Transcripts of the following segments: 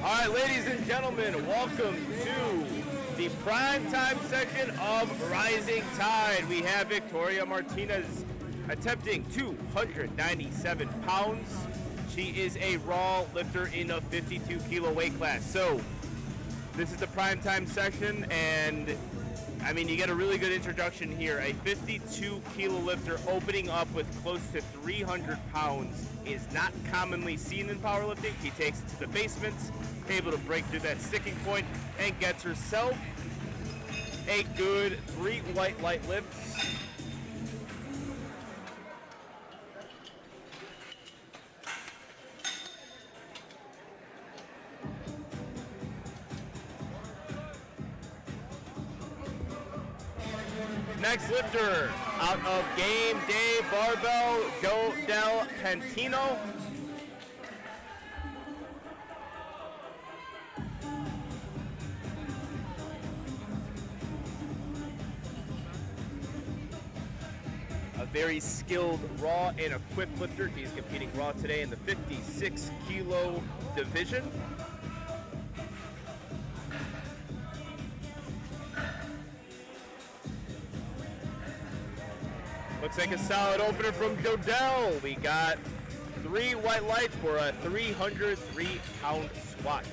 All right, ladies and gentlemen, welcome to the primetime section of Rising Tide. We have Victoria Martinez attempting 297 pounds. She is a raw lifter in a 52 kilo weight class. So this is the primetime section, and I mean, you get a really good introduction here. A 52 kilo lifter opening up with close to 300 pounds is not commonly seen in powerlifting. He takes it to the basement, able to break through that sticking point, and gets herself a good 3 white light lifts. Next lifter, out of Game Day Barbell, Joe Del Pentino. A very skilled raw and equipped lifter. He's competing raw today in the 56 kilo division. Looks like a solid opener from Jodell. We got 3 white lights for a 303-pound squat.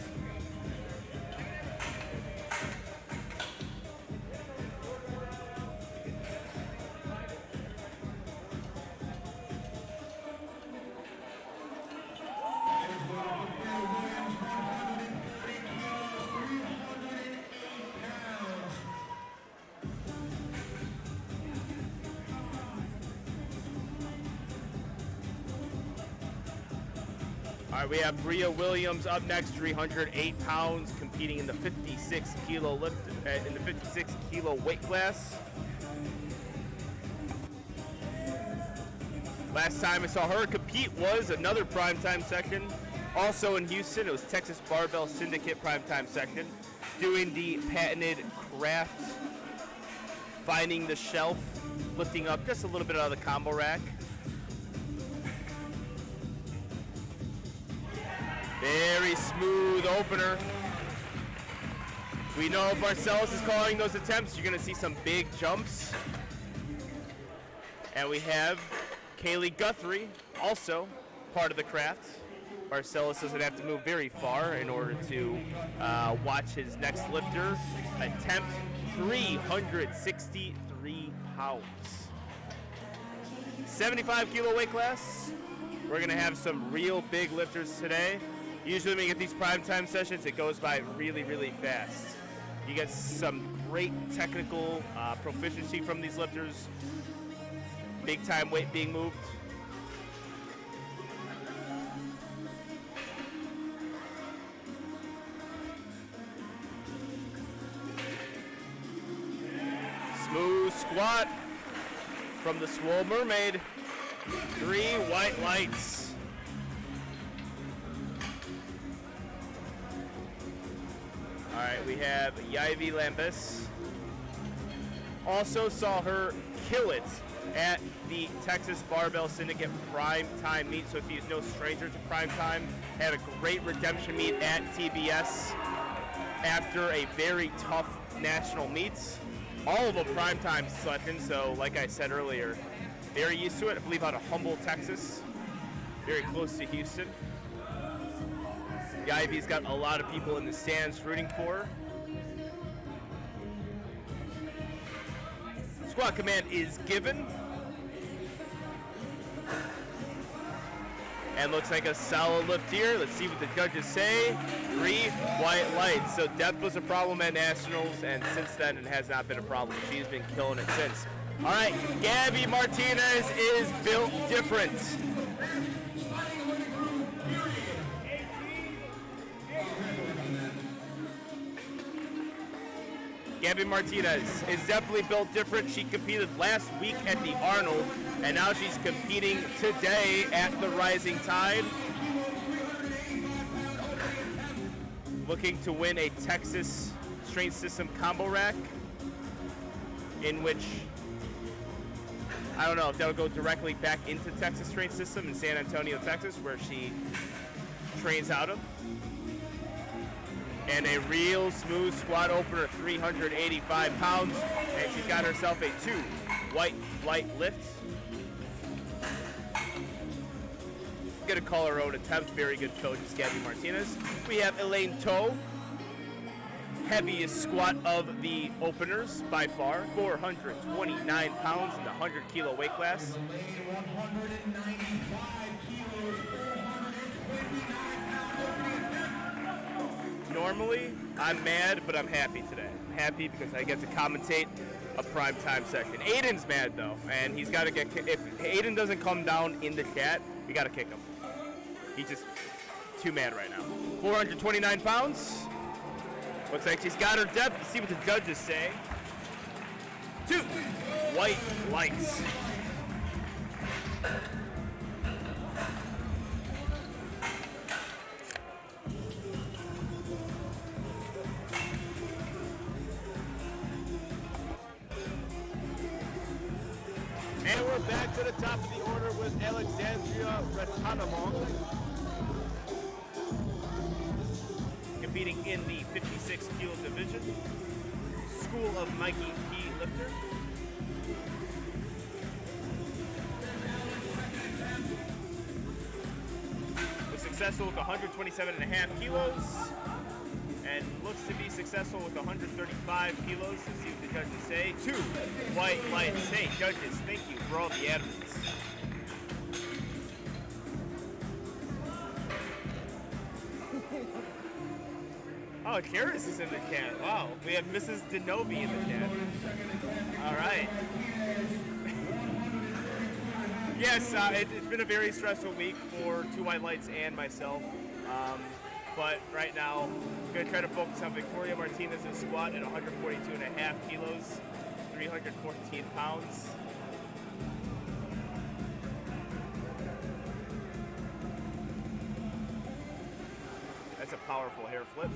All right, we have Bria Williams up next, 308 pounds, competing in the 56 kilo weight class. Last time I saw her compete was another primetime section, also in Houston. It was Texas Barbell Syndicate primetime section, doing the patented craft, finding the shelf, lifting up just a little bit out of the combo rack. Very smooth opener. We know if Marcellus is calling those attempts, you're going to see some big jumps. And we have Kaylee Guthrie, also part of the craft. Marcellus doesn't have to move very far in order to watch his next lifter attempt 363 pounds. 75 kilo weight class. We're going to have some real big lifters today. Usually when you get these primetime sessions, it goes by really, really fast. You get some great technical proficiency from these lifters. Big time weight being moved. Smooth squat from the Swole Mermaid. 3 white lights. All right, we have Yaivi Lambis. Also saw her kill it at the Texas Barbell Syndicate Primetime meet, so she's no stranger to Primetime. Had a great redemption meet at TBS after a very tough national meet. All of them Primetime selections, so like I said earlier, very used to it. I believe out of Humboldt, Texas, very close to Houston. The Ivy's got a lot of people in the stands rooting for her. Squat command is given. And looks like a solid lift here. Let's see what the judges say. 3 white lights. So depth was a problem at Nationals, and since then it has not been a problem. She's been killing it since. All right, Gabby Martinez is built different. Gabby Martinez is definitely built different. She competed last week at the Arnold, and now she's competing today at the Rising Tide. Looking to win a Texas Strength System combo rack, in which I don't know if that'll go directly back into Texas Strength System in San Antonio, Texas, where she trains out of. And a real smooth squat opener, 385 pounds. And she's got herself a 2 white light lifts. Gonna call her own attempt. Very good coach, Gabby Martinez. We have Elaine Toe. Heaviest squat of the openers by far, 429 pounds in the 100 kilo weight class. Normally, I'm mad, but I'm happy today. I'm happy because I get to commentate a primetime session. Aiden's mad though, and he's got to get. If Aiden doesn't come down in the chat, we got to kick him. He's just too mad right now. 429 pounds. Looks like she's got her depth. Let's see what the judges say. 2 white lights. And we're back to the top of the order with Alexandria Retanamong, competing in the 56 kilo division. School of Mikey P. Lifter. Was successful with 127.5 kilos and looks to be successful with 135 kilos. Let's see what the judges say. 2 white lights. Hey, judges, thank you for all the advocates. Oh, Karis is in the chat. Wow. We have Mrs. Denovi in the chat. All right. Yes, it's been a very stressful week for 2 white lights and myself. But right now, I'm going to try to focus on Victoria Martinez's squat at 142.5 kilos, 314 pounds. That's a powerful hair flip.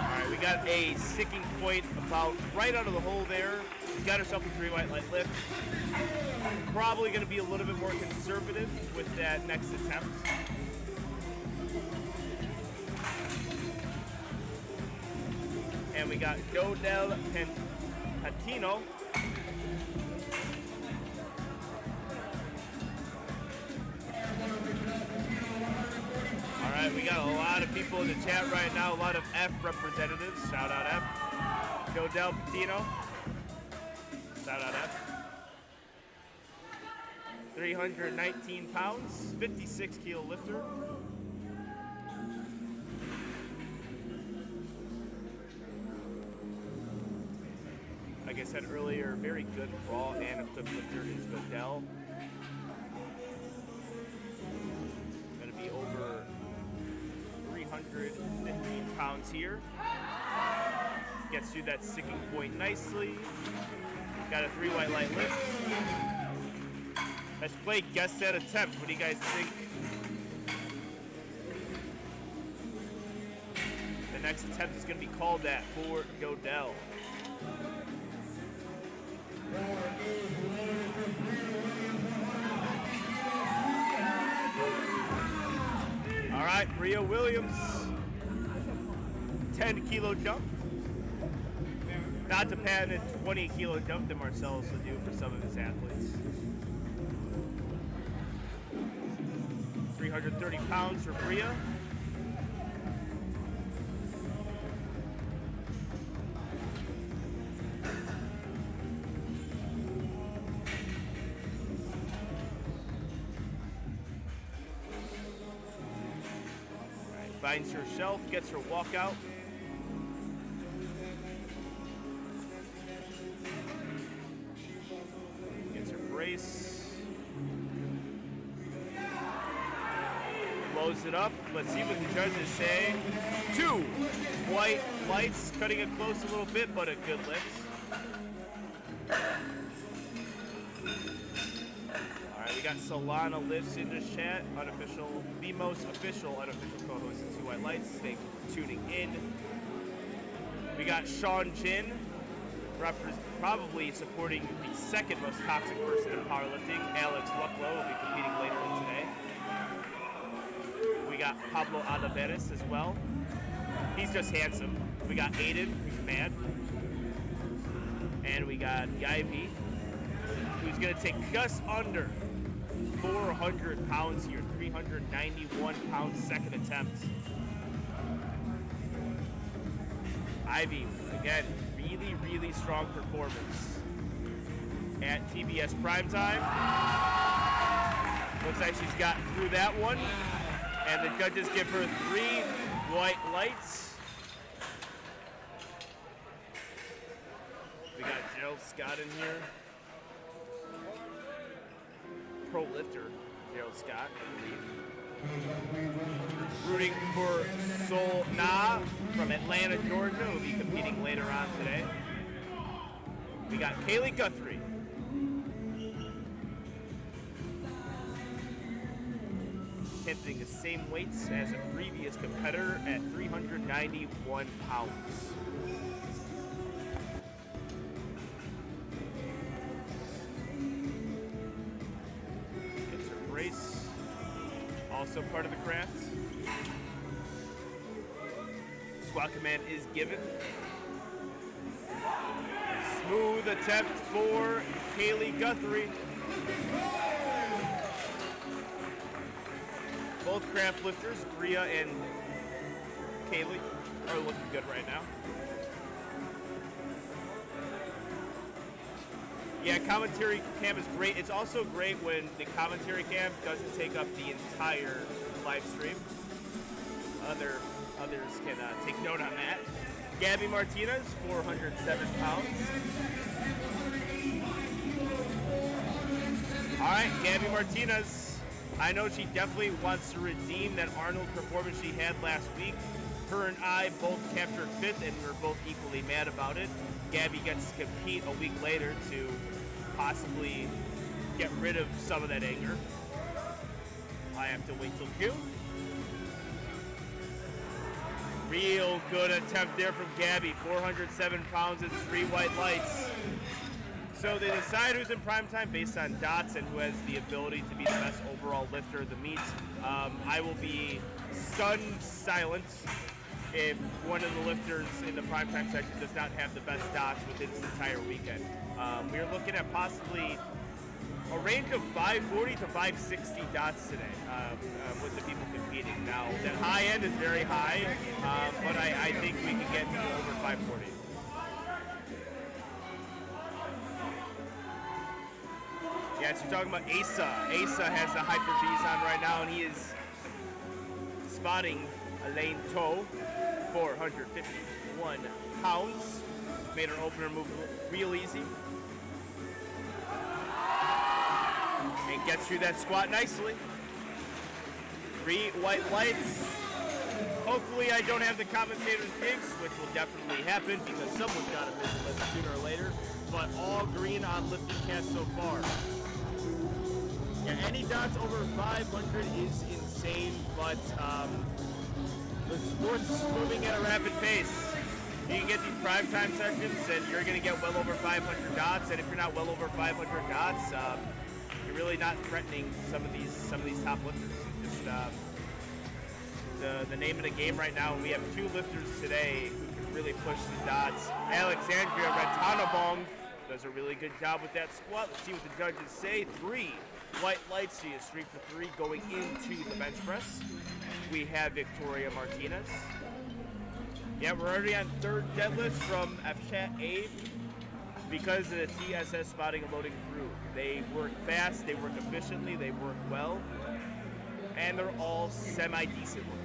Alright, we got a sticking point about right out of the hole there. She got herself a 3 white light lift. Probably going to be a little bit more conservative with that next attempt. And we got Jodel Patino. All right, we got a lot of people in the chat right now, a lot of F representatives. Shout out F. Jodel Patino. Shout out F. 319 pounds, 56 kilo lifter. Like I said earlier, very good raw and equipped lifter is Godell. Gonna be over 315 pounds here. Gets through that sticking point nicely. Got a 3 white light lift. Let's play guess that attempt. What do you guys think? The next attempt is gonna be called that for Godell. All right, Rhea Williams, 10 kilo jump. Not the patented 20 kilo jump that Marcellus would do for some of his athletes. 330 pounds for Rhea. Finds her shelf, gets her walkout. Gets her brace. Blows it up. Let's see what the judges say. 2 white lights, cutting it close a little bit, but a good lift. We got Solana Lifts in the chat, unofficial, the most official unofficial co-host of 2 White Lights. Thank you for tuning in. We got Sean Jin, probably supporting the second most toxic person in powerlifting, Alex Lucklow, will be competing later on today. We got Pablo Oliveras as well. He's just handsome. We got Aiden, who's mad. And we got Ivy, who's going to take just under 400 pounds here, 391 pounds second attempt. Ivy, again, really, really strong performance at TBS Primetime. Looks like she's gotten through that one. And the judges give her 3 white lights. We got Gerald Scott in here. Pro lifter, Gerald Scott, I believe. Rooting for Sol Na from Atlanta, Georgia, who will be competing later on today. We got Kaylee Guthrie. Attempting the same weights as a previous competitor at 391 pounds. Gets her brace, also part of the craft. Squat command is given. Smooth attempt for Kaylee Guthrie. Both craft lifters, Bria and Kaylee, are looking good right now. Yeah, commentary cam is great. It's also great when the commentary cam doesn't take up the entire live stream. Others can take note on that. Gabby Martinez, 407 pounds. All right, Gabby Martinez. I know she definitely wants to redeem that Arnold performance she had last week. Her and I both captured 5th, and we were both equally mad about it. Gabby gets to compete a week later to possibly get rid of some of that anger. I have to wait till June. Real good attempt there from Gabby. 407 pounds and 3 white lights. So they decide who's in primetime based on dots and who has the ability to be the best overall lifter of the meet. I will be stunned silent if one of the lifters in the primetime section does not have the best dots within this entire weekend. We're looking at possibly a range of 540 to 560 dots today with the people competing. Now, that high end is very high, but I think we can get people over 540. Yeah, so you're talking about Asa. Asa has the Hyper V's on right now, and he is spotting Elaine Toe, 451 pounds. Made her opener move real easy. And gets through that squat nicely. 3 white lights. Hopefully I don't have the commentator's jinx, which will definitely happen because someone's got to miss a lift sooner or later. But all green on lifting cast so far. Yeah, any dots over 500 is insane, but the sport's moving at a rapid pace. You can get these primetime sections, and you're going to get well over 500 dots. And if you're not well over 500 dots, you're really not threatening some of these top lifters. It's just the name of the game right now. We have 2 lifters today who can really push the dots. Alexandria Ratanabong does a really good job with that squat. Let's see what the judges say. 3 white lights. She is 3 for 3 going into the bench press. We have Victoria Martinez. Yeah, we're already on 3rd deadlift from FChat Abe because of the TSS spotting and loading through. They work fast, they work efficiently, they work well, and they're all semi-decent looking.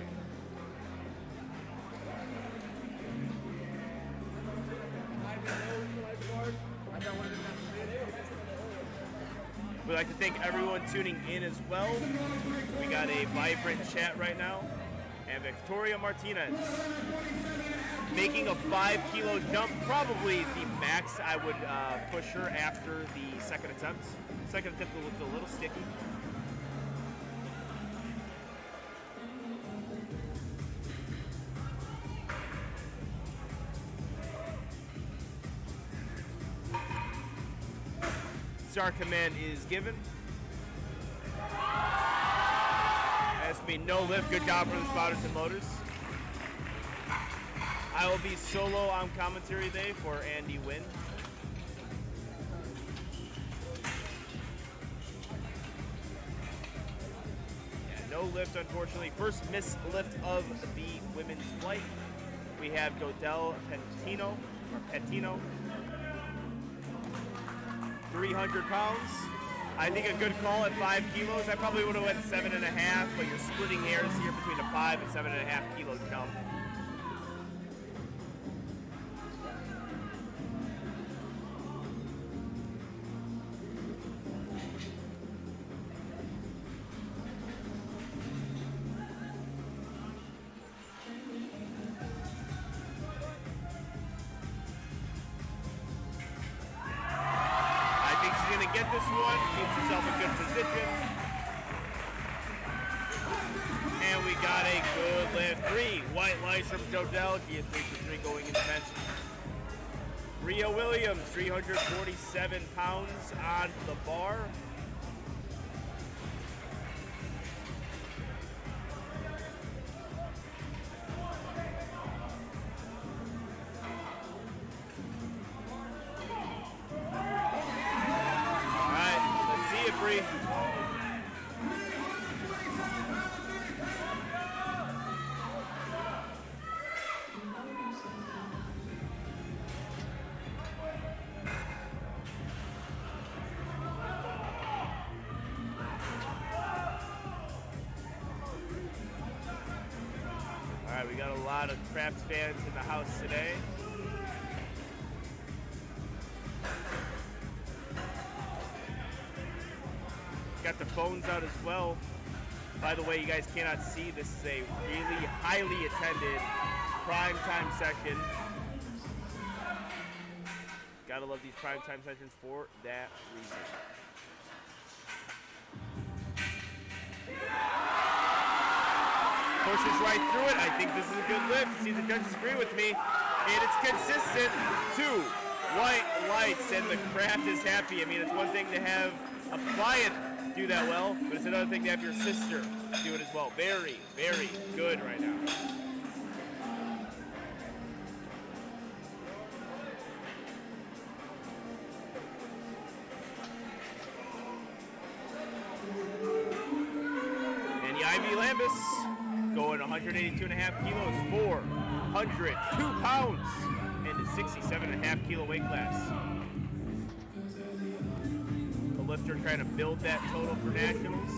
We'd like to thank everyone tuning in as well. We got a vibrant chat right now. And Victoria Martinez making a 5-kilo jump, probably the max I would push her after the second attempt. Second attempt looked a little sticky. Start command is given. Has to be no lift. Good job for the spotters and loaders. I will be solo on commentary day for Andy Wynn. No lift, unfortunately. First missed lift of the women's flight. We have Godel Petino, 300 pounds. I think a good call at 5 kilos. I probably would have went 7.5, but you're splitting hairs here between a 5 and 7.5 kilo jump. Get this one, keeps herself in good position. And we got a good lift. 3 white lights from Jodell. He had 3 for 3 going into bench. Rhea Williams, 347 pounds on the bar. Alright, we got a lot of Craps fans in the house today. Got the phones out as well. By the way, you guys cannot see, this is a really highly attended primetime session. Gotta love these primetime sessions for that reason. Pushes right through it. I think this is a good lift. See, the judges agree with me. And it's consistent. 2 white lights, and the craft is happy. I mean, it's one thing to have a client do that well, but it's another thing to have your sister do it as well. Very, very good right now. And the Ivy Lambus going 182.5 kilos, 402 pounds in the 67.5 kilo weight class. Lifter trying to build that total for nationals.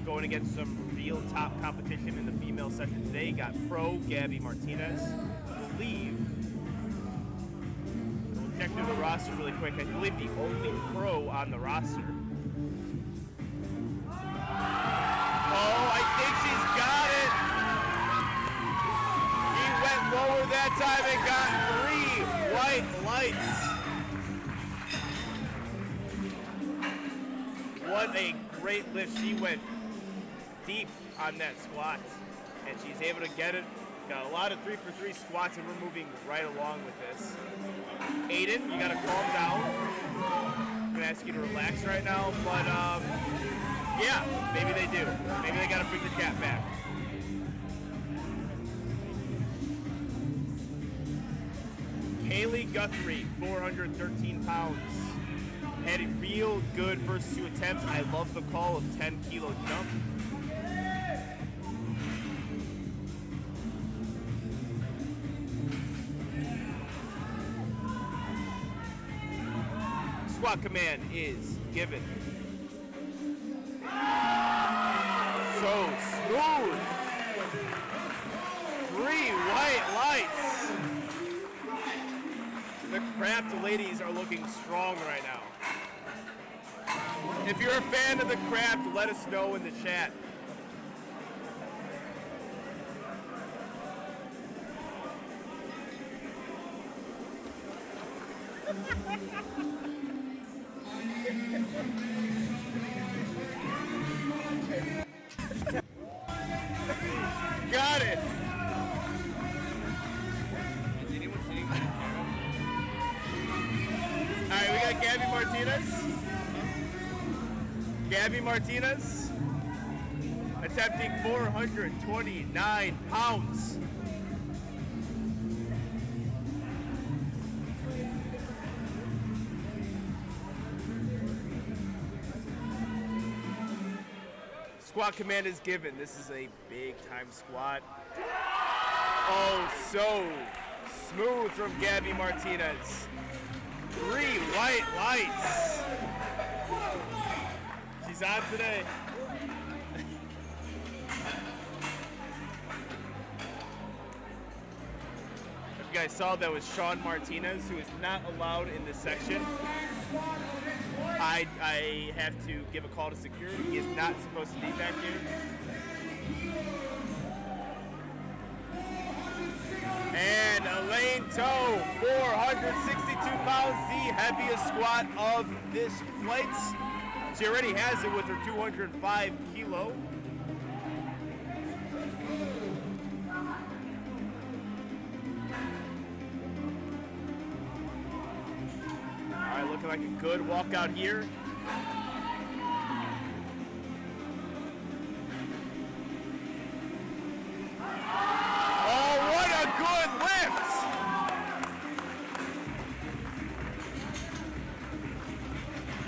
Going against some real top competition in the female section today. Got pro Gabby Martinez. I believe, we'll check through the roster really quick. I believe the only pro on the roster. Oh, I think she's got it. He went lower that time and got 3 white lights. What a great lift. She went deep on that squat, and she's able to get it. Got a lot of 3 for 3 squats, and we're moving right along with this. Aiden, you got to calm down. I'm going to ask you to relax right now, but yeah, maybe they do. Maybe they got to bring the cat back. Haley Guthrie, 413 pounds. Had a real good first 2 attempts. I love the call of 10 kilo jump. Squat command is given. So smooth. 3 white lights. The craft ladies are looking strong right now. If you're a fan of the craft, let us know in the chat. Got it. Is anyone seeing that? All right, we got Gabby Martinez. Gabby Martinez attempting 429 pounds. Squat command is given. This is a big time squat. Oh, so smooth from Gabby Martinez. 3 white lights. She's on today. If you guys saw, that was Sean Martinez, who is not allowed in this section. I have to give a call to security. He is not supposed to be back here. And Elaine Toe, 462 pounds, the heaviest squat of this flight. She already has it with her 205 kilo. All right, looking like a good walkout here.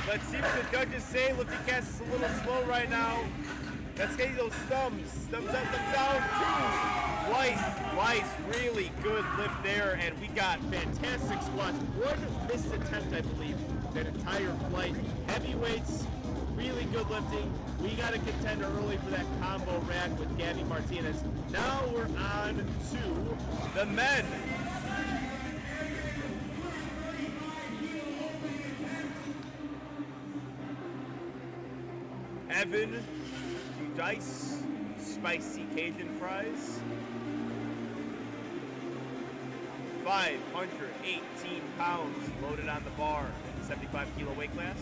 Let's see what the judges say. Lifty cast is a little slow right now. Let's get those thumbs. Thumbs up, thumbs down. 2 white lights. Really good lift there. And we got fantastic squats. 1 missed attempt, I believe, that entire flight. Heavy weights, really good lifting. We got a contender early for that combo rack with Gabby Martinez. Now we're on to the men. Evan, 2 dice, spicy Cajun fries, 518 pounds loaded on the bar in the 75 kilo weight class.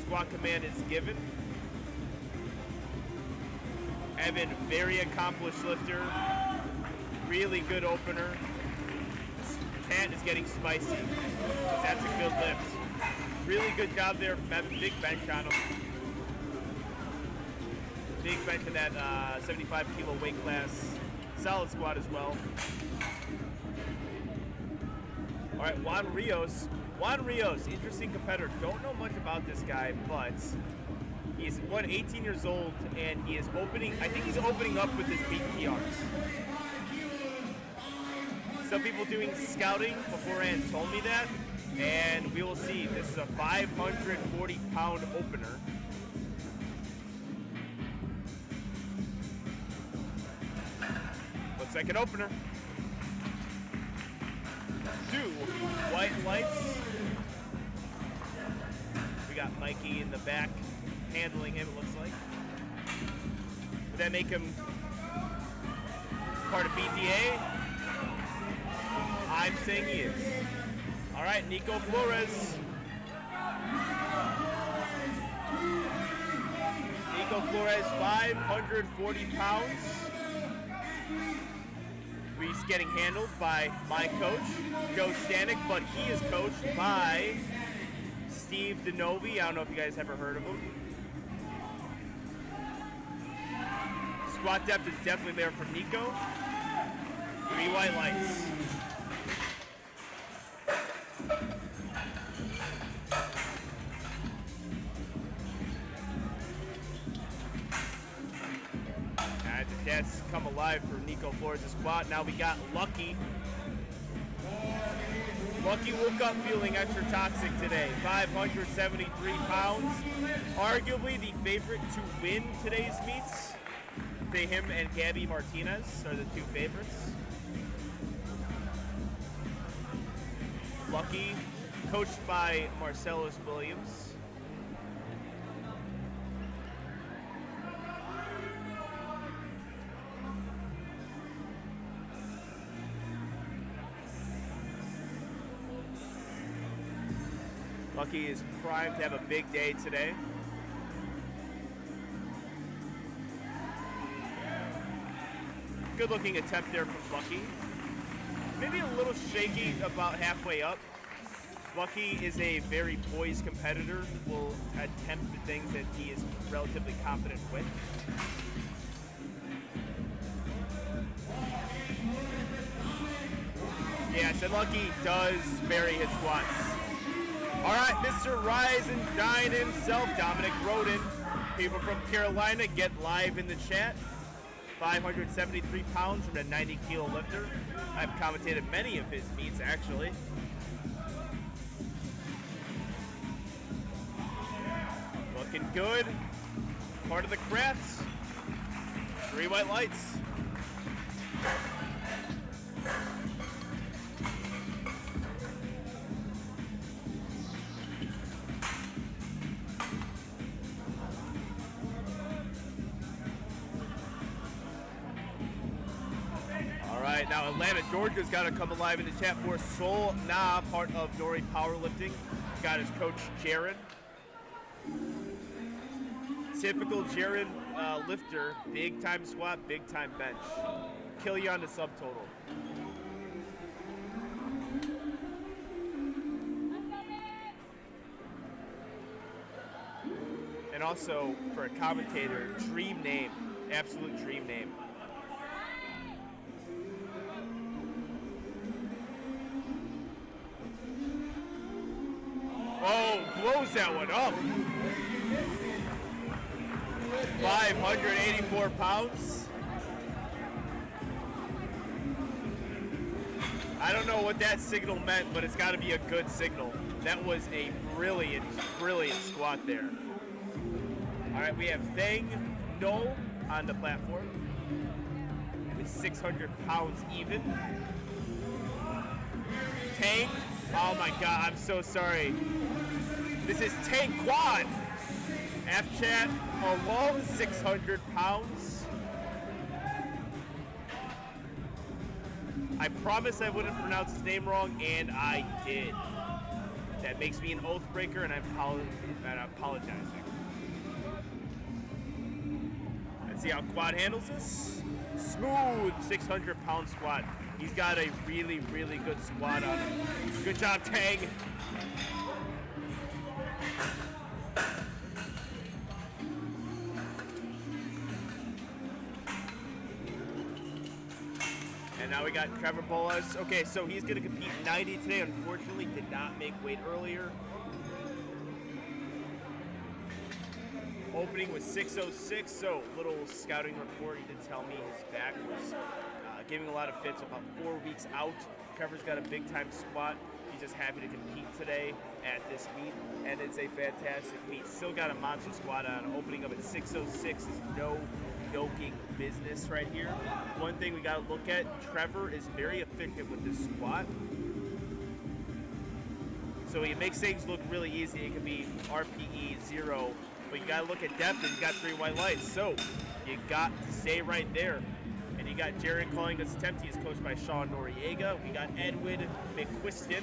Squat command is given. Evan, very accomplished lifter, really good opener. Cat is getting spicy. That's a good lift. Really good job there from Evan. Big bench on him. Big bench in that 75 kilo weight class. Solid squat as well. All right, Juan Rios. Juan Rios, interesting competitor. Don't know much about this guy, but he's 18 years old, and he is opening, I think he's opening up with his big PRs. Some people doing scouting beforehand told me that, and we will see. This is a 540-pound opener. Looks like an opener. 2 white lights. We got Mikey in the back handling him, it looks like. Would that make him part of BTA? I'm saying he is. All right, Nico Flores. Nico Flores, 540 pounds. He's getting handled by my coach, Joe Stanek, but he is coached by Steve DeNovi. I don't know if you guys ever heard of him. Squat depth is definitely there from Nico. 3 white lights. That's come alive for Nico Flores' squat. Now we got Lucky. Lucky woke up feeling extra toxic today. 573 pounds. Arguably the favorite to win today's meets. Him and Gabby Martinez are the 2 favorites. Lucky, coached by Marcellus Williams. Lucky is primed to have a big day today. Good looking attempt there from Lucky. maybe a little shaky about halfway up. Lucky is a very poised competitor, will attempt the things that he is relatively confident with. Yes, and Lucky does vary his squats. All right, Mr. Rise and Dine himself, Dominic Roden. People from Carolina, get live in the chat. 573 pounds from a 90-kilo lifter. I've commentated many of his meets, actually. Looking good. Part of the crafts. 3 white lights. All right, now Atlanta, Georgia's got to come alive in the chat for Sol Na, part of Dory Powerlifting. Got his coach, Jaron. Typical Jaron lifter, big time squat, big time bench. Kill you on the subtotal. And also, for a commentator, dream name, absolute dream name. Oh, blows that one up. 584 pounds. I don't know what that signal meant, but it's got to be a good signal. That was a brilliant, brilliant squat there. All right, we have Thang No on the platform with 600 pounds even. Tang, oh my God, I'm so sorry. This is Tank Quad. F-Chat alone, 600 pounds. I promised I wouldn't pronounce his name wrong, and I did. That makes me an oath breaker, and I'm apologizing. Let's see how Quad handles this. Smooth 600-pound squat. He's got a really, really good squat on him. Good job, Tang. And now we got Trevor Bolas. Okay, so he's going to compete 90 today. Unfortunately, did not make weight earlier. Opening was 606, so little scouting report. He did tell me his back was giving a lot of fits about 4 weeks out. Trevor's got a big-time squat. He's just happy to compete today at this meet, and it's a fantastic meet. Still got a monster squat on. Opening up at 606 is no joking business right here. One thing we got to look at, Trevor is very efficient with this squat. So he makes things look really easy. It could be RPE 0, but you got to look at depth, and you got 3 white lights. So you got to stay right there. And you got Jared calling this attempt. He's coached by Sean Noriega. We got Edwin McQuiston.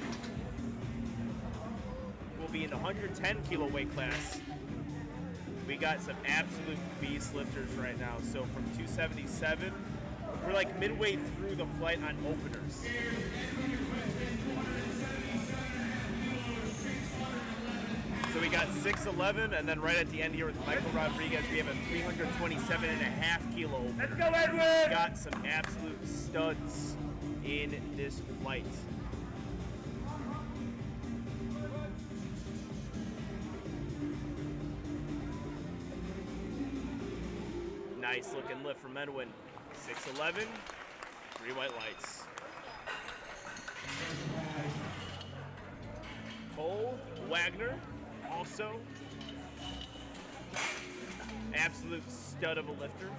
We'll be in the 110 kilo weight class. We got some absolute beast lifters right now. So from 277, we're like midway through the flight on openers. So we got 6'11", and then right at the end here with Michael Rodriguez, we have a 327.5 kilo opener. Let's go, Edwin! We got some absolute studs in this flight. Nice looking lift from Edwin. 6'11", 3 white lights. Cole Wagner, also absolute stud of a lifter.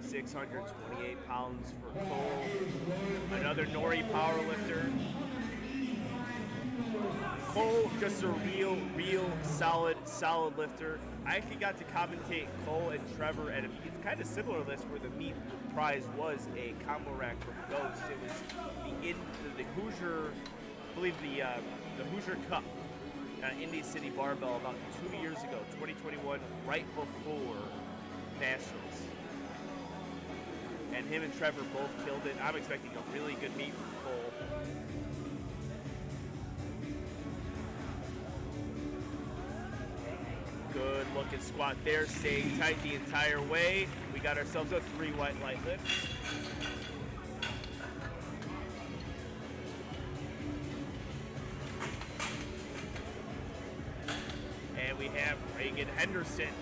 $628 for Cole. Another Nori powerlifter. Cole, just a real solid lifter. I actually got to commentate Cole and Trevor at a kind of similar list where the meat prize was a combo rack from Ghost. It was the Hoosier, I believe the Hoosier Cup. Indy City Barbell about 2 years ago, 2021, right before Nationals. And him and Trevor both killed it. I'm expecting a really good meet from Cole. Good looking squat there, staying tight the entire way. We got ourselves a 3 white light lift. And we have Reagan Henderson,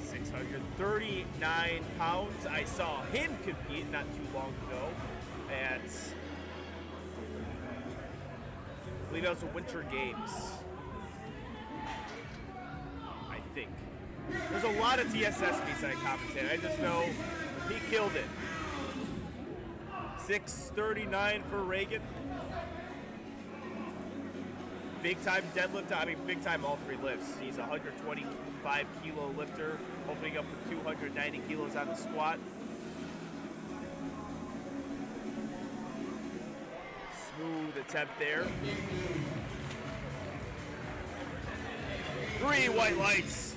639 pounds. I saw him compete not too long ago at, I believe that was the Winter Games. I think. There's a lot of TSS meets I commentated. I just know he killed it. 639 for Reagan. Big time deadlift, I mean big time all 3 lifts. He's a 125 kilo lifter, opening up with 290 kilos on the squat. Smooth attempt there. 3 white lights.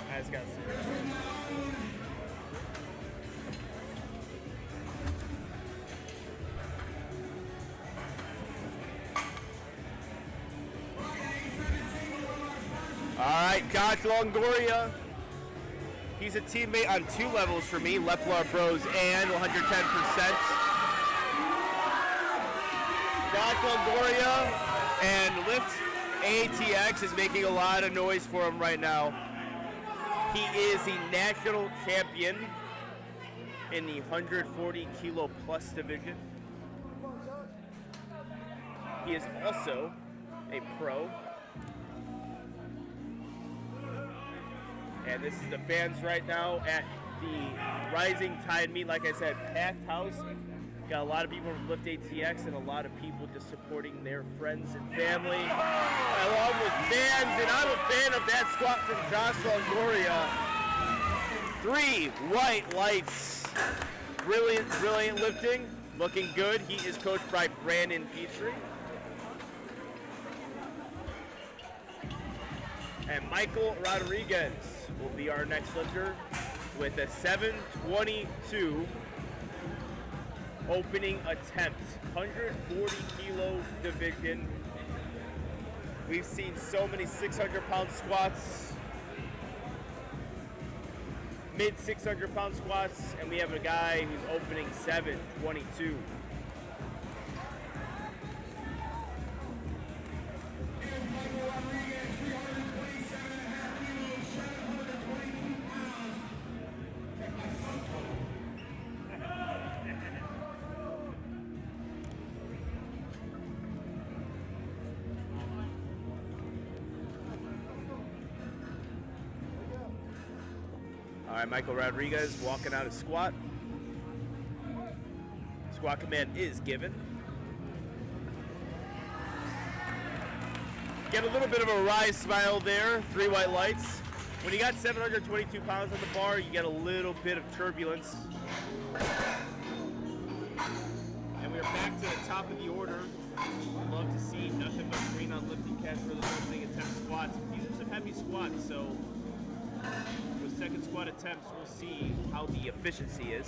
I just got all right, Josh Longoria. He's a teammate on 2 levels for me, Left Law Bros and 110%. Josh Longoria and Lift ATX is making a lot of noise for him right now. He is the national champion in the 140 kilo plus division. He is also a pro. And this is the fans right now at the Rising Tide meet. Like I said, packed house. Got a lot of people from Lift ATX and a lot of people just supporting their friends and family, along with fans. And I'm a fan of that squat from Josh Longoria. 3 white lights. Brilliant, brilliant lifting. Looking good. He is coached by Brandon Petrie. And Michael Rodriguez will be our next lifter with a 722 opening attempt. 140 kilo division. We've seen so many 600-pound squats, mid 600-pound squats, and we have a guy who's opening 722. All right, Michael Rodriguez walking out of squat. Squat command is given. Get a little bit of a wry smile there, 3 white lights. When you got 722 pounds on the bar, you get a little bit of turbulence. And we're back to the top of the order. I'd love to see nothing but green on lifting catch for the opening attempt squats. These are some heavy squats, so with second squat attempts, we'll see how the efficiency is.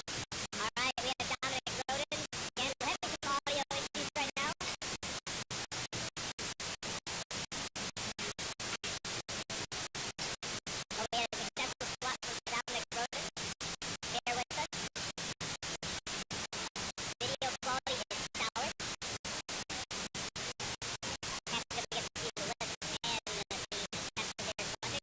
Alright, we have Dominic Roden. Again, we're having some audio issues right now. But we had a successful squat from Dominic Roden. Bear with us. Video quality is sour. Happy that we get to see the lifts and the attempts there squatting.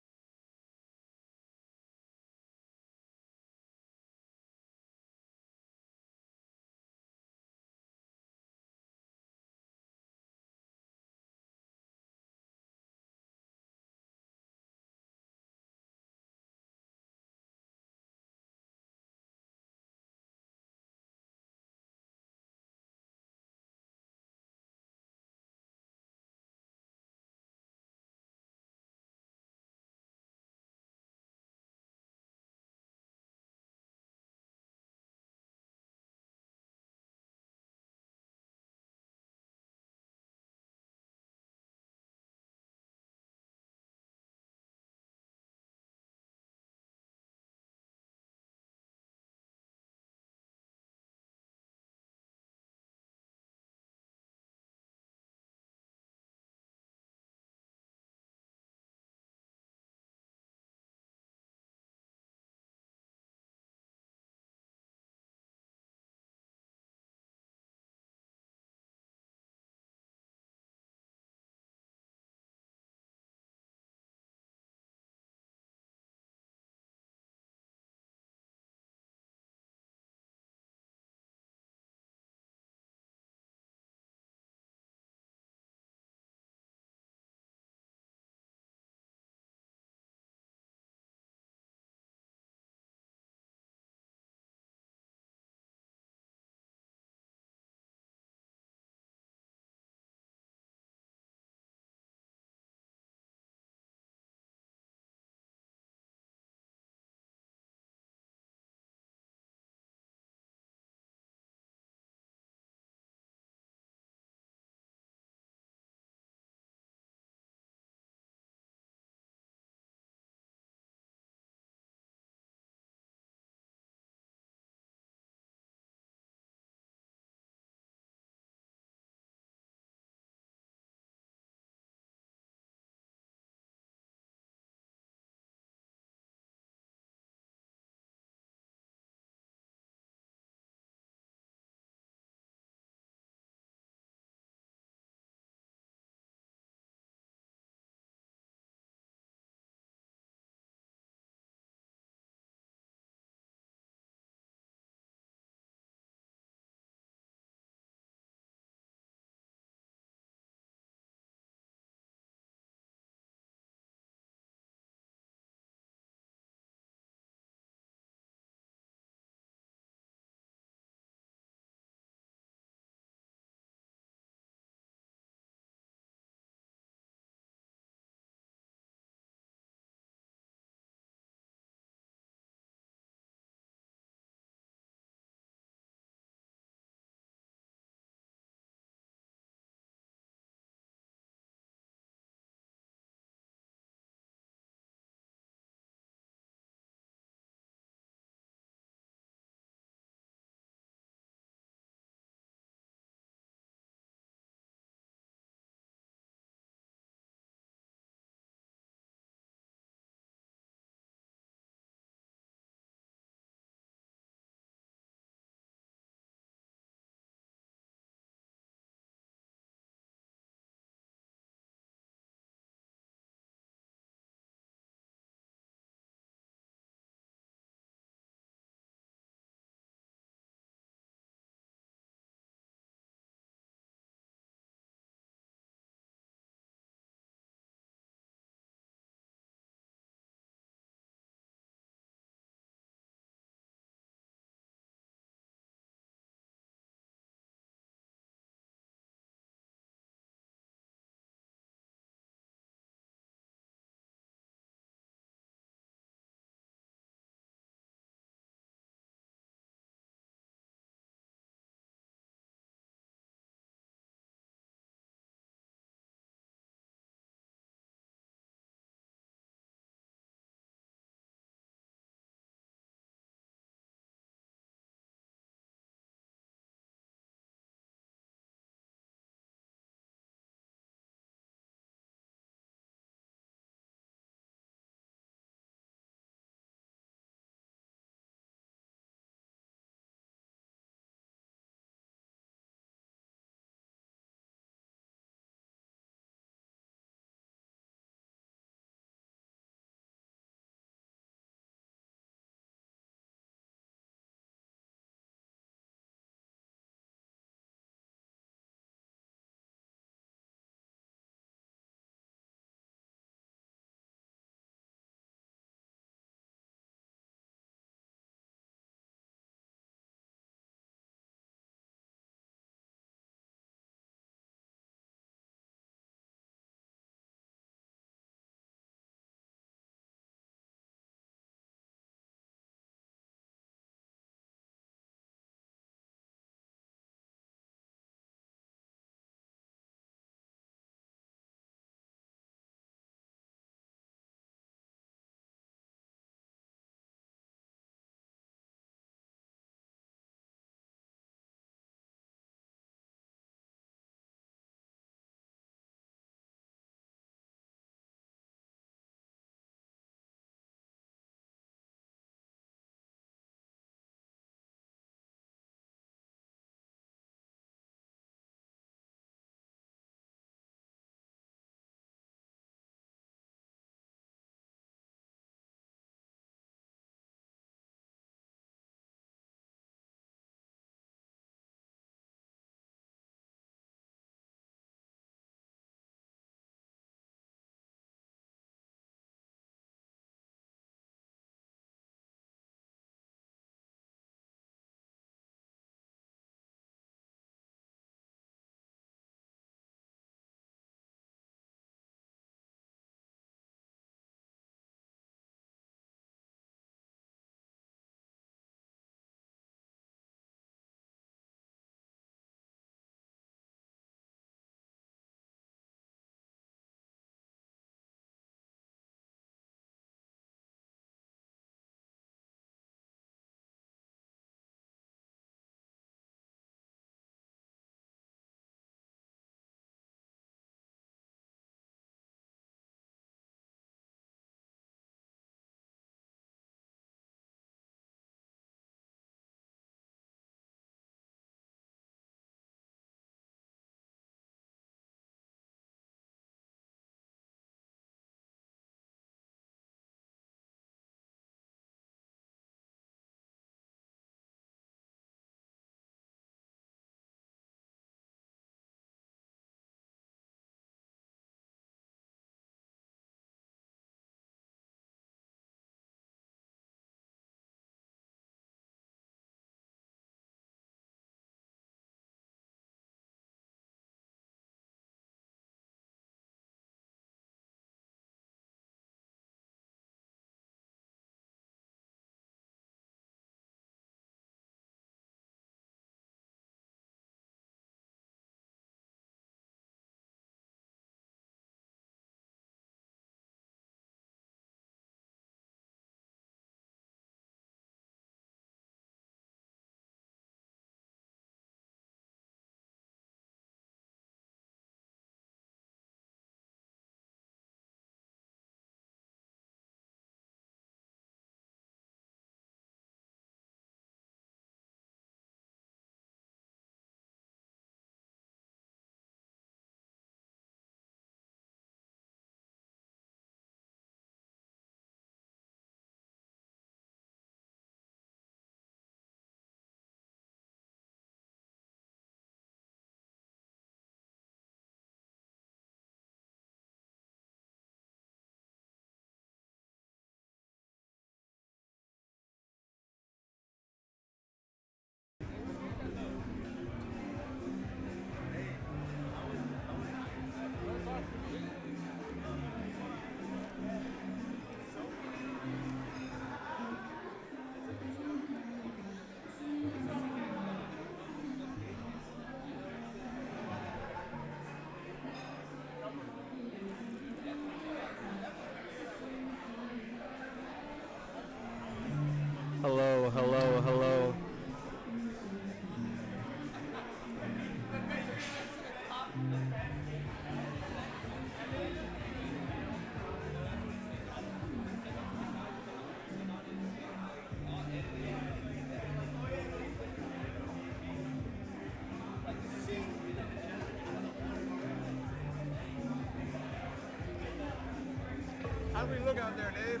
How do we look out there, Dave?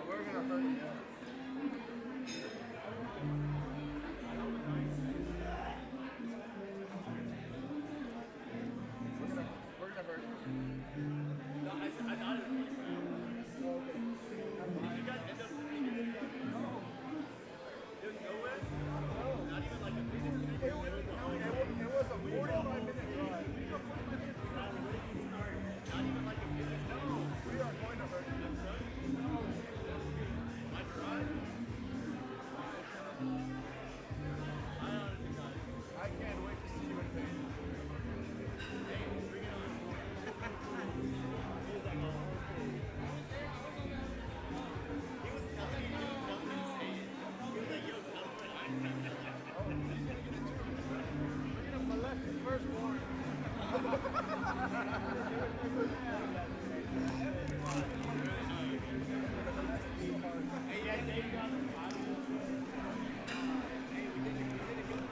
We're gonna hurt you. We're gonna hurt you. No, I thought it was you guys end up there's no way? Not even like a It was a 45-minute drive. not even like a minute. No. We are going to hurt you. I tried. I honestly got it. I can't wait to see you in pain. Hey, bring it on. He was like, oh, okay. He was telling me to tell me to say it. He was like, yo, tell him that I'm We're gonna molest his firstborn. Hey, yeah, Dave got the body. Hey, we did it good.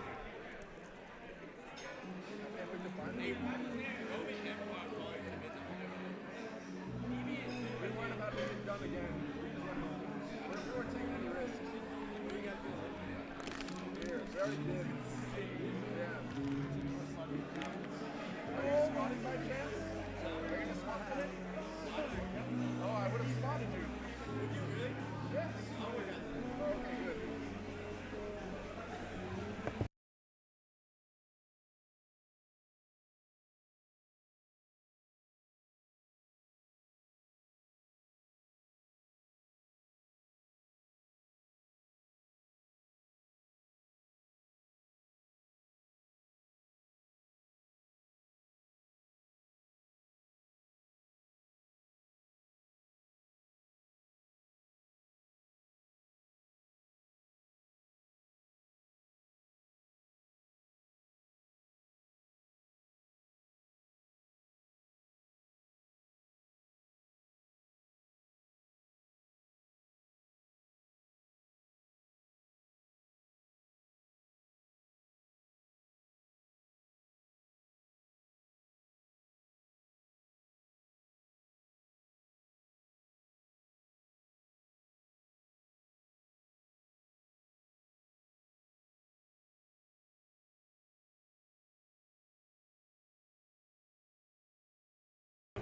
Hey, why do we have COVID never walk forward to the business? We weren't about to get done again. We weren't taking any risks. We got this. Here, very good. Yeah. Are you spotted by chance? Are you gonna spot today? Oh, I would have spotted you. Would you really? Yes. I would have. Okay, good.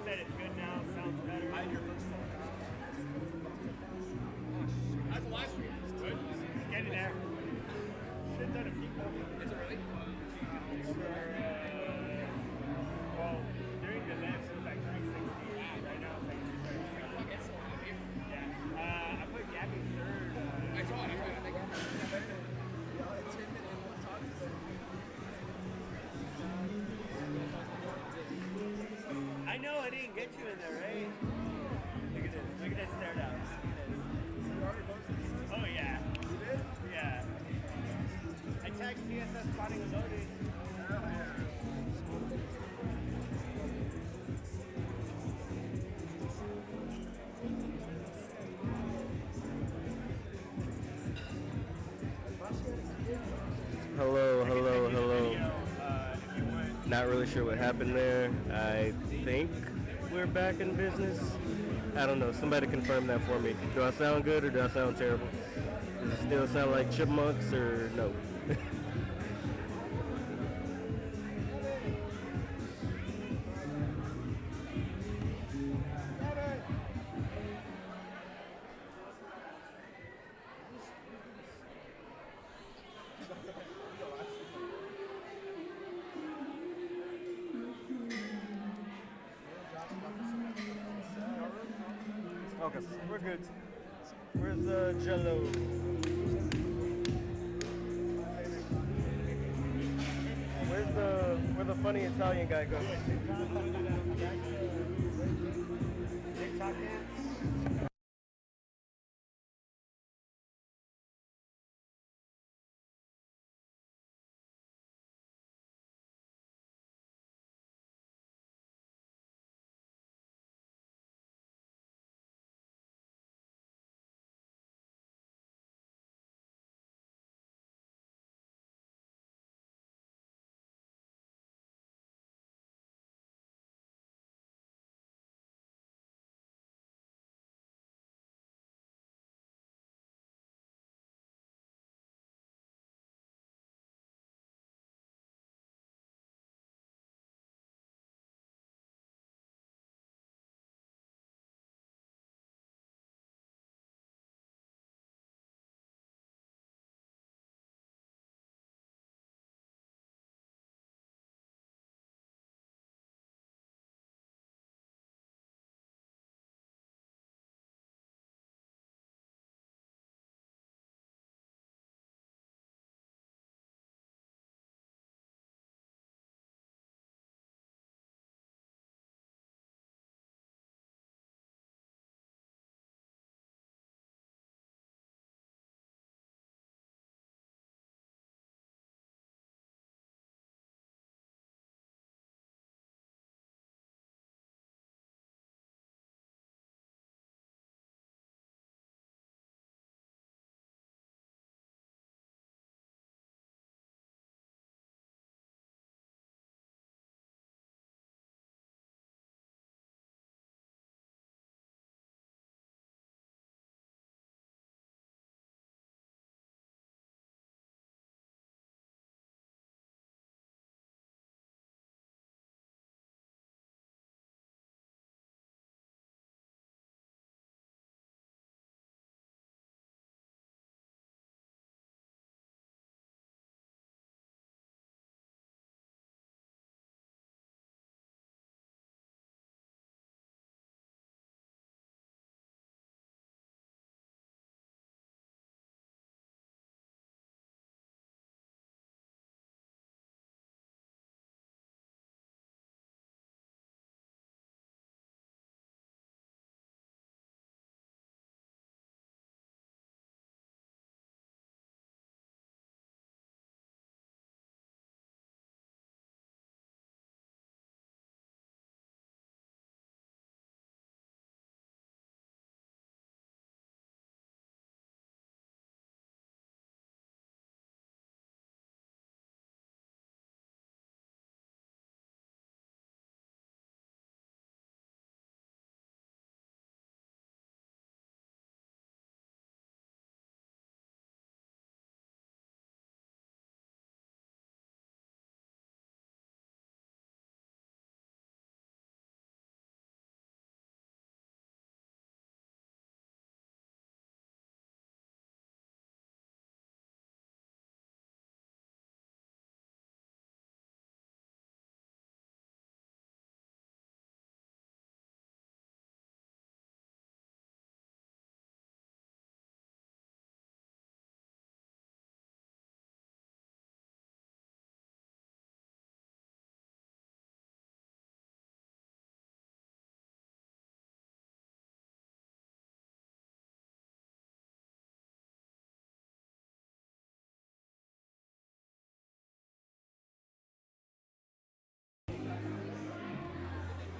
Said it's good now, sounds better. I had your first phone. That's live stream. It's good. It's getting there. Shit ton of people. Is it really? Well, during the lifts, it was like 360. Right now, it's like 230. It's so out here. Yeah. I put Gabby third. I saw it. I think I know I didn't get you in there, right? Look at this. Look at this stare down. Look at this. Oh, yeah. You did? Yeah. I tagged CSS spotting and loading. Oh, yeah. Hello. Not really sure what happened there. I think we're back in business. I don't know. Somebody confirm that for me. Do I sound good or do I sound terrible? Does it still sound like chipmunks or no? Okay, we're good. Where's Jello? Where the funny Italian guy goes? TikTok dance?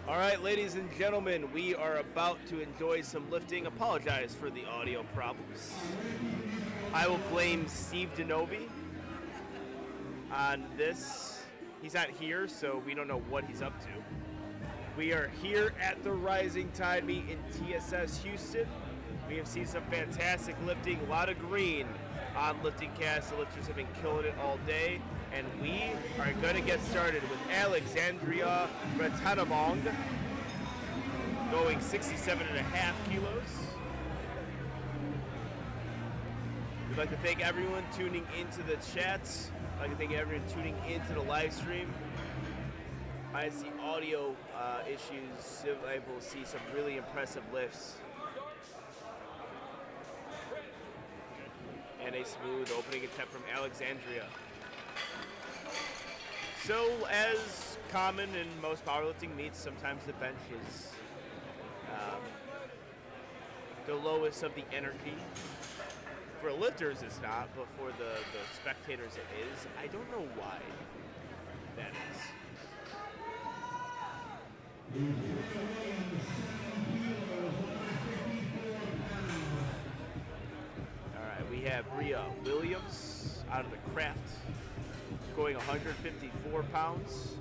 All right, ladies and gentlemen, we are about to enjoy some lifting. Apologize for the audio problems. I will blame Steve DeNovi on this. He's not here, so we don't know what he's up to. We are here at the Rising Tide meet in TSS Houston. We have seen some fantastic lifting, a lot of green on lifting cast. The lifters have been killing it all day. And we are going to get started with Alexandria Ratanamong going 67.5 kilos. We'd like to thank everyone tuning into the chats. I'd like to thank everyone tuning into the live stream. I see audio issues. You'll be able to see some really impressive lifts. And a smooth opening attempt from Alexandria. So, as common in most powerlifting meets, sometimes the bench is the lowest of the energy. For lifters, it's not, but for the spectators, it is. I don't know why that is. All right, we have Bria Williams out of the Craft, going 154 pounds,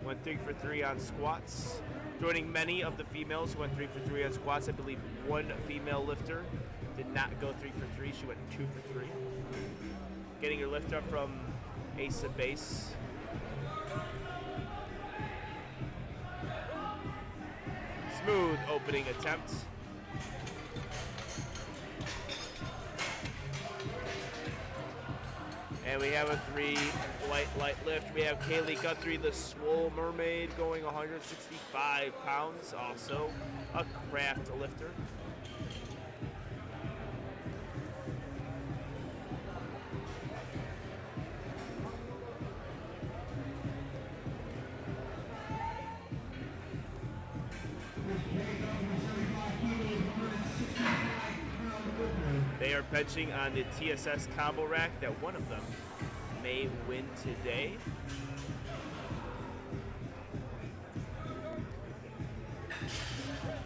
went 3 for 3 on squats. Joining many of the females who went 3 for 3 on squats. I believe one female lifter did not go 3 for 3. She went 2 for 3. Getting her lift up from Asa base. Smooth opening attempt. And we have a 3 light lift. We have Kaylee Guthrie, the Swole Mermaid, going 165 pounds, also a Craft lifter. They are benching on the TSS combo rack that one of them may win today.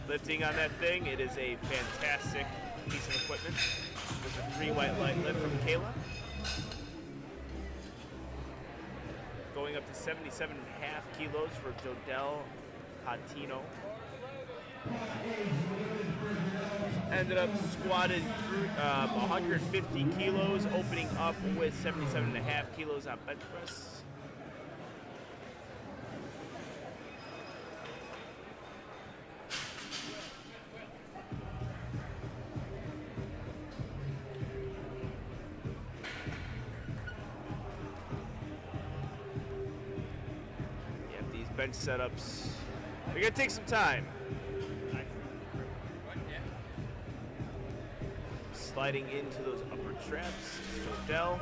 Lifting on that thing, it is a fantastic piece of equipment with a 3 white light lift from Kayla. Going up to 77.5 kilos for Jodelle Patino. Ended up squatted through 150 kilos, opening up with 77.5 kilos on bench press. Yeah, these bench setups, they're gonna take some time. Sliding into those upper traps, Odell.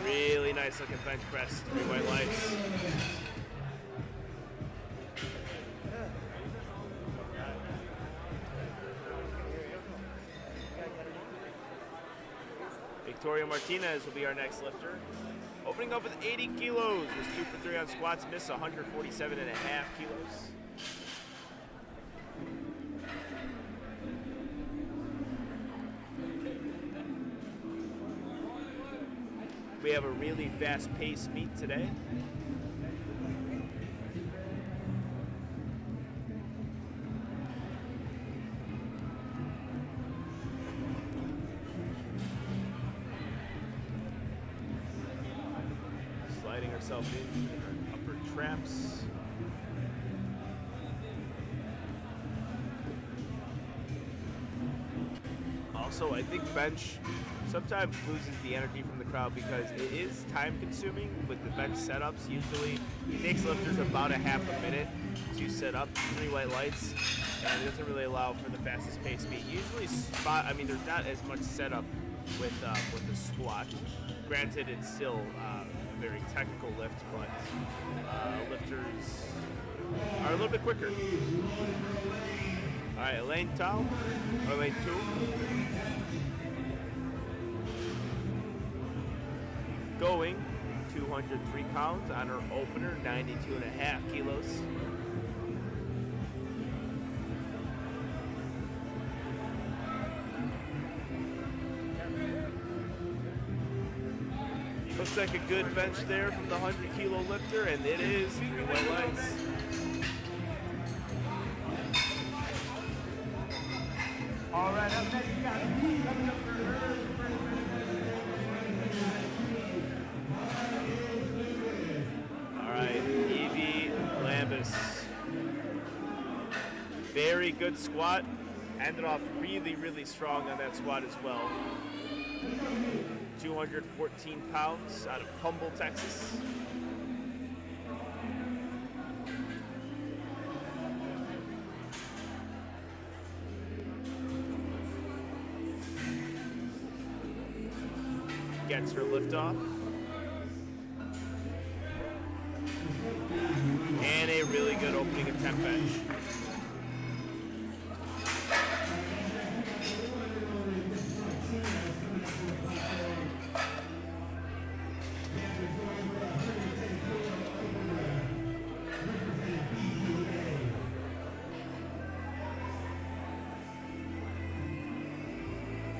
Really nice looking bench press, 3 white lights. Victoria Martinez will be our next lifter. Opening up with 80 kilos, was 2 for 3 on squats, missed 147.5 kilos. We have a really fast-paced meet today. Sliding ourselves into our upper traps. Also, I think bench sometimes loses the energy from the crowd because it is time consuming with the bench setups. Usually it takes lifters about a half a minute to set up 3 white lights, and it doesn't really allow for the fastest pace speed. Usually there's not as much setup with the squat. Granted, it's still a very technical lift, but lifters are a little bit quicker. All right, lane 2. going 203 pounds on her opener, 92.5 kilos. Looks like a good bench there from the 100-kilo lifter, and it is 3 white lights. All right, up next, we got coming up for her. All right, Evie Lambus. Very good squat. Ended off really, really strong on that squat as well. 214 pounds out of Humble, Texas. Gets her lift off. And a really good opening attempt bench.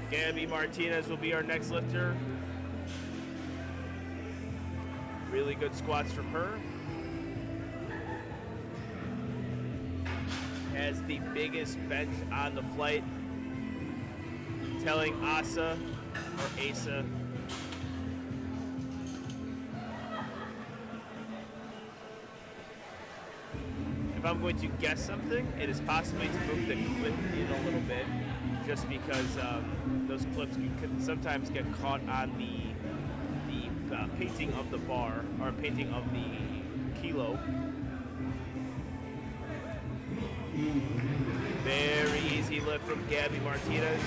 Gabby Martinez will be our next lifter. Really good squats from her. Has the biggest bench on the flight. Telling Asa, or Asa, if I'm going to guess something, it is possibly to move the clip in a little bit, just because those clips can sometimes get caught on the painting of the bar, or painting of the kilo. Very easy lift from Gabby Martinez.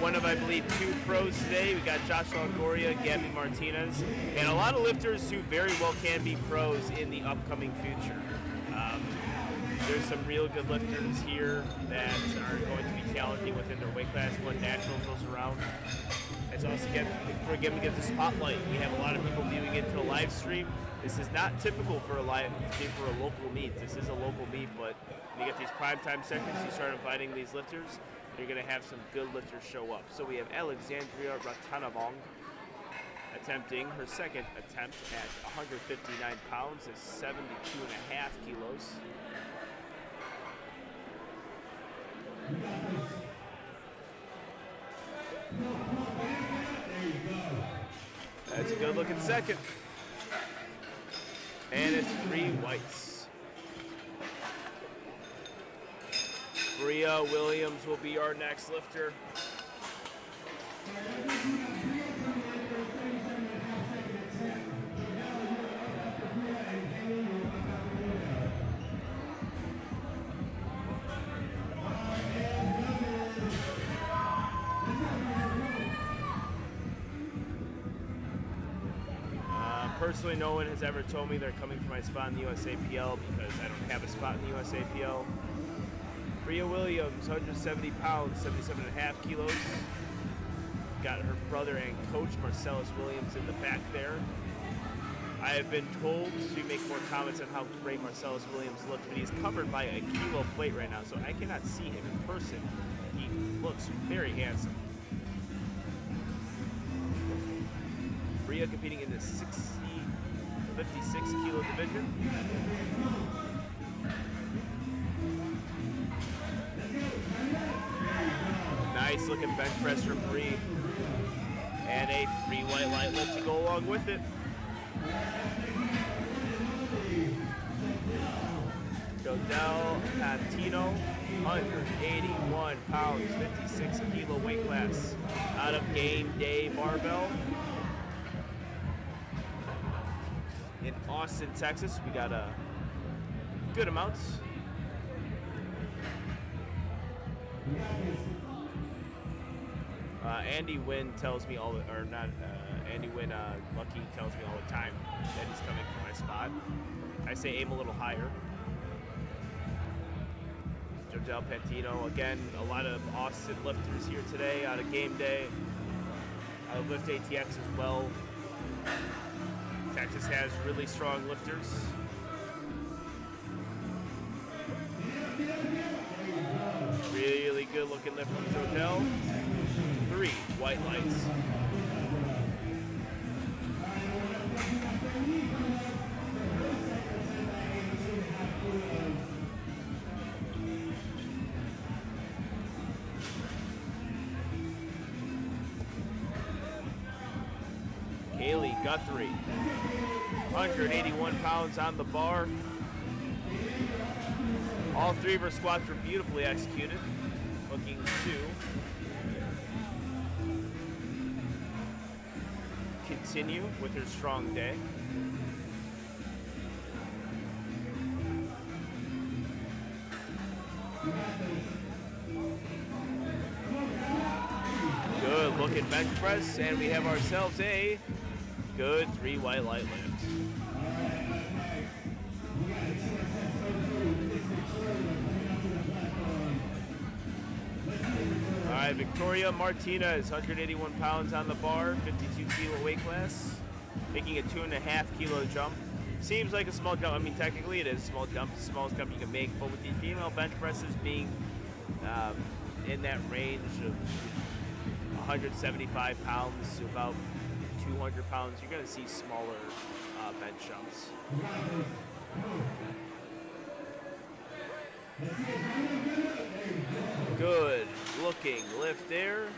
One of, I believe, 2 pros today. We got Josh Longoria, Gabby Martinez, and a lot of lifters who very well can be pros in the upcoming future. There's some real good lifters here that are going to be challenging within their weight class when Nationals rolls around. It's also, again, get the spotlight. We have a lot of people viewing it to a live stream. This is not typical for a local meet. This is a local meet, but when you get these primetime sessions, you start inviting these lifters, you're going to have some good lifters show up. So we have Alexandria Ratanavong attempting her second attempt at 159 pounds at 72.5 kilos. That's a good looking second. And it's 3 whites. Bria Williams will be our next lifter. Personally, no one has ever told me they're coming for my spot in the USAPL because I don't have a spot in the USAPL. Bria Williams, 170 pounds, 77.5 kilos. Got her brother and coach Marcellus Williams in the back there. I have been told to make more comments on how great Marcellus Williams looks, but he's covered by a kilo plate right now, so I cannot see him in person. He looks very handsome. Bria competing in the 56 kilo division. Nice looking bench press from Brie. And a 3 white light lift to go along with it. Jodel Patino, 181 pounds, 56 kilo weight class out of Game Day Barbell. In Austin, Texas, we got a good amount. Andy Wynn tells me all the, or not, Andy Wynn, Lucky tells me all the time that he's coming for my spot. I say aim a little higher. Jodel Pantino, again, a lot of Austin lifters here today out of Game Day. Out of Lift ATX as well. Texas has really strong lifters. Really good looking lift from Jotel. 3 white lights. Kaylee Guthrie, 181 pounds on the bar. All 3 of her squats were beautifully executed. Looking to continue with her strong day. Good looking bench press, and we have ourselves a good 3 white light lift. All right, Victoria Martinez, 181 pounds on the bar, 52 kilo weight class, making a 2.5 kilo jump. Seems like a small jump. I mean, technically it is a small jump, the smallest jump you can make, but with the female bench presses being in that range of 175 pounds to about 200 pounds, you're going to see smaller bench jumps. Good looking lift there,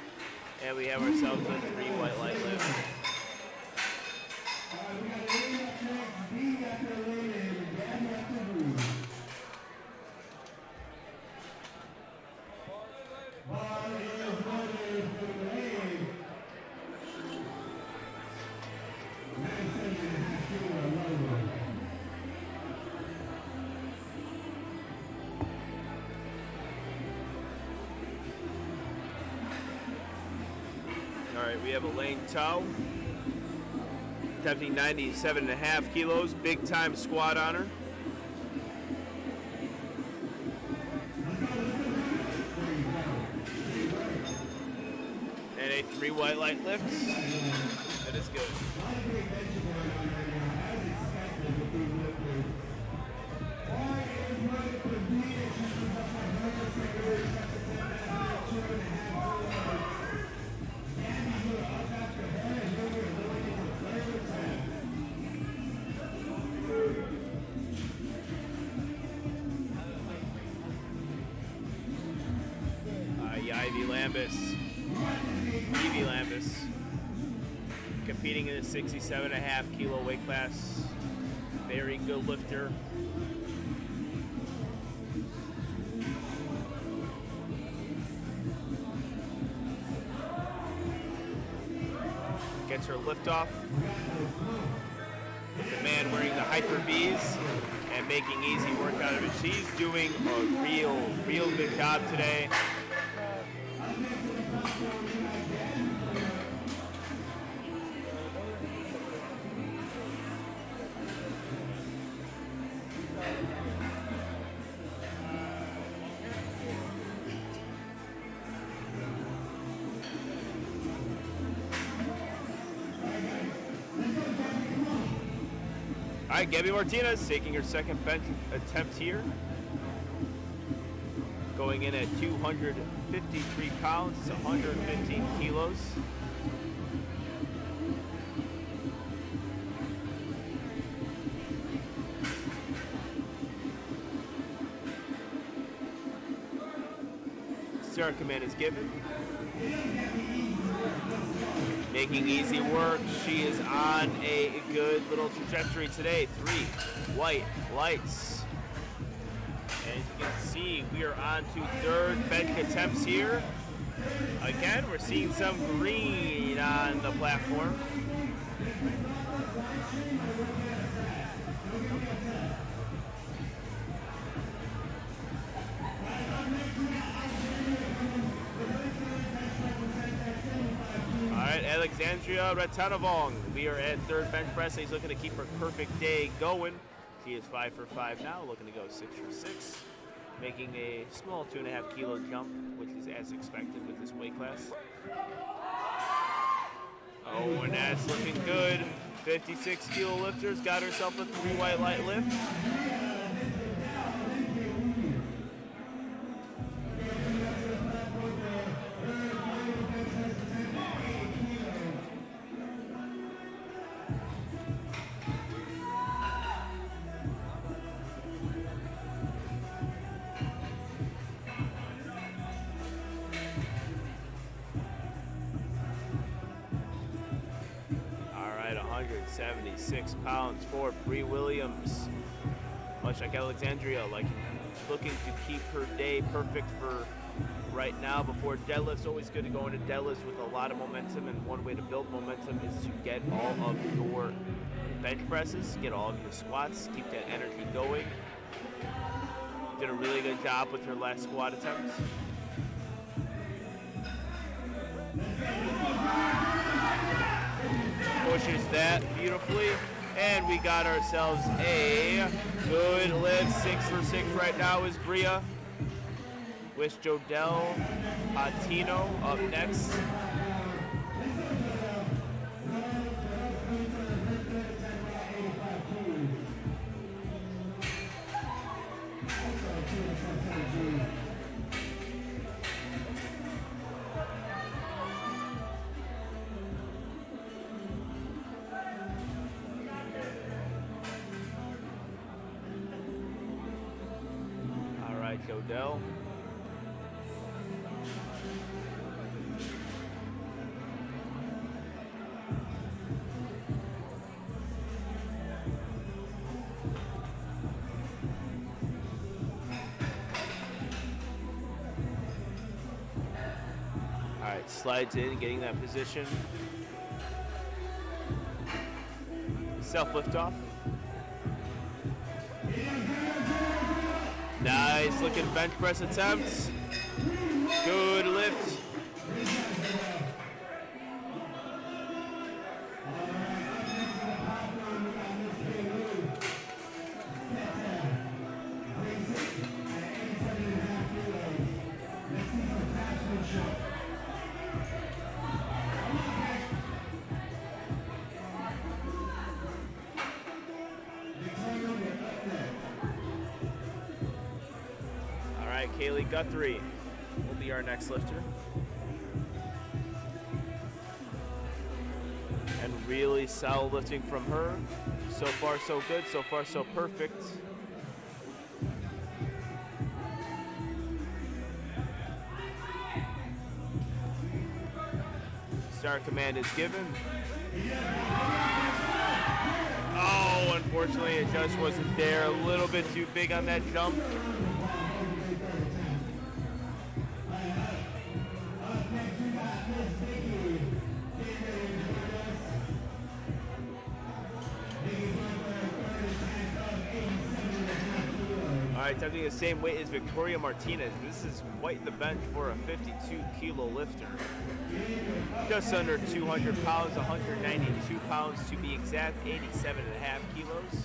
and we have ourselves a 3 white light lift. All right, we have Elaine Tao, attempting 97.5 kilos, big time squat on her. And a 3 white light lift. That is good. Evie Lambus, competing in a 67.5 kilo weight class. Very good lifter. Gets her lift off. The man wearing the Hyper V's and making easy work out of it. She's doing a real good job today. All right, Gabby Martinez taking her second bench attempt here. Going in at 253 pounds, it's 115 kilos. Start command is given. Making easy work. She is on a good little trajectory today. 3 white lights. And as you can see, we are on to third bench attempts here. Again, we're seeing some green on the platform. Alright, Alexandria Ratanovong. We are at third bench press. He's looking to keep her perfect day going. She is 5 for 5 now, looking to go 6 for 6. Making a small 2.5 kilo jump, which is as expected with this weight class. Oh, and that's looking good. 56 kilo lifters got herself a 3 white light lift. All right, 176 pounds for Bree Williams. Much like Alexandria, looking to keep her day perfect for right now before deadlifts. Always good to go into deadlifts with a lot of momentum, and one way to build momentum is to get all of your bench presses, get all of your squats, keep that energy going. Did a really good job with her last squat attempts. Pushes that beautifully, and we got ourselves a good lift. 6 for 6 right now is Bria. With Jodelle Patino up next. All right, Jodelle. All right, slides in, getting that position. Self lift off. Nice looking bench press attempts. Good lift. Kaylee Guthrie will be our next lifter. And really solid lifting from her. So far so good, so far so perfect. Start command is given. Oh, unfortunately it just wasn't there. A little bit too big on that jump. Attempting the same weight as Victoria Martinez. This is quite the bench for a 52 kilo lifter. Just under 200 pounds, 192 pounds to be exact, 87 and a half kilos.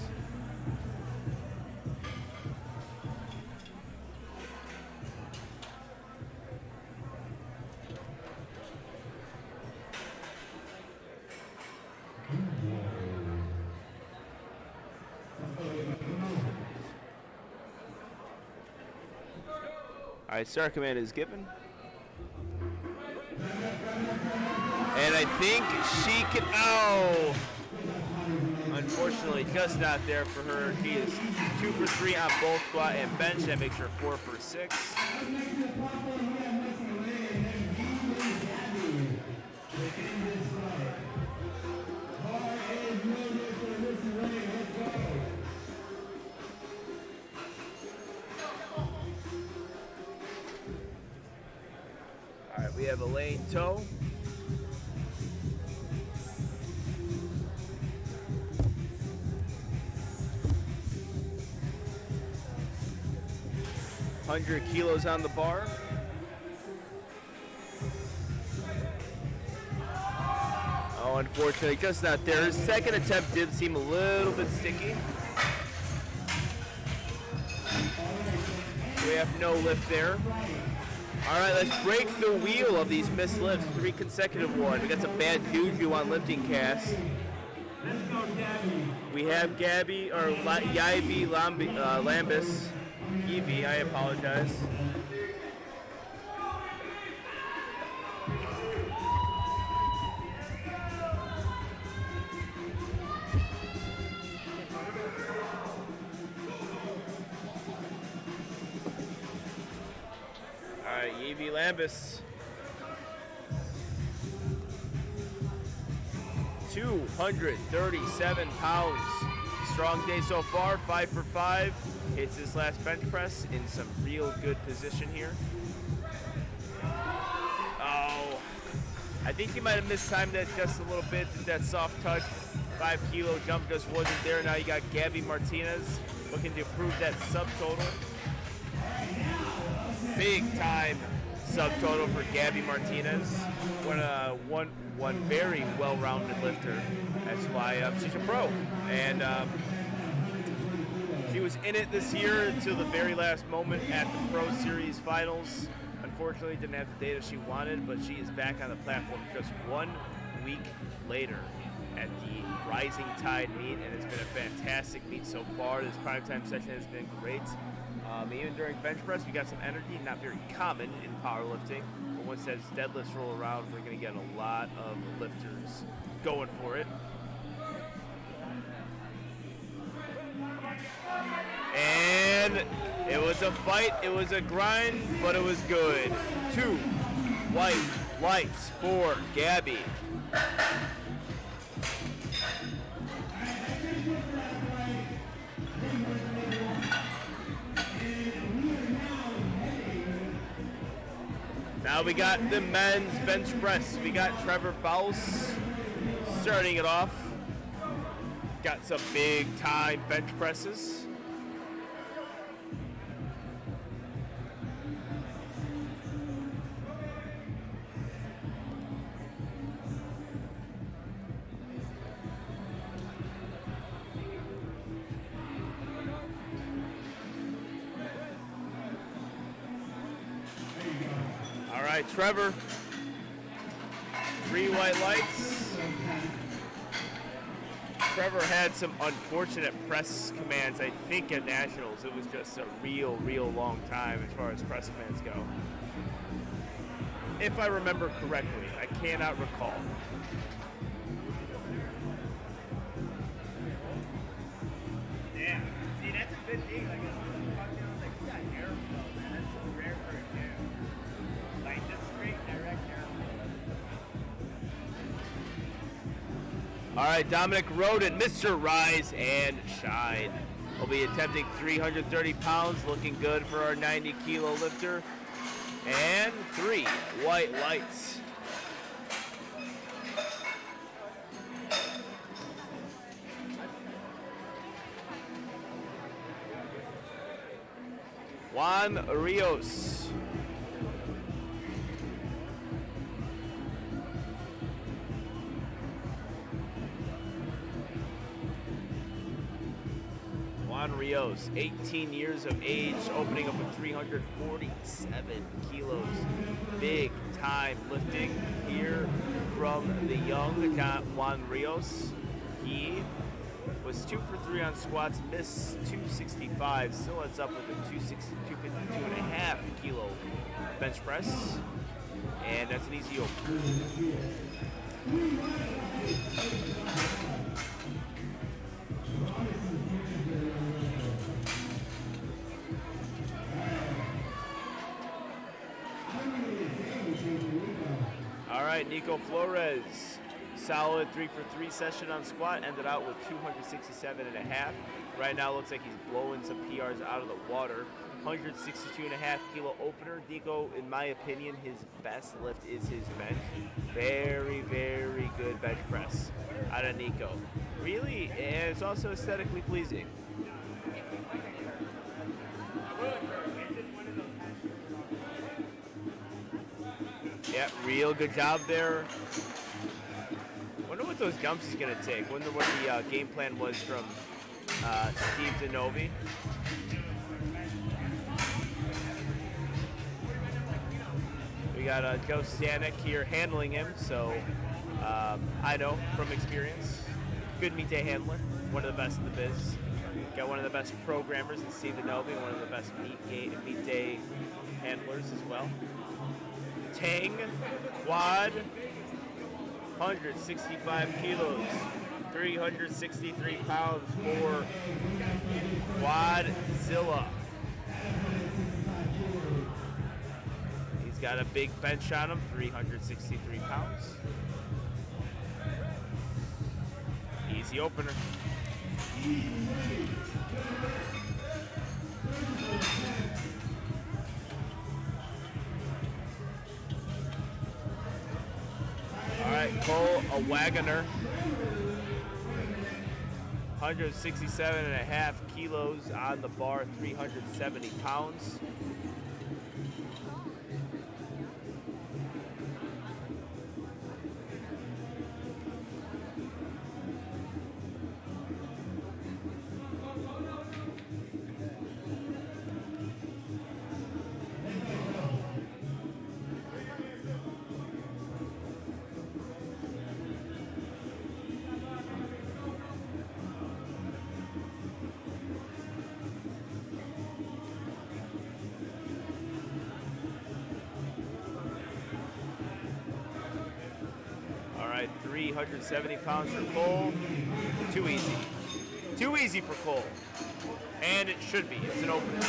All right, start command is given. And I think she can, oh! Unfortunately, just not there for her. She is 2 for 3 on both squat and bench. That makes her 4 for 6. We have Elaine Toe. $100 kilos on the bar. Oh, unfortunately, just not there. His second attempt did seem a little bit sticky. We have no lift there. All right, let's break the wheel of these missed lifts. 3 consecutive ones. We got some bad juju on lifting casts. We have Gabby, or Yivy Lambus. Yivy, I apologize. All right, Yivy Lambus. 237 pounds. Strong day so far, 5 for 5. Hits his last bench press in some real good position here. Oh, I think he might have mistimed that just a little bit. Did that soft touch. 5 kilo jump just wasn't there. Now you got Gabby Martinez looking to improve that subtotal. Big time subtotal for Gabby Martinez. One very well-rounded lifter. That's why she's a pro. And she was in it this year until the very last moment at the Pro Series Finals. Unfortunately, didn't have the data she wanted, but she is back on the platform just 1 week later at the Rising Tide meet, and it's been a fantastic meet so far. This primetime session has been great. Even during bench press, we got some energy, not very common in powerlifting. But once those deadlifts roll around, we're going to get a lot of lifters going for it. And it was a fight, it was a grind, but it was good. 2 white lights for Gabby. Now we got the men's bench press. We got Trevor Baus starting it off. Got some big time bench presses. All right, Trevor, 3 white lights. Trevor had some unfortunate press commands, I think, at Nationals. It was just a real long time as far as press commands go. If I remember correctly, I cannot recall. Yeah, see, that's a good thing. Like, you got airflow, man. That's so rare for a gym. Like, just straight, direct airflow. All right, Dominic Roden, Mr. Rise and Shine. Will be attempting 330 pounds, looking good for our 90 kilo lifter. And 3 white lights. Juan Rios. Juan Rios, 18 years of age, opening up with 347 kilos. Big time lifting here from the young Juan Rios. He was 2 for 3 on squats, missed 265, still ends up with a 252.5 kilo bench press. And that's an easy open. All right, Nico Flores, solid 3 for 3 session on squat, ended out with 267.5. Right now looks like he's blowing some PRs out of the water. 162.5 kilo opener. Nico, in my opinion, his best lift is his bench. Very good bench press out of Nico. Really, and it's also aesthetically pleasing. Yeah, real good job there. Wonder what those jumps he's gonna take. Wonder what the game plan was from Steve DeNovi. We got Joe Stanek here handling him, so I know from experience. Good meat day handler, one of the best in the biz. Got one of the best programmers in Steve Novi, one of the best meat day handlers as well. Tang, quad, 165 kilos, 363 pounds for Quadzilla. He's got a big bench on him, 363 pounds. Easy opener. All right, Cole, a Wagoner. 167.5 kilos on the bar, 370 pounds. All right, 370 pounds for Cole. Too easy. Too easy for Cole. And it should be. It's an opener.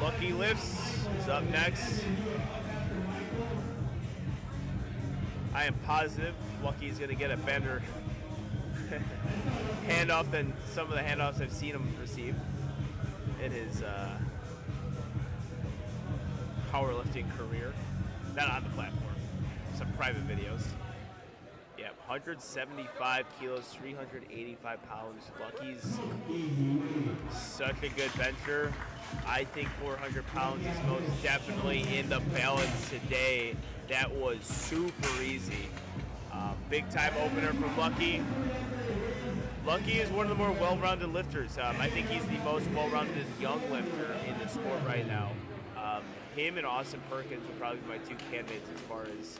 Lucky Lifts is up next. I am positive Lucky is going to get a better handoff than some of the handoffs I've seen him receive in his powerlifting career. Not on the platform, some private videos. Yeah, 175 kilos, 385 pounds. Lucky's such a good bencher. I think 400 pounds is most definitely in the balance today. That was super easy. Big time opener from Lucky. Lucky is one of the more well-rounded lifters. I think he's the most well-rounded young lifter in the sport right now. Him and Austin Perkins would probably be my two candidates as far as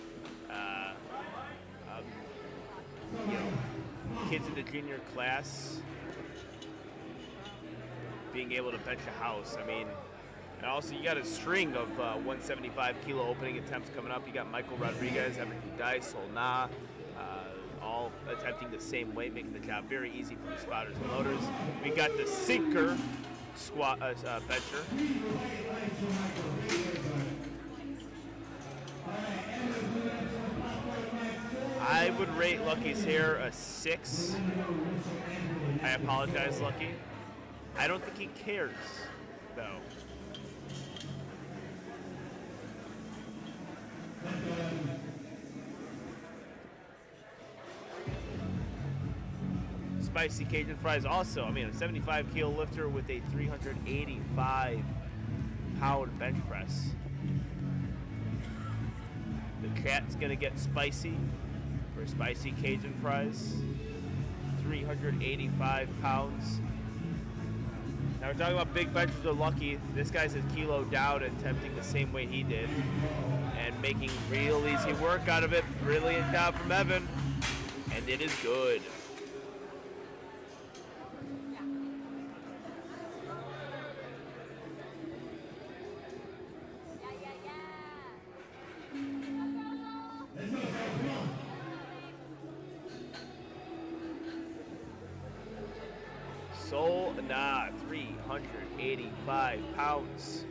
kids in the junior class being able to bench a house. I mean, and also you got a string of 175 kilo opening attempts coming up. You got Michael Rodriguez, Evan Dice, Solna, all attempting the same weight, making the job very easy for the spotters and loaders. We got the sinker squat bencher. I would rate Lucky's here a 6. I apologize, Lucky. I don't think he cares, though. Spicy Cajun fries also. I mean, a 75 kilo lifter with a 385 pound bench press. The chat's gonna get spicy for spicy Cajun fries. 385 pounds. Now we're talking about big benches of Lucky. This guy's a kilo down and attempting the same weight he did and making real easy work out of it. Brilliant job from Evan, and it is good. Solna, 385 pounds.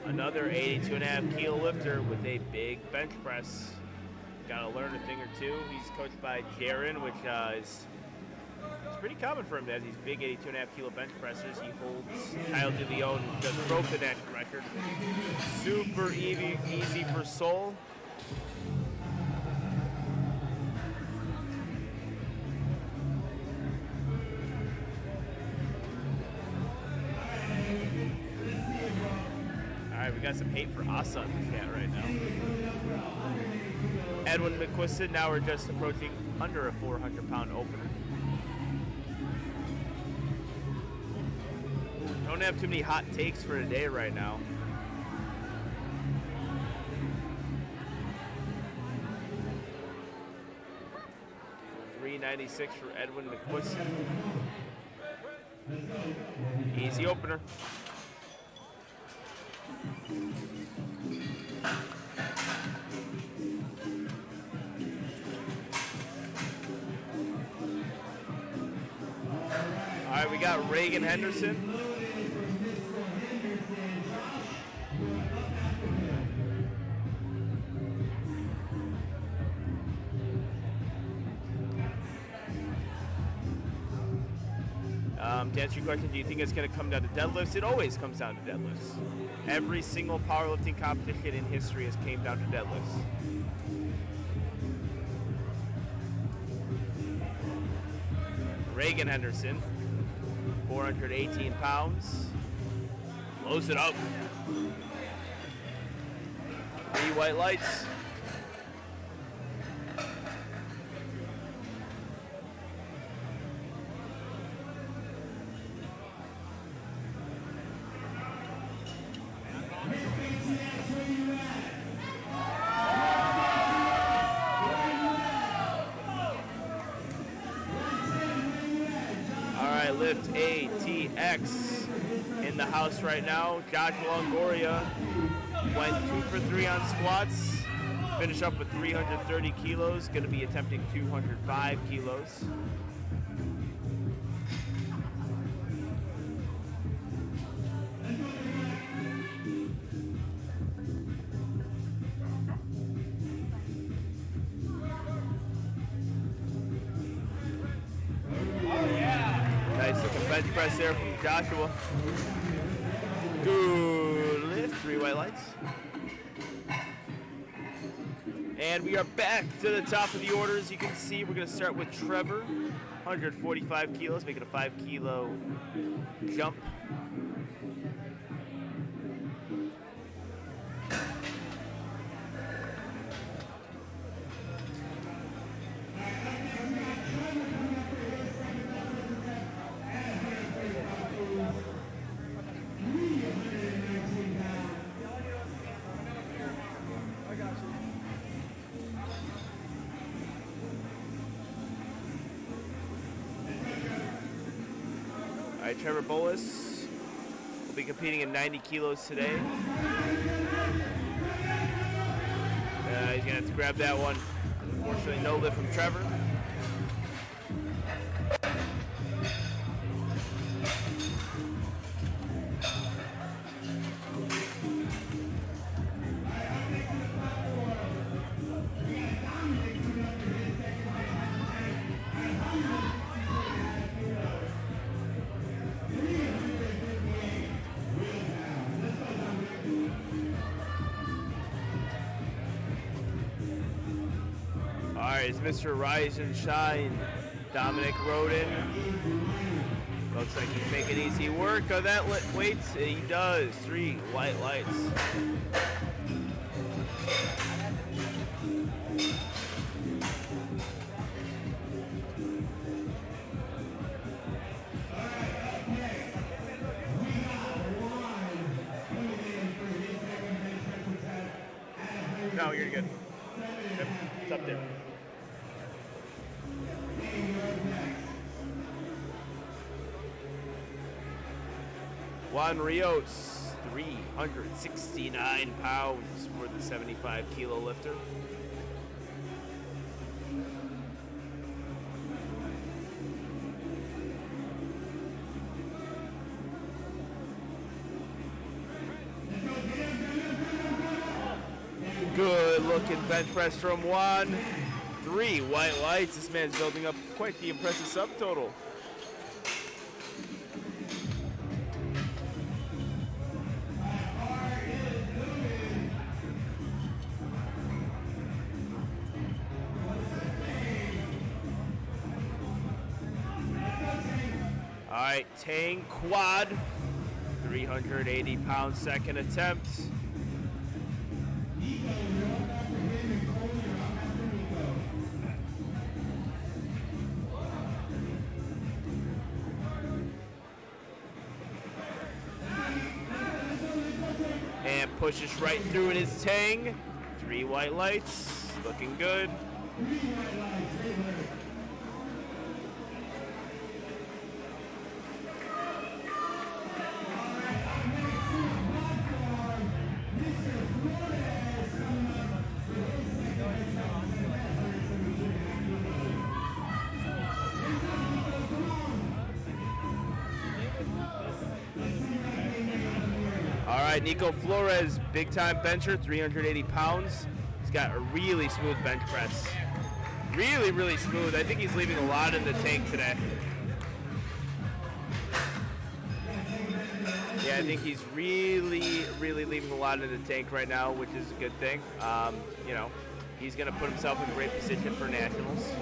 Another 82.5 kilo lifter with a big bench press. Got to learn a thing or two. He's coached by Darren, which is it's pretty common for him to have these big 82.5 kilo bench pressers. He holds Kyle DeLeon, who just broke the national record. Super easy for Sol. got some hate for Asa in the chat right now. Edwin McQuiston, now we're just approaching under a 400-pound opener. Don't have too many hot takes for today right now. $396 for Edwin McQuiston. Easy opener. All right, we got Reagan Henderson. To answer your question, do you think it's going to come down to deadlifts? It always comes down to deadlifts. Every single powerlifting competition in history has came down to deadlifts. Reagan Henderson, 418 pounds. Close it up. 3 white lights. Lift ATX in the house right now. Josh Longoria went 2 for 3 on squats. Finish up with 330 kilos. Going to be attempting 205 kilos. Nice looking bench press there from Joshua. Good lift, 3 white lights. And we are back to the top of the order. As you can see, we're going to start with Trevor, 145 kilos, making a 5 kilo jump. All right, Trevor Bolus will be competing in 90 kilos today. He's gonna have to grab that one. Unfortunately, no lift from Trevor. It's Mr. Rise and Shine, Dominic Roden. Looks like he's making easy work of that weight. He does. 3 white lights. No, you're good. Yep, it's up there. Juan Rios, 369 pounds for the 75 kilo lifter. Good looking bench press from Juan. 3 white lights. This man's building up quite the impressive subtotal. All right, Tang quad, 380 pound second attempt. Pushes right through in his tang. 3 white lights, looking good. All right, Nico Flores, big time bencher, 380 pounds. He's got a really smooth bench press. Really, really smooth. I think he's leaving a lot in the tank today. Yeah, I think he's really, really leaving a lot in the tank right now, which is a good thing. You know, he's going to put himself in great position for nationals.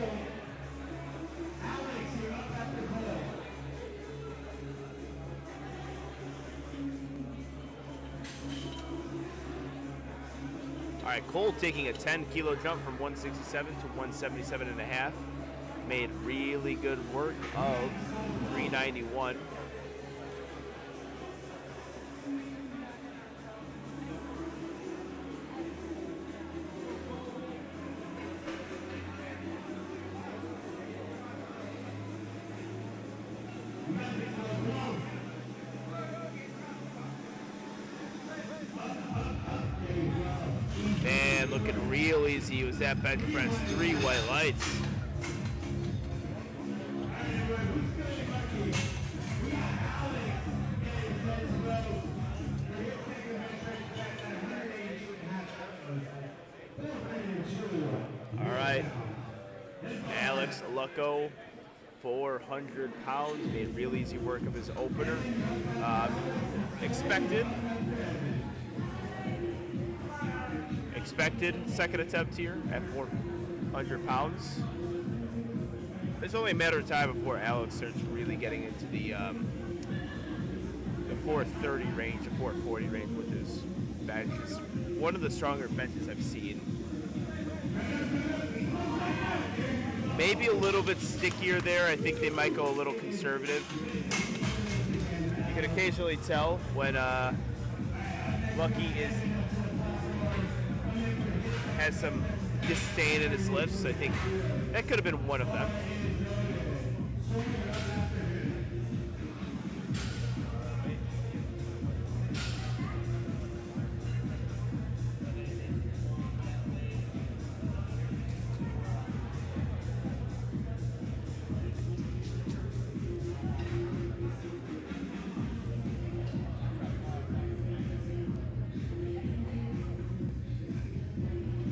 All right, Cole taking a 10-kilo jump from 167 to 177 and a half. Made really good work of 391. Man, looking real easy with that bench press. 3 white lights. All right, Alex Lucco, 400 pounds, made real easy work of his opener. Expected second attempt here at 400 pounds. It's only a matter of time before Alex starts really getting into the 430 range, the 440 range with his bench. It's one of the stronger benches I've seen. Maybe a little bit stickier there. I think they might go a little conservative. You can occasionally tell when Lucky has some disdain in his lips. I think that could have been one of them.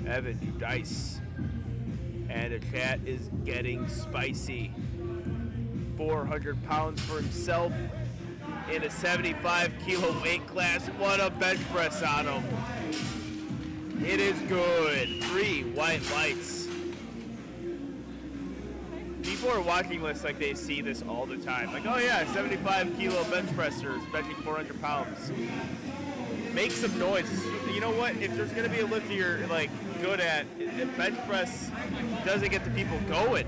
Evan Dice. And the chat is getting spicy. 400 pounds for himself in a 75-kilo weight class. What a bench press on him. It is good. 3 white lights. People are watching this like they see this all the time. Like, oh yeah, 75-kilo bench presser is benching 400 pounds. Make some noise. You know what? If there's going to be a lift you're like good at, if bench press doesn't get the people going.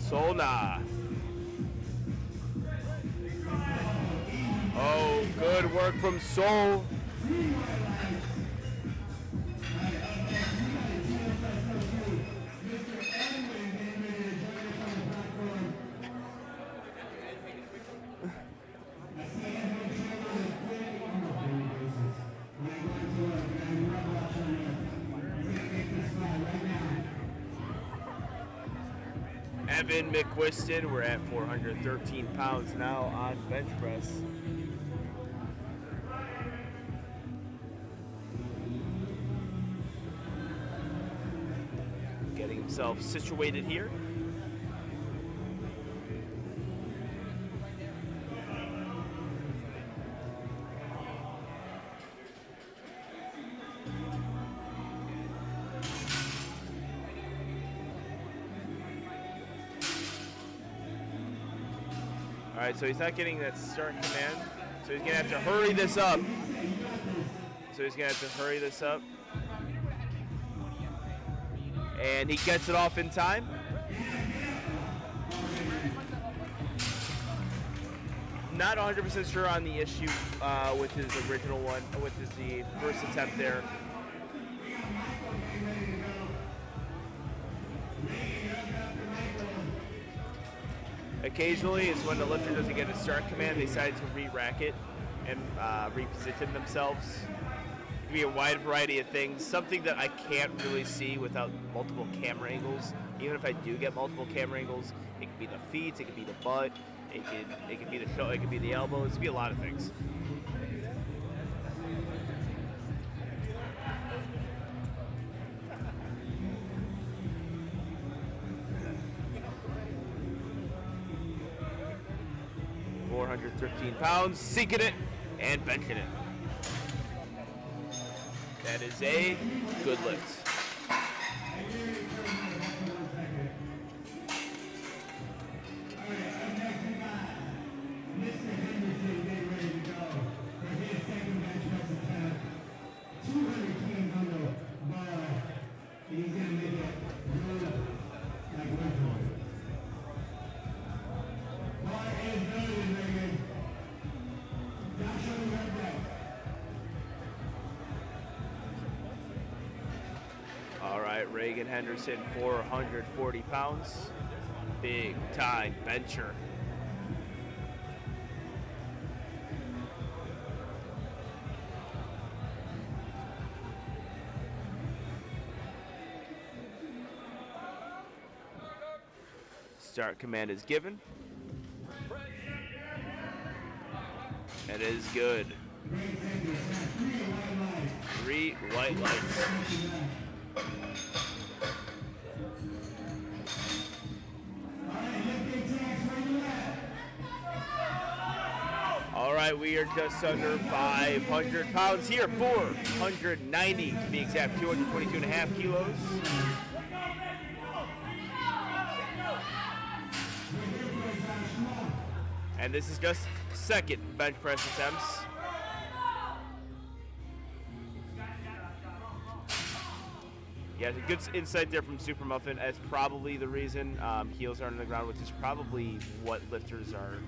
Solna. Oh, good work from Sol. Evan McQuiston, we're at 413 pounds now on bench press. Getting himself situated here. All right, so he's not getting that start command, so he's gonna have to hurry this up. so he's gonna have to hurry this up. And he gets it off in time. Not 100% sure on the issue with his original one, with the first attempt there. Occasionally, it's when the lifter doesn't get a start command, they decide to re-rack it and reposition themselves. It can be a wide variety of things. Something that I can't really see without multiple camera angles. Even if I do get multiple camera angles, it could be the feet, it could be the butt, it could be the shoulder, it could be the elbows, it could be a lot of things. £413, sinking it and benching it. That is a good lift. All right, Reagan Henderson, 440 pounds. Big time bencher. Start command is given. That is good. 3 white lights. All right, we are just under 500 pounds here. 490 to be exact, 222.5 kilos. And this is just second bench press attempts. Yeah, a good insight there from Super Muffin. That's probably the reason heels aren't on the ground, which is probably what lifters are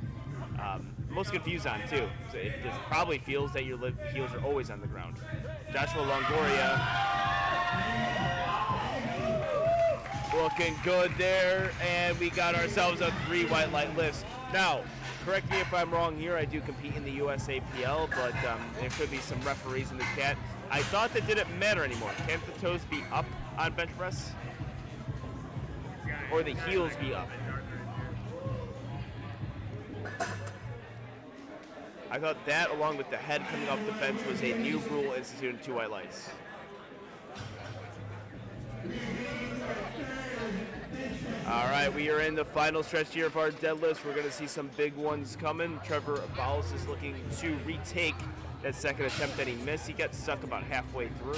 most confused on too. So it just probably feels that your heels are always on the ground. Joshua Longoria looking good there, and we got ourselves a 3 white light lifts. Now, correct me if I'm wrong here, I do compete in the USAPL, but there could be some referees in the chat. I thought that didn't matter anymore. Can't the toes be up on bench press? Or the heels be up? I thought that, along with the head coming off the bench, was a new rule instituted in 2 white lights. All right, we are in the final stretch here of our deadlifts. We're going to see some big ones coming. Trevor Bowles is looking to retake that second attempt that he missed. He got stuck about halfway through.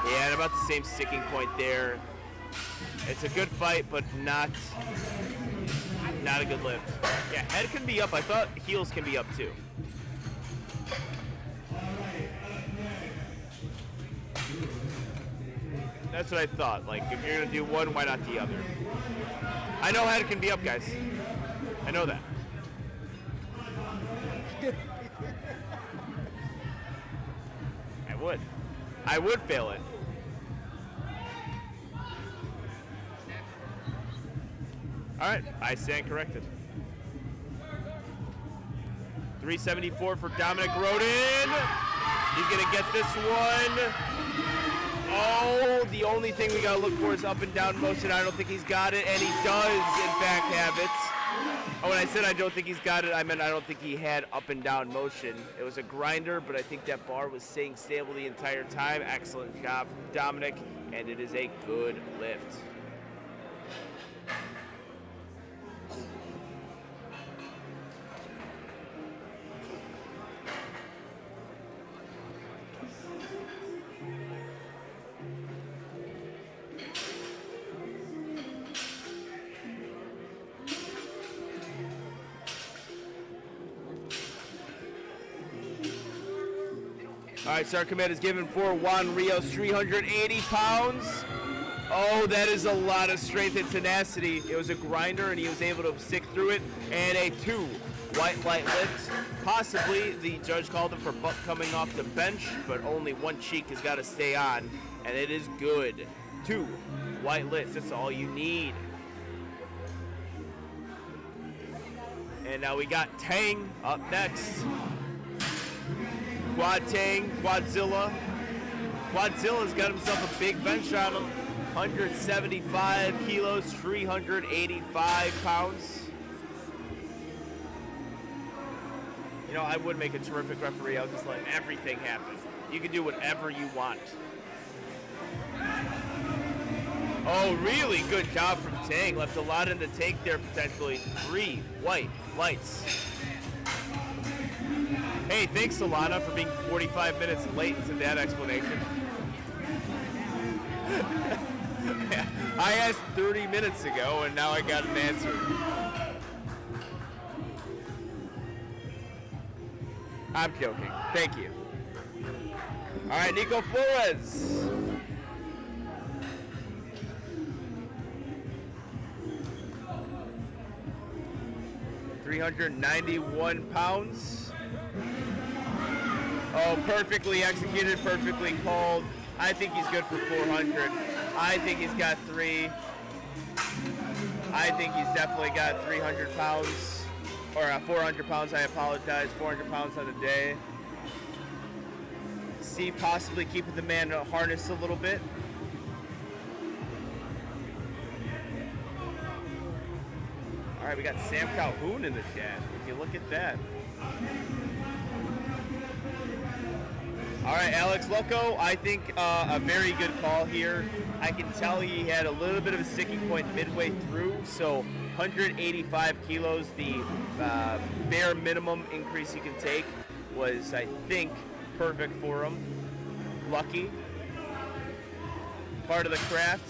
Yeah, and about the same sticking point there. It's a good fight, but not a good lift. Yeah, head can be up. I thought heels can be up too. That's what I thought. Like, if you're gonna do one, why not the other? I know head can be up, guys. I know that. I would fail it. All right, I stand corrected. 374 for Dominic Rodin. He's gonna get this one. Oh, the only thing we gotta look for is up and down motion. I don't think he's got it, and he does in fact have it. Oh, when I said I don't think he's got it, I meant I don't think he had up and down motion. It was a grinder, but I think that bar was staying stable the entire time. Excellent job from Dominic, and it is a good lift. All right, start command is given for Juan Rios, 380 pounds. Oh, that is a lot of strength and tenacity. It was a grinder, and he was able to stick through it. And a 2 white light lifts. Possibly the judge called him for butt coming off the bench, but only one cheek has got to stay on, and it is good. 2 white lifts. That's all you need. And now we got Tang up next. Quad Tang, Quadzilla. Quadzilla's got himself a big bench on him. 175 kilos, 385 pounds. You know, I would make a terrific referee. I would just let everything happen. You can do whatever you want. Oh, really good job from Tang. Left a lot in the tank there, potentially. 3 white lights. Hey, thanks, Solana, for being 45 minutes late to that explanation. I asked 30 minutes ago, and now I got an answer. I'm joking. Thank you. All right, Nico Flores. $391. Oh, perfectly executed, perfectly called. I think he's good for 400. I think he's got 3. I think he's definitely got 300 pounds, or 400 pounds, I apologize, 400 pounds on the day. See, possibly keeping the man harnessed a little bit. All right, we got Sam Calhoun in the chat. If you look at that. All right, Alex Loco, I think a very good call here. I can tell he had a little bit of a sticking point midway through, so 185 kilos, the bare minimum increase he can take, was, I think, perfect for him. Lucky. Part of the craft.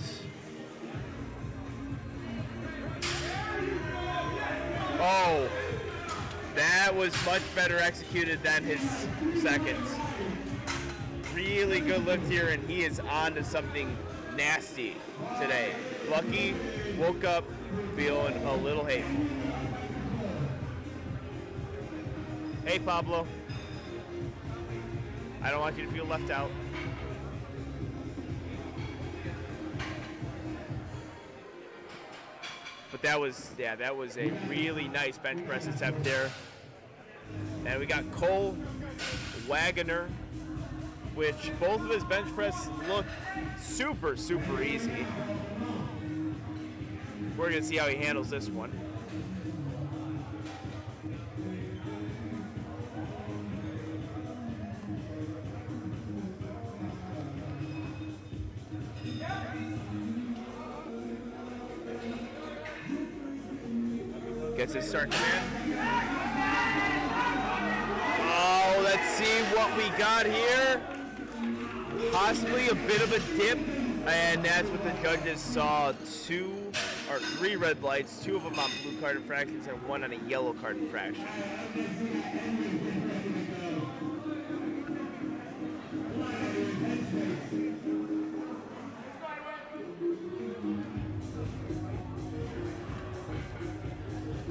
Oh, that was much better executed than his seconds. Really good lift here, and he is on to something nasty today. Lucky woke up feeling a little hateful. Hey, Pablo. I don't want you to feel left out. But that was a really nice bench press attempt there. And we got Cole Wagoner, which both of his bench press look super, super easy. We're gonna see how he handles this one. Gets his start command. Oh, let's see what we got here. Possibly a bit of a dip, and that's what the judges saw. 3 red lights, 2 of them on blue card infractions and 1 on a yellow card infraction.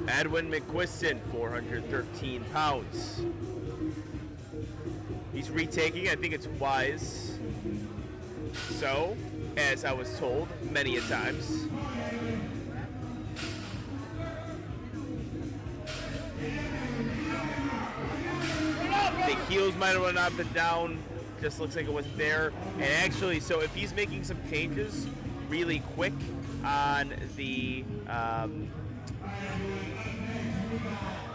Edwin McQuiston, 413 pounds. He's retaking, I think it's wise. So, as I was told many a times. The heels might have run up and down, just looks like it wasn't there. And actually, so if he's making some changes really quick on the,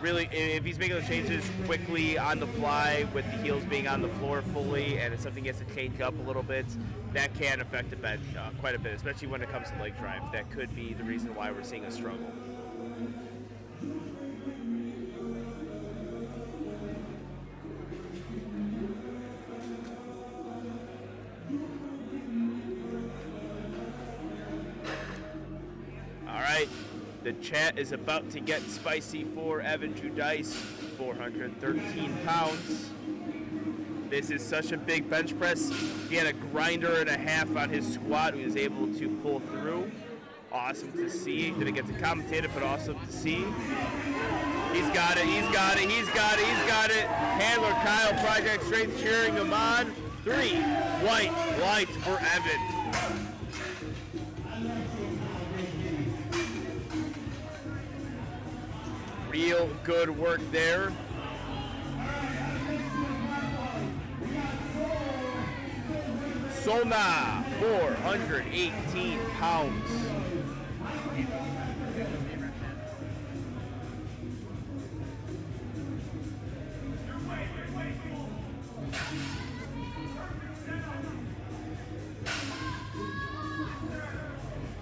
if he's making those changes quickly on the fly with the heels being on the floor fully, and if something gets to change up a little bit, that can affect the bench quite a bit, especially when it comes to leg drive. That could be the reason why we're seeing a struggle. All right. The chat is about to get spicy for Evan Judice, 413 pounds. This is such a big bench press. He had a grinder and a half on his squat. He was able to pull through. Awesome to see. Didn't get to commentate it, but awesome to see. He's got it, he's got it, he's got it, he's got it. Handler Kyle, Project Strength cheering him on. 3 white lights for Evan. Real good work there. Sona, 418 pounds.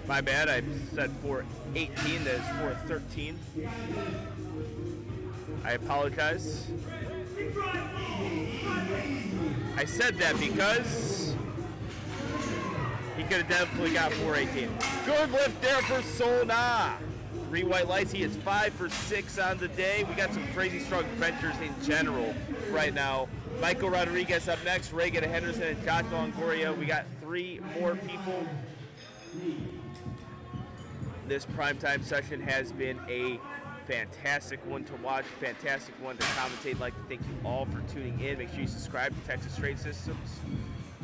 My bad, I said 418, that is 413. I apologize. I said that because he could have definitely got 418. Good lift there for Solna. 3 white lights, he is 5 for 6 on the day. We got some crazy strong benchers in general right now. Michael Rodriguez up next, Reagan Henderson, and Josh Longoria. We got 3 more people. This primetime session has been a fantastic one to watch, fantastic one to commentate. I'd like to thank you all for tuning in. Make sure you subscribe to Texas Straight Systems,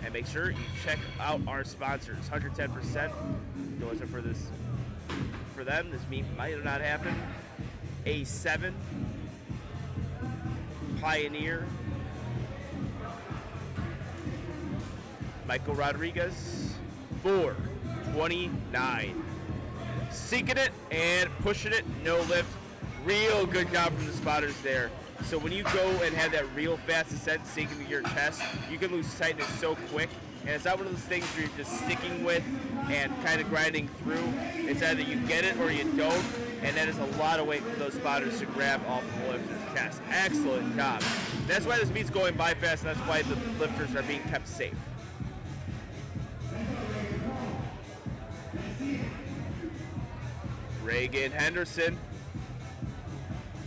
and make sure you check out our sponsors. 110%. If it wasn't for this, for them, this meet might not happen. A7, Pioneer, Michael Rodriguez, 429. Sinking it and pushing it, no lift. Real good job from the spotters there. So when you go and have that real fast ascent sinking to your chest, you can lose tightness so quick. And it's not one of those things where you're just sticking with and kind of grinding through. It's either you get it or you don't. And that is a lot of weight for those spotters to grab off the lifter's chest. Excellent job. That's why this meet's going by fast, and that's why the lifters are being kept safe. Reagan Henderson.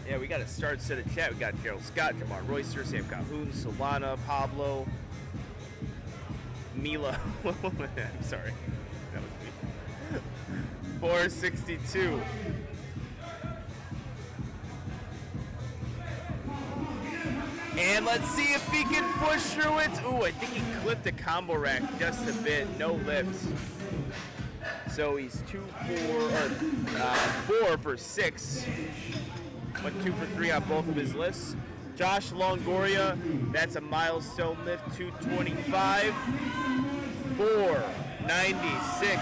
Yeah, we got a start set of chat. We got Gerald Scott, Jamar Royster, Sam Calhoun, Solana, Pablo, Mila. I'm sorry. That was me. 462. And let's see if he can push through it. Ooh, I think he clipped the combo rack just a bit. No lifts. So he's 4 for 6. Went 2 for 3 on both of his lifts. Josh Longoria, that's a milestone lift, 225. 496.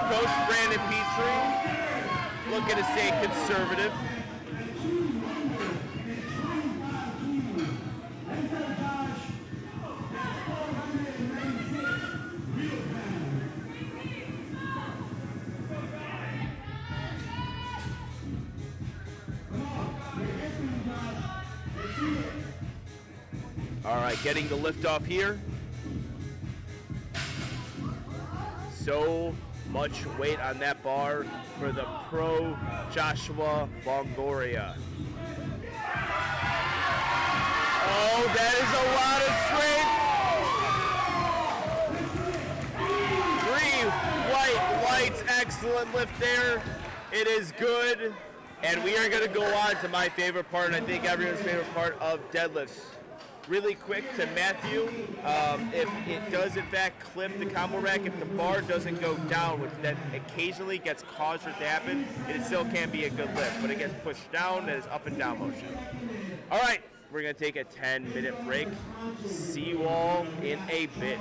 Coach Brandon Petrie, looking to stay conservative. All right, getting the lift off here. So much weight on that bar for the pro Joshua Longoria. Oh, that is a lot of strength. 3 white lights, excellent lift there. It is good. And we are gonna go on to my favorite part, and I think everyone's favorite part of deadlifts. Really quick to Matthew, if it does in fact clip the combo rack, if the bar doesn't go down, which that occasionally gets caused for it to happen, it still can be a good lift. But it gets pushed down, that is up and down motion. All right, we're gonna take a 10-minute break. See you all in a bit.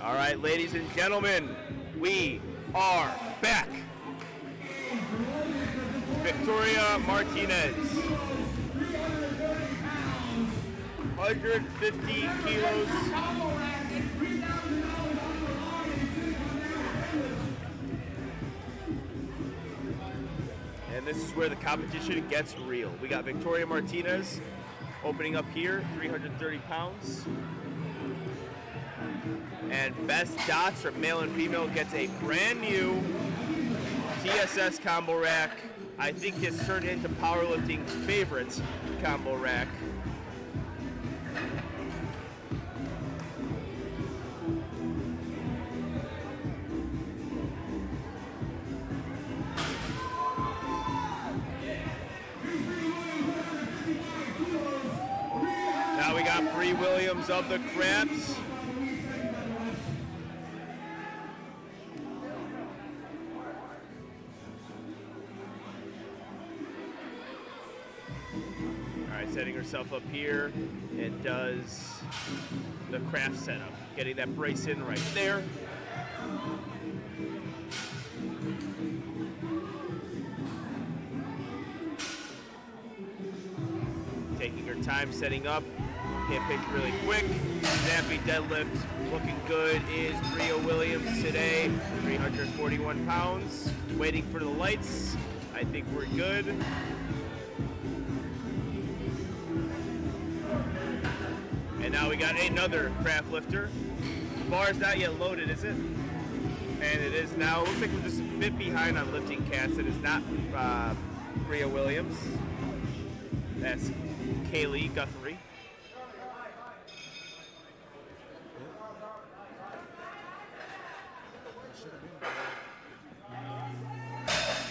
All right, ladies and gentlemen, we are back. Victoria Martinez, 150 kilos. And this is where the competition gets real. We got Victoria Martinez opening up here, 330 pounds. And best dots for male and female gets a brand new TSS combo rack. I think it's turned into powerlifting's favorite combo rack. Now we got Bree Williams of the Craps. Setting herself up here and does the craft setup. Getting that brace in right there. Taking her time setting up. Hip hitch really quick. Snappy deadlift looking good is Bria Williams today. 341 pounds. Waiting for the lights. I think we're good. And now we got another craft lifter. The bar is not yet loaded, is it? And it is now. Looks like we're just a bit behind on lifting cats. It is not Bria Williams. That's Kaylee Guthrie.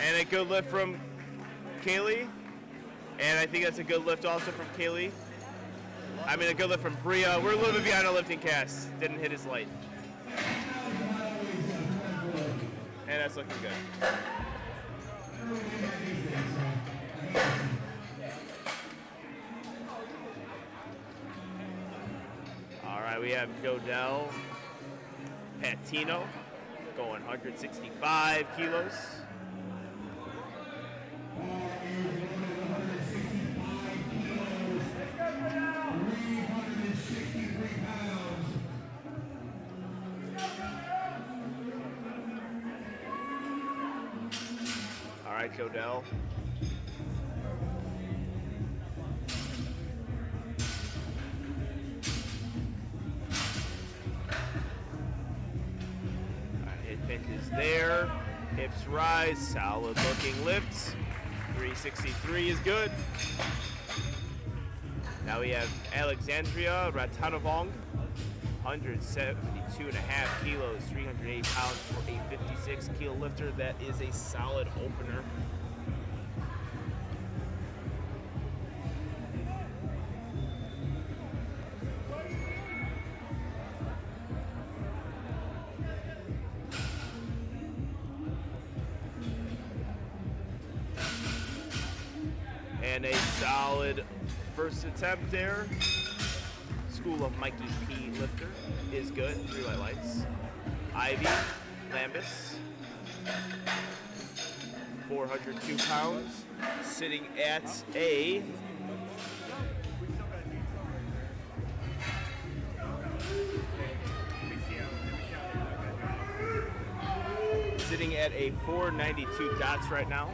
And a good lift from Kaylee. And I think that's a good lift also from Kaylee. I mean, a good lift from Bria. We're a little bit behind on lifting cast. Didn't hit his light. And that's looking good. All right, we have Jodelle Patino going 165 kilos. All right, Jodelle. Hip pinch is there. Hips rise. Solid looking lifts. 363 is good. Now we have Alexandria Ratanovong. 172.5 kilos, 308 pounds for a 56 kilo lifter. That is a solid opener. And a solid first attempt there. School of Mikey P lifter is good. 3 white lights. Ivy Lambus, 402 pounds, sitting at a sitting at a 492 dots right now.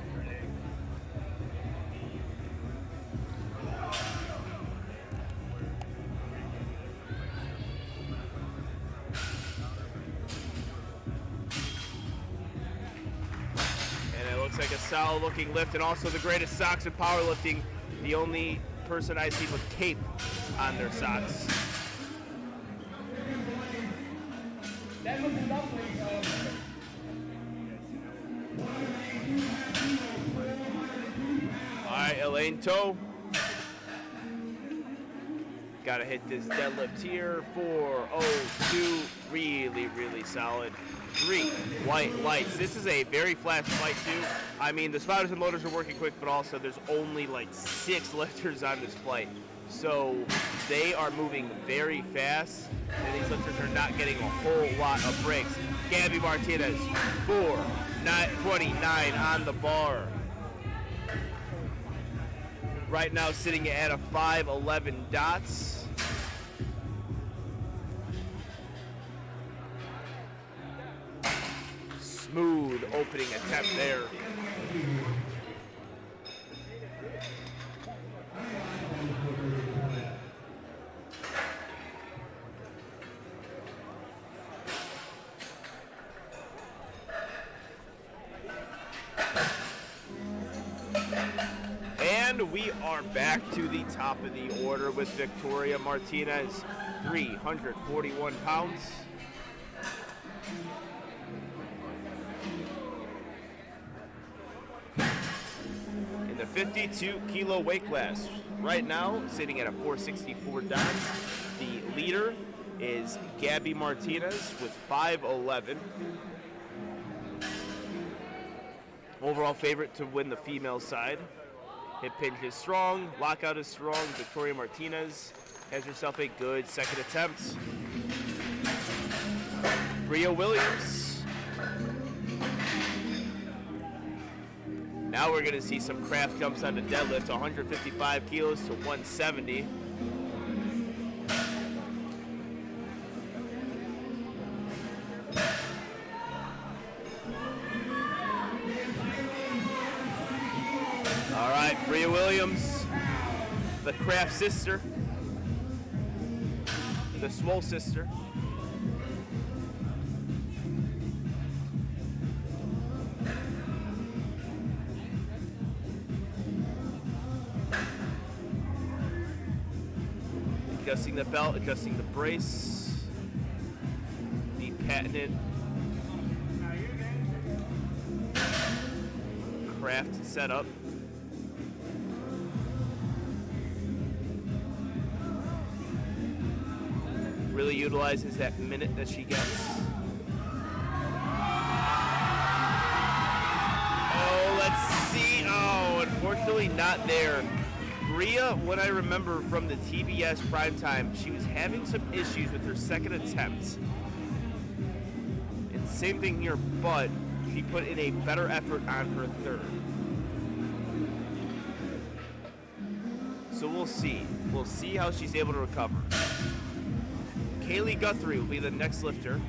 Like a solid looking lift, and also the greatest socks in powerlifting. The only person I've seen with cape on their socks. All right, Elaine Toe. Gotta hit this deadlift here. 402, really solid. 3 white lights. This is a very flash fight too. I mean, the spotters and loaders are working quick, but also there's only like 6 lifters on this flight. So they are moving very fast, and these lifters are not getting a whole lot of breaks. Gabby Martinez, 4.29 on the bar. Right now sitting at a 5.11 dots. Smooth opening attempt there. And we are back to the top of the order with Victoria Martinez, 341 pounds. In the 52 kilo weight class, right now sitting at a 464 dots. The leader is Gabby Martinez with 5.11. Overall favorite to win the female side. Hip hinge is strong, lockout is strong. Victoria Martinez has herself a good second attempt. Bria Williams. Now we're gonna see some craft jumps on the deadlift, 155 kilos to 170. All right, Bria Williams, the craft sister, the swole sister. Adjusting the belt, adjusting the brace, the patented craft setup. Really utilizes that minute that she gets. Oh, let's see. Oh, unfortunately not there. Bria, what I remember from the TBS Primetime, she was having some issues with her second attempt. And same thing here, but she put in a better effort on her third. So we'll see. We'll see how she's able to recover. Kaylee Guthrie will be the next lifter,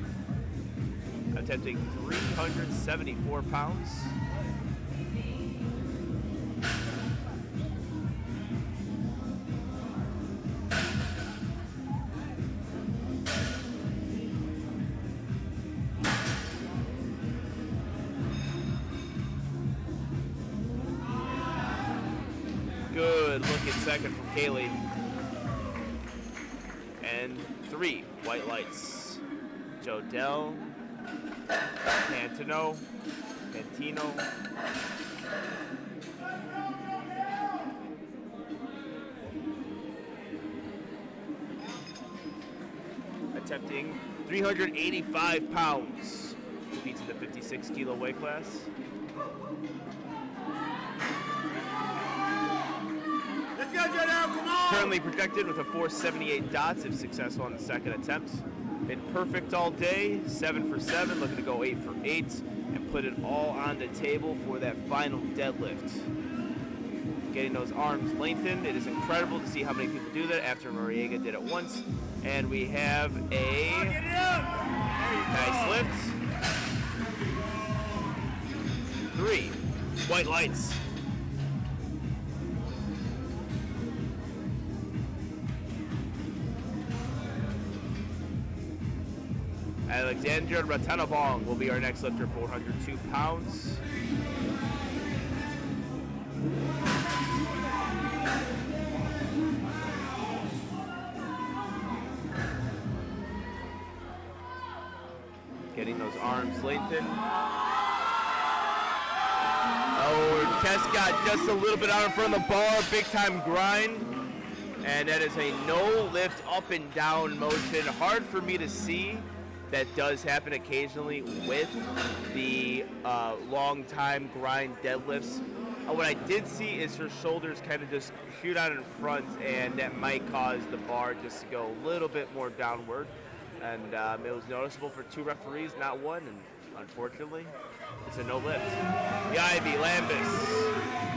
attempting 374 pounds. Good looking second from Kaylee. And 3 white lights. Jodell, Pantino. Attempting 385 pounds. Competes in the 56 kilo weight class. Let's go, Jodell, come on! Currently projected with a 478 dots if successful on the second attempt. Been perfect all day, 7 for 7, looking to go 8 for 8 and put it all on the table for that final deadlift. Getting those arms lengthened. It is incredible to see how many people do that after Noriega did it once. And we have a nice lift. 3 white lights. Alexandra Ratanabong will be our next lifter, 402 pounds. Getting those arms lengthened. Oh, chest got just a little bit out in front of the bar, big time grind. And that is a no lift up and down motion. Hard for me to see. That does happen occasionally with the long time grind deadlifts. What I did see is her shoulders kind of just shoot out in front, and that might cause the bar just to go a little bit more downward. And it was noticeable for 2 referees, not 1, and unfortunately, it's a no lift. The Ivy Lambus,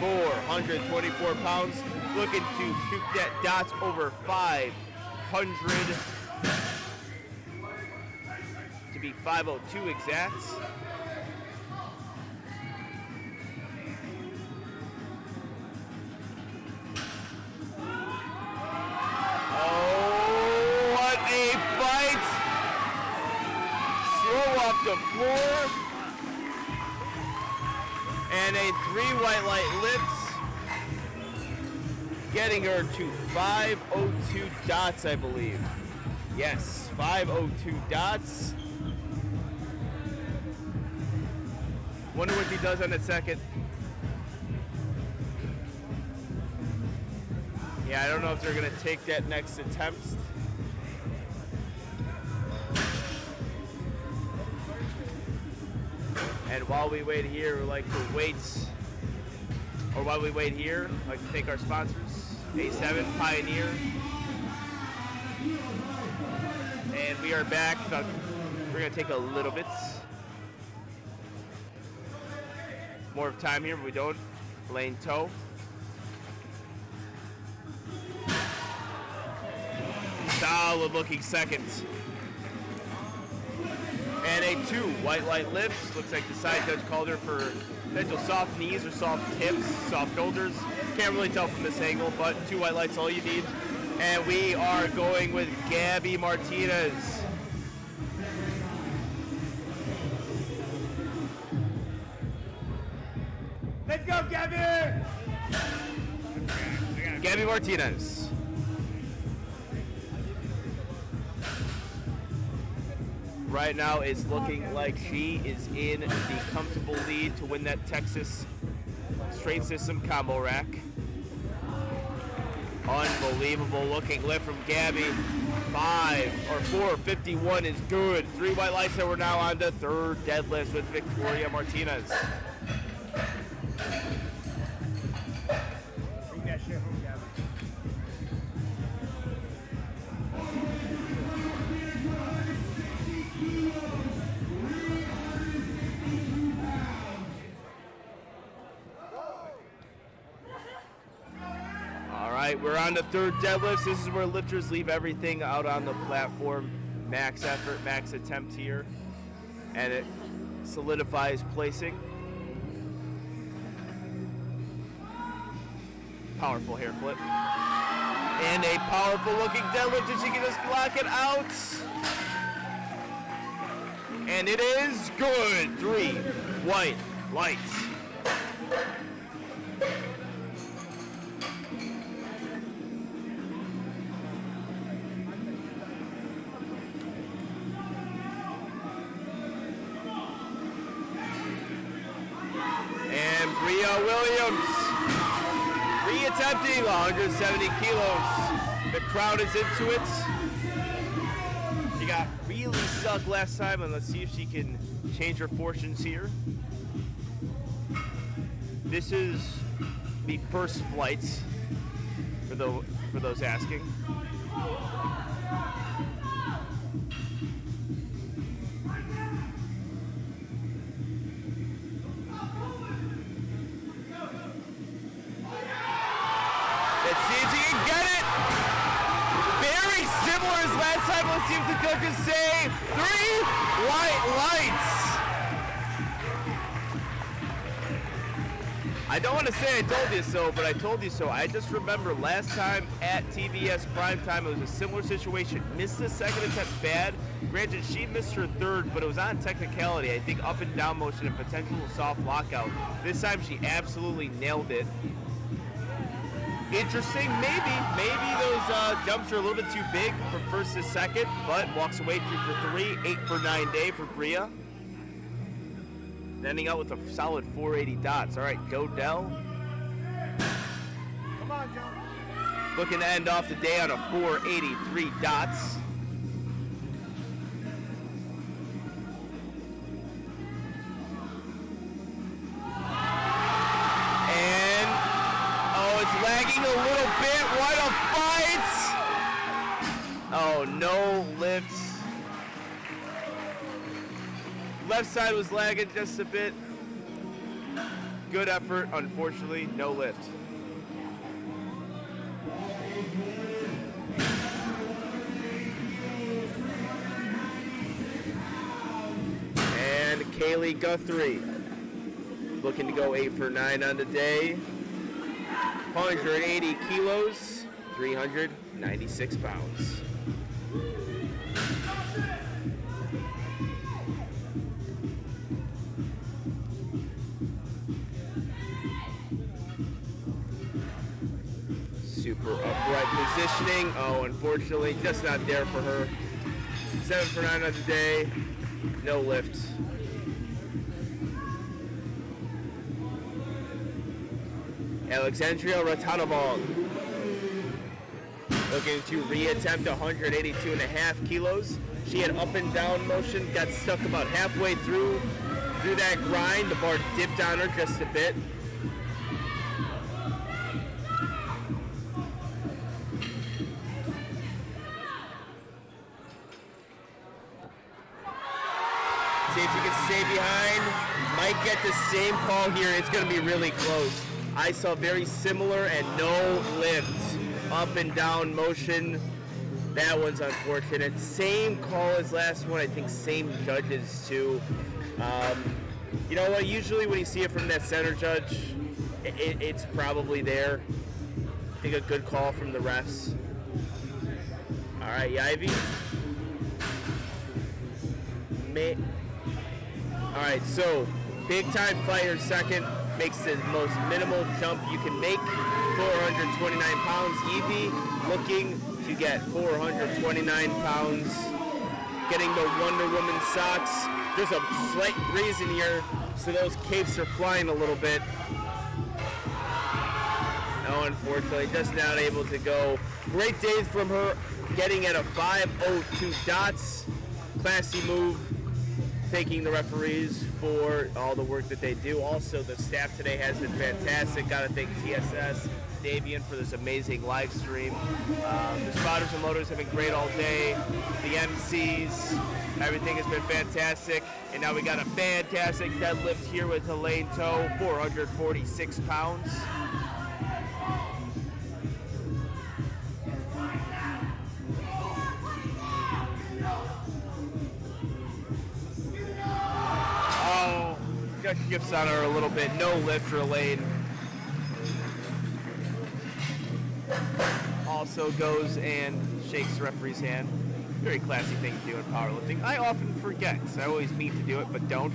424 pounds, looking to shoot that dots over 500 to be 502 exact. The floor, and a 3 white light lifts, getting her to 502 dots, I believe. Yes, 502 dots. Wonder what he does on that second. Yeah, I don't know if they're gonna take that next attempt. And while we wait here, we'd like to thank our sponsors, A7, Pioneer. And we are back. We're gonna take a little bit more of time here, but we don't. Lane toe. Solid looking second. And a 2 white light lifts. Looks like the side judge called her for potential soft knees or soft hips, soft shoulders. Can't really tell from this angle, but 2 white lights all you need. And we are going with Gabby Martinez. Let's go, Gabby! Gabby Martinez. Right now, it's looking like she is in the comfortable lead to win that Texas straight system combo rack. Unbelievable looking lift from Gabby. 451 is good. 3 white lights, and we're now on the 3rd deadlift with Victoria Martinez. Bring that shit home, Gabby. We're on the 3rd deadlift. This is where lifters leave everything out on the platform. Max effort, max attempt here. And it solidifies placing. Powerful hair flip. And a powerful looking deadlift. Did she can just block it out? And it is good. 3 white lights. Williams re-attempting 170 kilos. The crowd is into it. She got really sucked last time, and let's see if she can change her fortunes here. This is the first flight for those asking. Let's see if the judges say 3 white lights. I don't want to say I told you so, but I told you so. I just remember last time at TBS Primetime, it was a similar situation. Missed the second attempt bad. Granted, she missed her 3rd, but it was on technicality. I think up and down motion and potential soft lockout. This time she absolutely nailed it. Interesting, maybe those jumps are a little bit too big from 1st to 2nd, but walks away 3 for 3, 8 for 9 day for Bria. Ending out with a solid 480 dots. All right, Dodell. Come on, Joe. Looking to end off the day on a 483 dots. And a little bit. What a fight! Oh, no lift. Left side was lagging just a bit. Good effort, unfortunately, no lift. And Kaylee Guthrie looking to go 8 for 9 on the day. 180 kilos, 396 pounds. Super upright positioning. Oh, unfortunately, just not there for her. 7 for 9 on the day, no lift. Alexandria Ratanovong looking to reattempt 182.5 kilos. She had up and down motion, got stuck about halfway through that grind. The bar dipped on her just a bit. See if you can stay behind. Might get the same call here. It's going to be really close. I saw very similar and no lift. Up and down motion. That one's unfortunate. Same call as last one. I think same judges too. You know what? Usually when you see it from that center judge, it's probably there. I think a good call from the refs. All right, Ivy. All right, so big time fighter second, makes the most minimal jump you can make, 429 pounds. Evie looking to get 429 pounds, getting the Wonder Woman socks. There's a slight breeze in here, so those capes are flying a little bit. No, unfortunately, just not able to go. Great day from her, getting at a 5:02 dots. Classy move. Thanking the referees for all the work that they do. Also, the staff today has been fantastic. Got to thank TSS, Davian for this amazing live stream. The spotters and loaders have been great all day. The MCs, everything has been fantastic. And now we got a fantastic deadlift here with Elaine Toe, 446 pounds. Just shifts on her a little bit. No lift for Elaine. Also goes and shakes the referee's hand. Very classy thing to do in powerlifting. I often forget. I always mean to do it, but don't.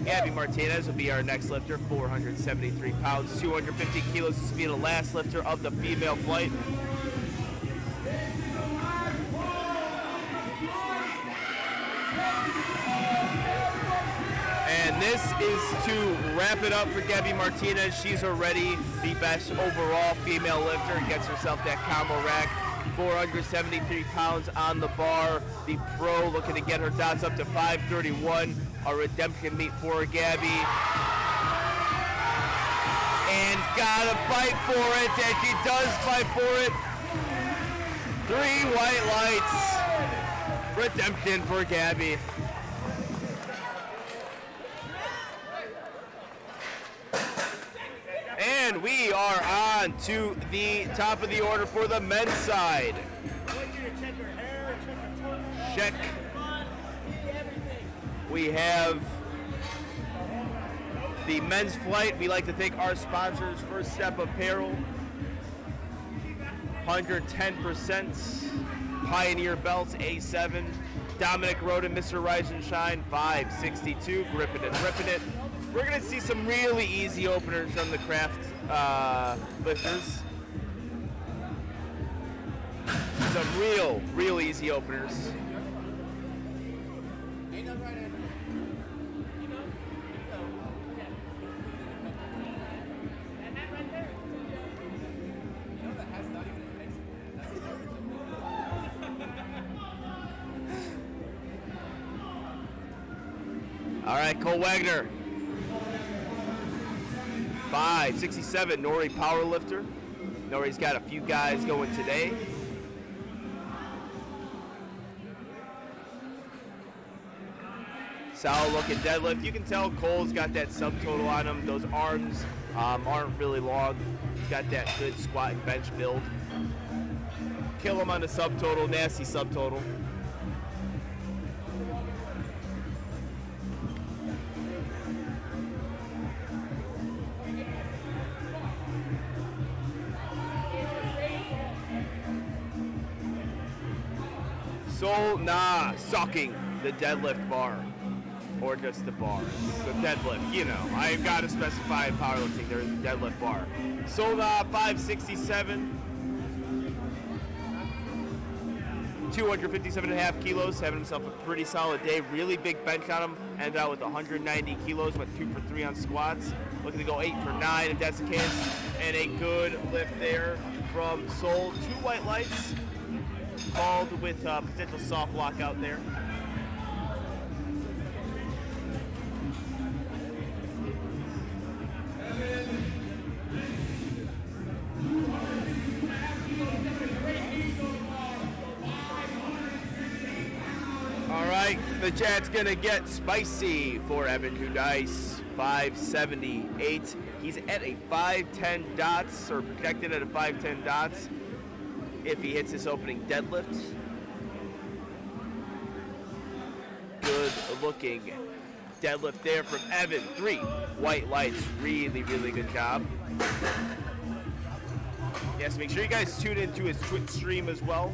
Gabby Martinez will be our next lifter, 473 pounds, 250 kilos. This will be the last lifter of the female flight. And this is to wrap it up for Gabby Martinez. She's already the best overall female lifter. Gets herself that combo rack. 473 pounds on the bar. The pro looking to get her dots up to 531. A redemption meet for Gabby. And gotta fight for it, and she does fight for it. 3 white lights. Redemption for Gabby. And we are on to the top of the order for the men's side. Check. We have the men's flight. We like to thank our sponsors, First Step Apparel, 110%, Pioneer Belts, A7, Dominic Roden, Mr. Rise and Shine, 562, gripping and ripping it. We're going to see some really easy openers from the craft lifters. Some real easy openers. All right, Cole Wagner. 567, Nori powerlifter. Nori's got a few guys going today. Solid looking deadlift. You can tell Cole's got that subtotal on him. Those arms aren't really long. He's got that good squat and bench build. Kill him on the subtotal, nasty subtotal. Sol Na sucking the deadlift bar. Or just the bar. The deadlift, you know. I've got to specify in powerlifting there's a deadlift bar. Sol Na 567. 257.5 kilos, having himself a pretty solid day. Really big bench on him. Ended out with 190 kilos, went 2 for 3 on squats. Looking to go 8 for 9 if that's the case. And a good lift there from Sol. 2 white lights, called with potential soft lock out there. All right, the chat's gonna get spicy for Evan Hudice, 578. He's at a 510 dots, or projected at a 510 dots if he hits his opening deadlift. Good looking deadlift there from Evan. 3 white lights, really, really good job. Yes, make sure you guys tune into his Twitch stream as well.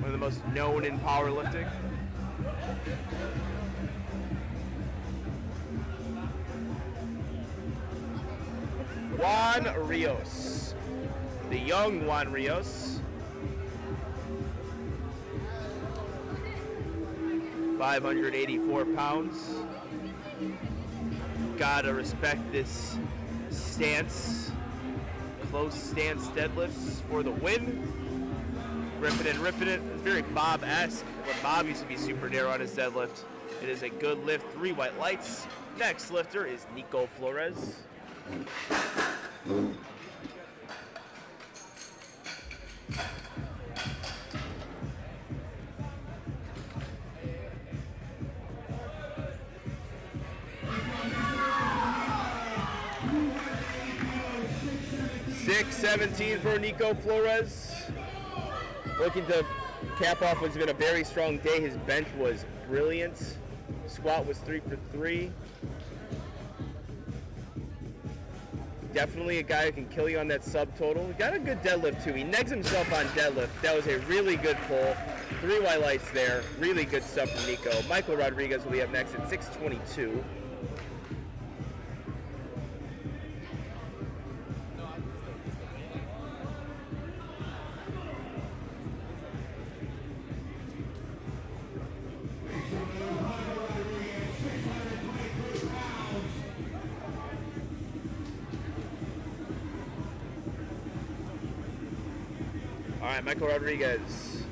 One of the most known in powerlifting. Juan Rios. The young Juan Rios. 584 pounds. Gotta respect this stance. Close stance deadlifts for the win. Ripping it, ripping it. It's very Bob-esque. When Bob used to be super narrow on his deadlift. It is a good lift. 3 white lights. Next lifter is Nico Flores. $617 for Nico Flores. Looking to cap off what's been a very strong day. His bench was brilliant. Squat was 3 for 3. Definitely a guy who can kill you on that subtotal. Got a good deadlift too. He negs himself on deadlift. That was a really good pull. 3 white lights there. Really good stuff from Nico. Michael Rodriguez will be up next at 622. All right, Michael Rodriguez,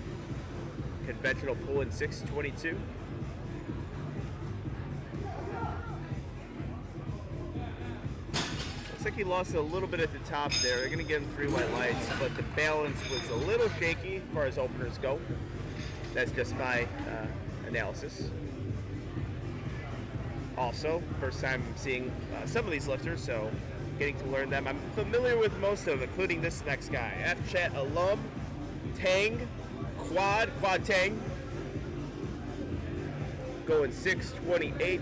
conventional pull in 622. Looks like he lost a little bit at the top there. They're gonna give him 3 white lights, but the balance was a little shaky as far as openers go. That's just my analysis. Also, first time seeing some of these lifters, so getting to learn them. I'm familiar with most of them, including this next guy. F-Chat alum, Tang, Quad Tang. Going 628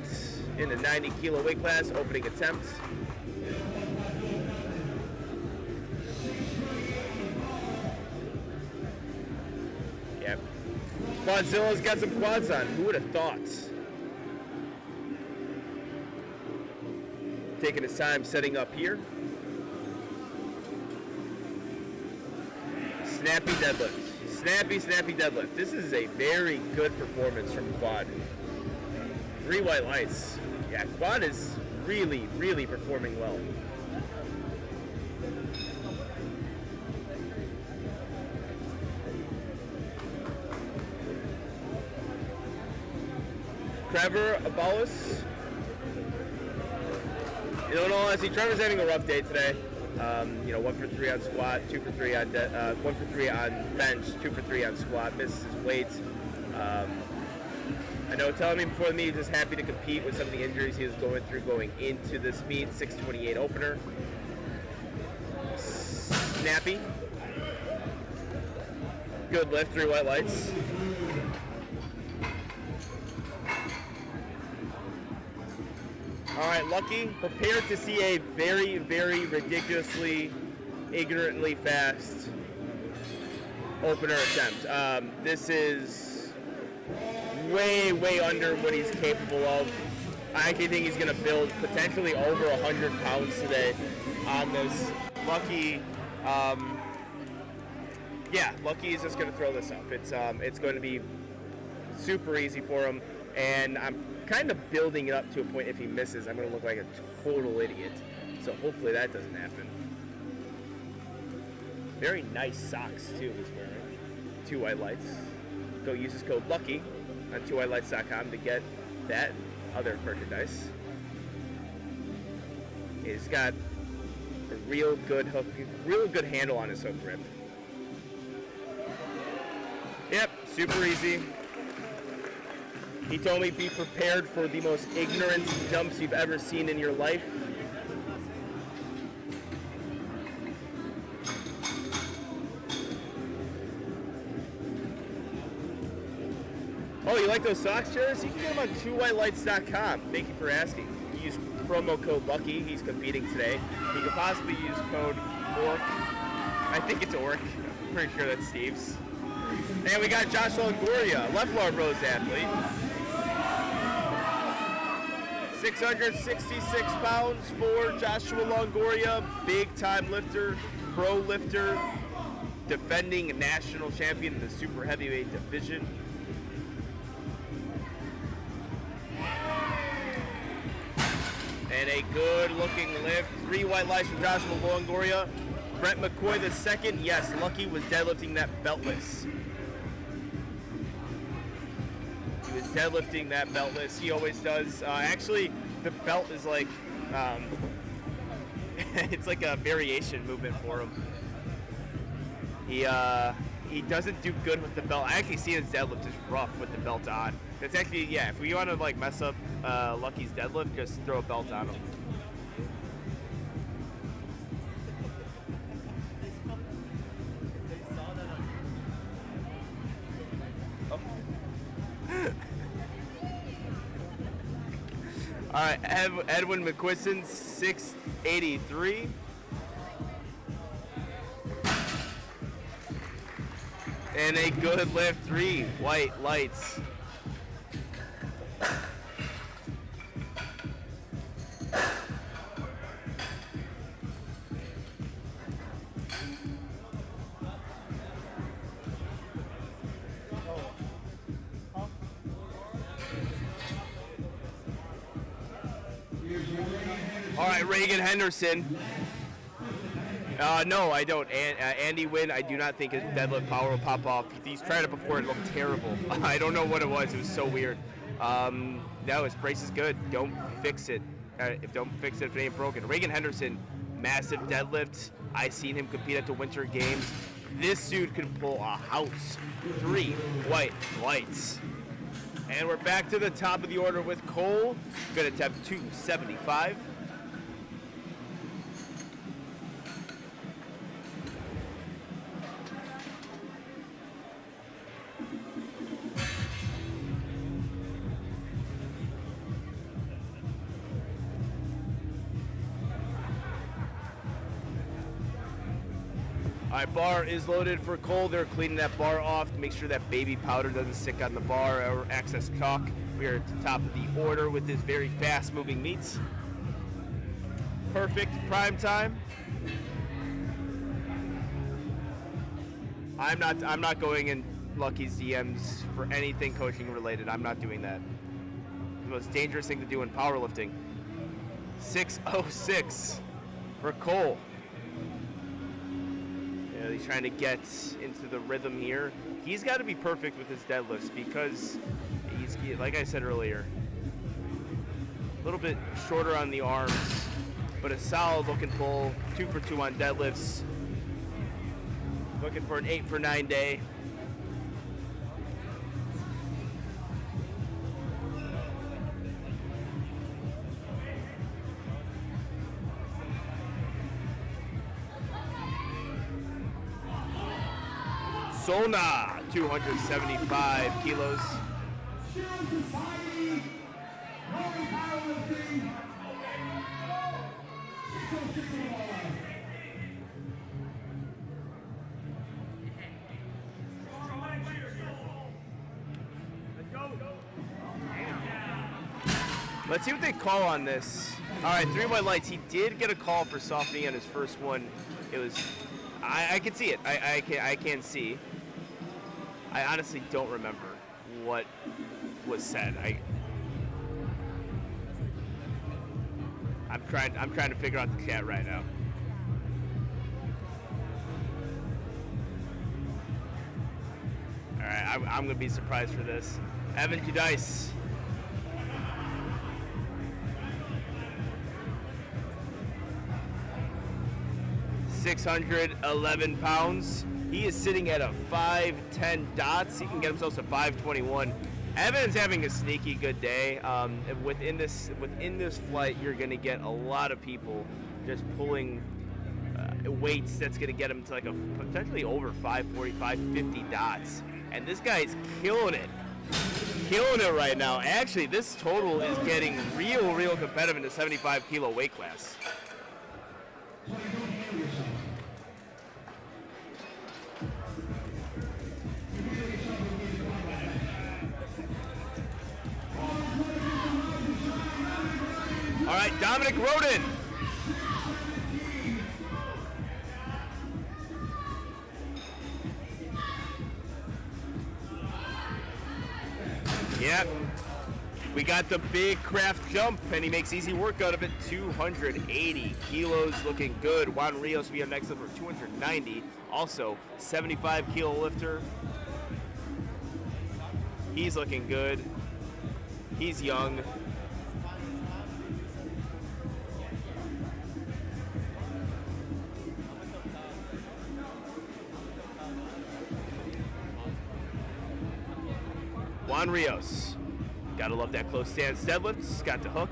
in the 90 kilo weight class, opening attempt. Yep. Quadzilla's got some quads on. Who would have thought? Taking his time setting up here. Snappy deadlift. Snappy deadlift. This is a very good performance from Quad. 3 white lights. Yeah, Quad is really, really performing well. Trevor Abalis. In all honesty, Trevor's having a rough day today. 1 for 3 on squat, 2 for 3 on 1 for 3 on bench, 2 for 3 on squat. Misses his weights. I know telling me before the meet he was just happy to compete with some of the injuries he was going through going into this meet. 6:28 opener. Snappy. Good lift, 3 white lights. All right, Lucky, prepared to see a very, very ridiculously, ignorantly fast opener attempt. This is way, way under what he's capable of. I actually think he's going to build potentially over 100 pounds today on this. Lucky, Lucky is just going to throw this up. It's going to be super easy for him, and I'm kind of building it up to a point if he misses, I'm going to look like a total idiot. So hopefully that doesn't happen. Very nice socks, too, he's wearing. 2 white lights. Go use his code LUCKY on 2whitelights.com to get that other merchandise. He's got a real good hook, real good handle on his hook grip. Yep, super easy. He told me be prepared for the most ignorant jumps you've ever seen in your life. Oh, you like those socks, Jared? You can get them on 2whitelights.com. Thank you for asking. You use promo code LUCKY. He's competing today. He could possibly use code ORC. I think it's ORC. I'm pretty sure that's Steve's. And we got Josh Longoria, Leffler Rose athlete. 666 pounds for Joshua Longoria, big time lifter, pro lifter, defending national champion in the super heavyweight division. And a good looking lift. 3 white lights from Joshua Longoria. Brent McCoy the second. Yes, Lucky was deadlifting that beltless. He was deadlifting that beltless. He always does. Actually, the belt is like, it's like a variation movement for him. He doesn't do good with the belt. I actually see his deadlift is rough with the belt on. It's actually, yeah, if we want to like mess up Lucky's deadlift, just throw a belt on him. All right, Edwin McQuiston, 683. And a good lift, 3 white lights. All right, Reagan Henderson. No, I don't. Andy Wynn, I do not think his deadlift power will pop off. He's tried it before. It looked terrible. I don't know what it was. It was so weird. No, his brace is good. Don't fix it. Don't fix it if it ain't broken. Reagan Henderson, massive deadlift. I seen him compete at the Winter Games. This dude can pull a house. 3 white lights. And we're back to the top of the order with Cole. Good attempt, 275. All right, bar is loaded for Cole. They're cleaning that bar off to make sure that baby powder doesn't stick on the bar or excess caulk. We are at the top of the order with this very fast-moving meats. Perfect prime time. I'm not going in Lucky's DMs for anything coaching related. I'm not doing that. The most dangerous thing to do in powerlifting. 606 for Cole. He's trying to get into the rhythm here. He's got to be perfect with his deadlifts because he's, like I said earlier, a little bit shorter on the arms but a solid looking pull. 2 for 2 on deadlifts. Looking for an 8 for 9 day. Solna, 275 kilos. Let's see what they call on this. All right, 3 white lights. He did get a call for soft knee on his first one. It was, I can see it. I can see. I honestly don't remember what was said. I'm trying to figure out the chat right now. All right, I'm gonna be surprised for this. Evan Kudice. $611 pounds. He is sitting at a 510 dots. He can get himself to 521. Evan's having a sneaky good day. Within this flight, you're going to get a lot of people just pulling weights that's going to get him to like a potentially over 540, 550 dots. And this guy's killing it. Killing it right now. Actually, this total is getting real competitive in the 75 kilo weight class. All right, Dominic Roden. Yep. We got the big craft jump, and he makes easy work out of it. 280 kilos, looking good. Juan Rios, we have next up for 290. Also, 75 kilo lifter. He's looking good. He's young. Juan Rios. Gotta love that close stance deadlifts. Got the hook.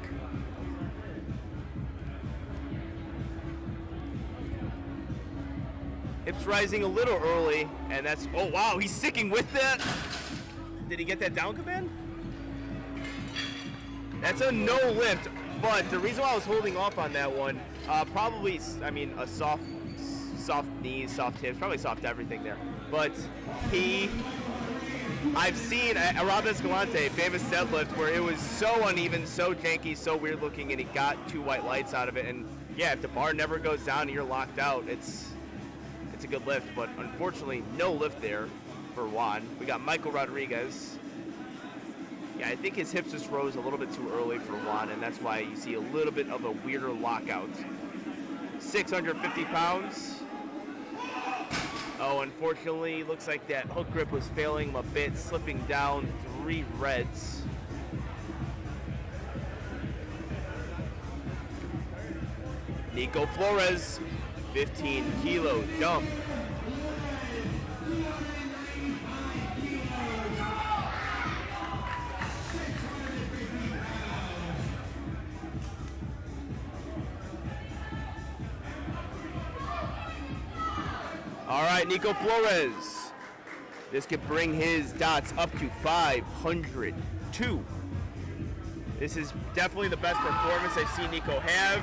Hips rising a little early, and that's, oh wow, he's sticking with that. Did he get that down command? That's a no lift, but the reason why I was holding off on that one, probably, I mean, a soft knees, soft hips, probably soft everything there. But I've seen Rob Escalante, famous deadlift, where it was so uneven, so janky, so weird looking, and he got 2 white lights out of it. And yeah, if the bar never goes down and you're locked out, it's a good lift. But unfortunately, no lift there for Juan. We got Michael Rodriguez. Yeah, I think his hips just rose a little bit too early for Juan, and that's why you see a little bit of a weirder lockout. 650 pounds. Oh, unfortunately, looks like that hook grip was failing him a bit, slipping down 3 reds. Nico Flores, 15 kilo dump. All right, Nico Flores. This could bring his dots up to 502. This is definitely the best performance I've seen Nico have.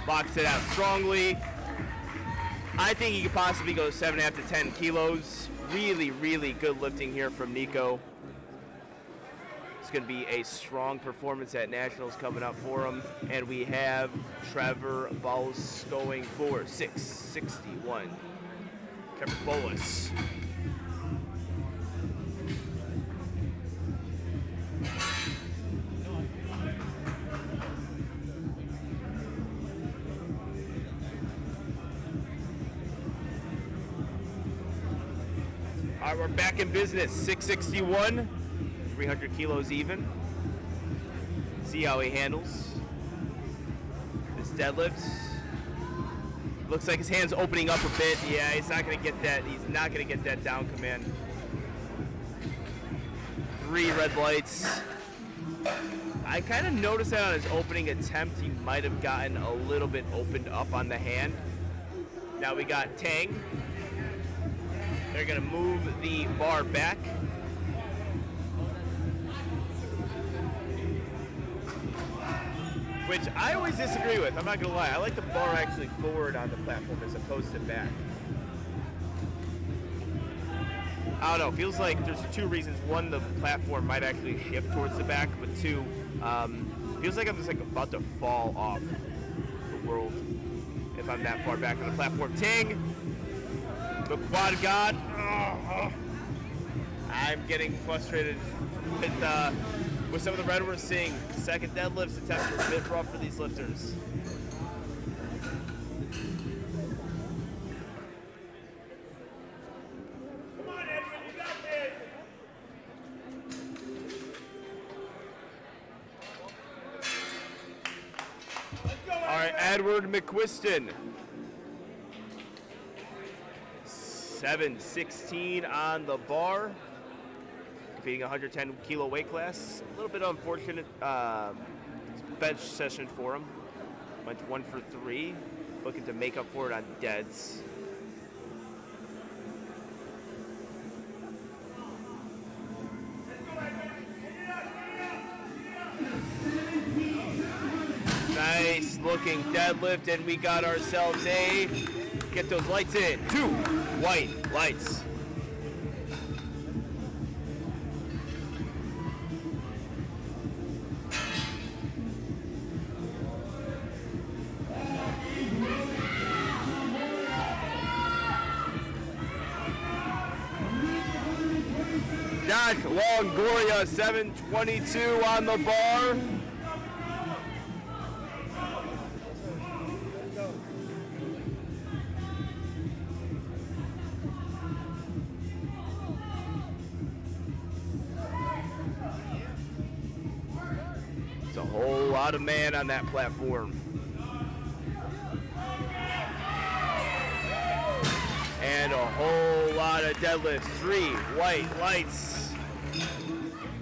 Boxed it out strongly. I think he could possibly go 7.5 to 10 kilos. Really good lifting here from Nico. It's going to be a strong performance at Nationals coming up for him. And we have Trevor Bowles going for 661. Trevor Bowles. All right, we're back in business. 661, 300 kilos even. See how he handles. This deadlifts. Looks like his hand's opening up a bit. Yeah, he's not gonna get that. He's not gonna get that down command. 3 red lights. I kind of noticed that on his opening attempt, he might have gotten a little bit opened up on the hand. Now we got Tang. They're gonna move the bar back. Which I always disagree with, I'm not gonna lie. I like the bar actually forward on the platform as opposed to back. I don't know, feels like there's 2 reasons. 1, the platform might actually shift towards the back, but 2, feels like I'm just like about to fall off the world if I'm that far back on the platform. Ting, the quad god. I'm getting frustrated with some of the red we're seeing. Second deadlifts attempts are a bit rough for these lifters. Come on, Edwin, you got this. Let's go, Edwin. All right, Edward McQuiston. 716 on the bar. Competing 110 kilo weight class. A little bit unfortunate bench session for him. Went 1 for 3. Looking to make up for it on deads. Nice looking deadlift, and we got ourselves a, get those lights in, 2 white lights. Jack Longoria, 722 on the bar. It's a whole lot of man on that platform. And a whole lot of deadlifts. 3 white lights.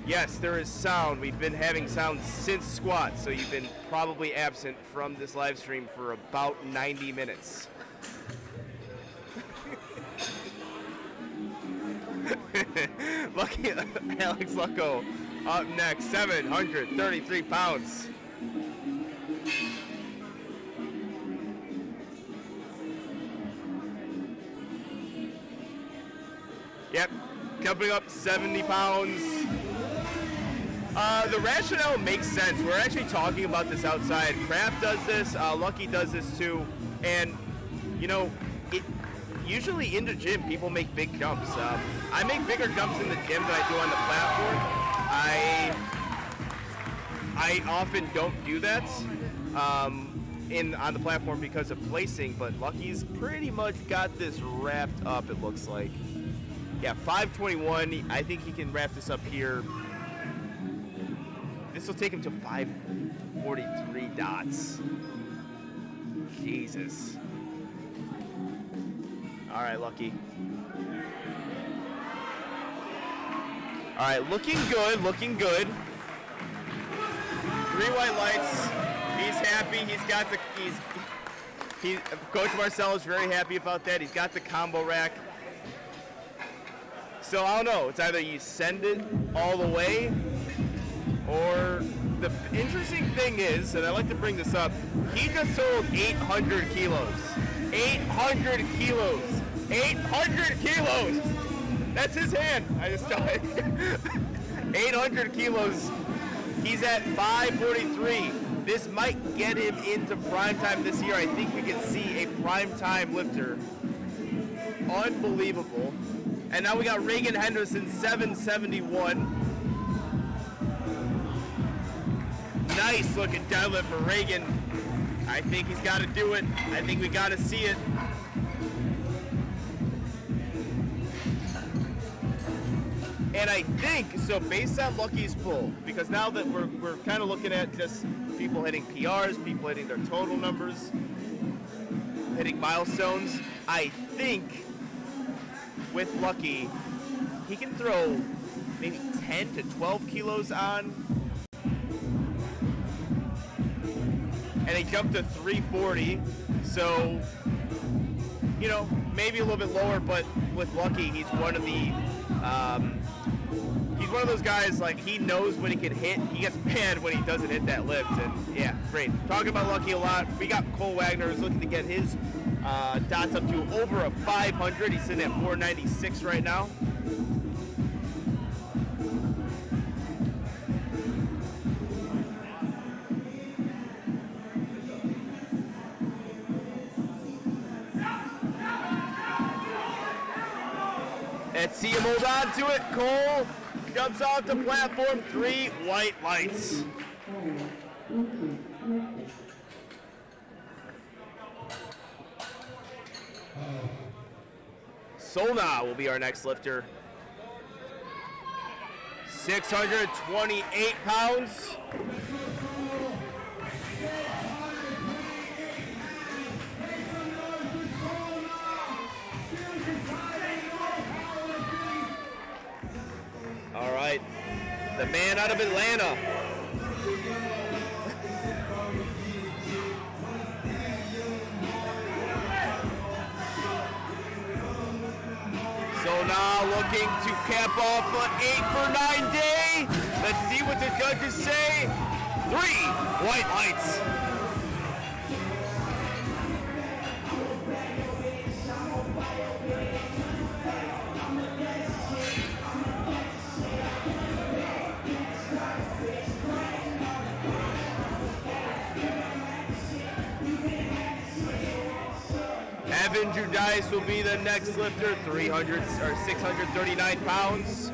Yes, there is sound. We've been having sound since squat, so you've been probably absent from this live stream for about 90 minutes. Lucky Alex Lucko up next, 733 pounds. Yep, jumping up 70 pounds. The rationale makes sense. We're actually talking about this outside. Kraft does this, Lucky does this too, and you know, usually in the gym people make big jumps. I make bigger jumps in the gym than I do on the platform. I often don't do that on the platform because of placing, but Lucky's pretty much got this wrapped up, it looks like. Yeah, 521. I think he can wrap this up here. This will take him to 543 dots. Jesus. All right, Lucky. All right, looking good, looking good. 3 white lights. He's happy. He's got the. Coach Marcel is very happy about that. He's got the combo rack. So I don't know. It's either you send it all the way, or the interesting thing is, and I like to bring this up, he just sold 800 kilos. 800 kilos. 800 kilos. That's his hand. I just died. 800 kilos. He's at 543. This might get him into Primetime this year. I think we can see a Primetime lifter. Unbelievable. And now we got Reagan Henderson, 771. Nice looking deadlift for Reagan. I think he's got to do it. I think we got to see it. And I think, so based on Lucky's pull, because now that we're kind of looking at just people hitting PRs, people hitting their total numbers, hitting milestones. I think with Lucky, he can throw maybe 10 to 12 kilos on. And he jumped to 340. So, you know, maybe a little bit lower, but with Lucky, he's one of the, he's one of those guys, like, he knows when he can hit. He gets mad when he doesn't hit that lift. And yeah, great. Talking about Lucky a lot. We got Cole Wagner who's looking to get his dots up to over a 500. He's sitting at 496 right now. Let's see him hold on to it. Cole jumps off the platform. 3 white lights. Solna will be our next lifter. 628 pounds. All right, the man out of Atlanta. So now looking to cap off an 8 for 9 day. Let's see what the judges say. 3 white lights. Evan Judice will be the next lifter, 639 pounds.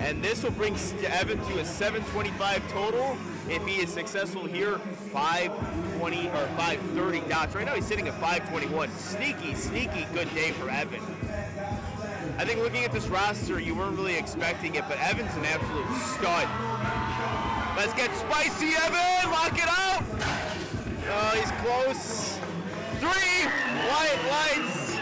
And this will bring Evan to a 725 total. If he is successful here, 520 or 530 dots. Right now he's sitting at 521. Sneaky good day for Evan. I think looking at this roster, you weren't really expecting it, but Evan's an absolute stud. Let's get spicy, Evan! Lock it out! Oh, he's close. 3 white lights.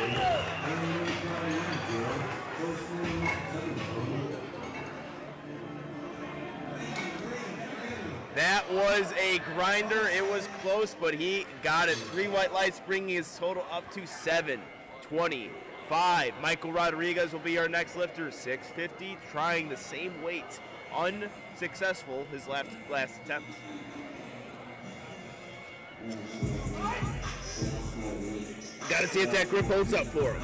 That was a grinder. It was close, but he got it. 3 white lights, bringing his total up to 725. Michael Rodriguez will be our next lifter, 650, trying the same weight. Unsuccessful his last attempt. Got to see if that grip holds up for him.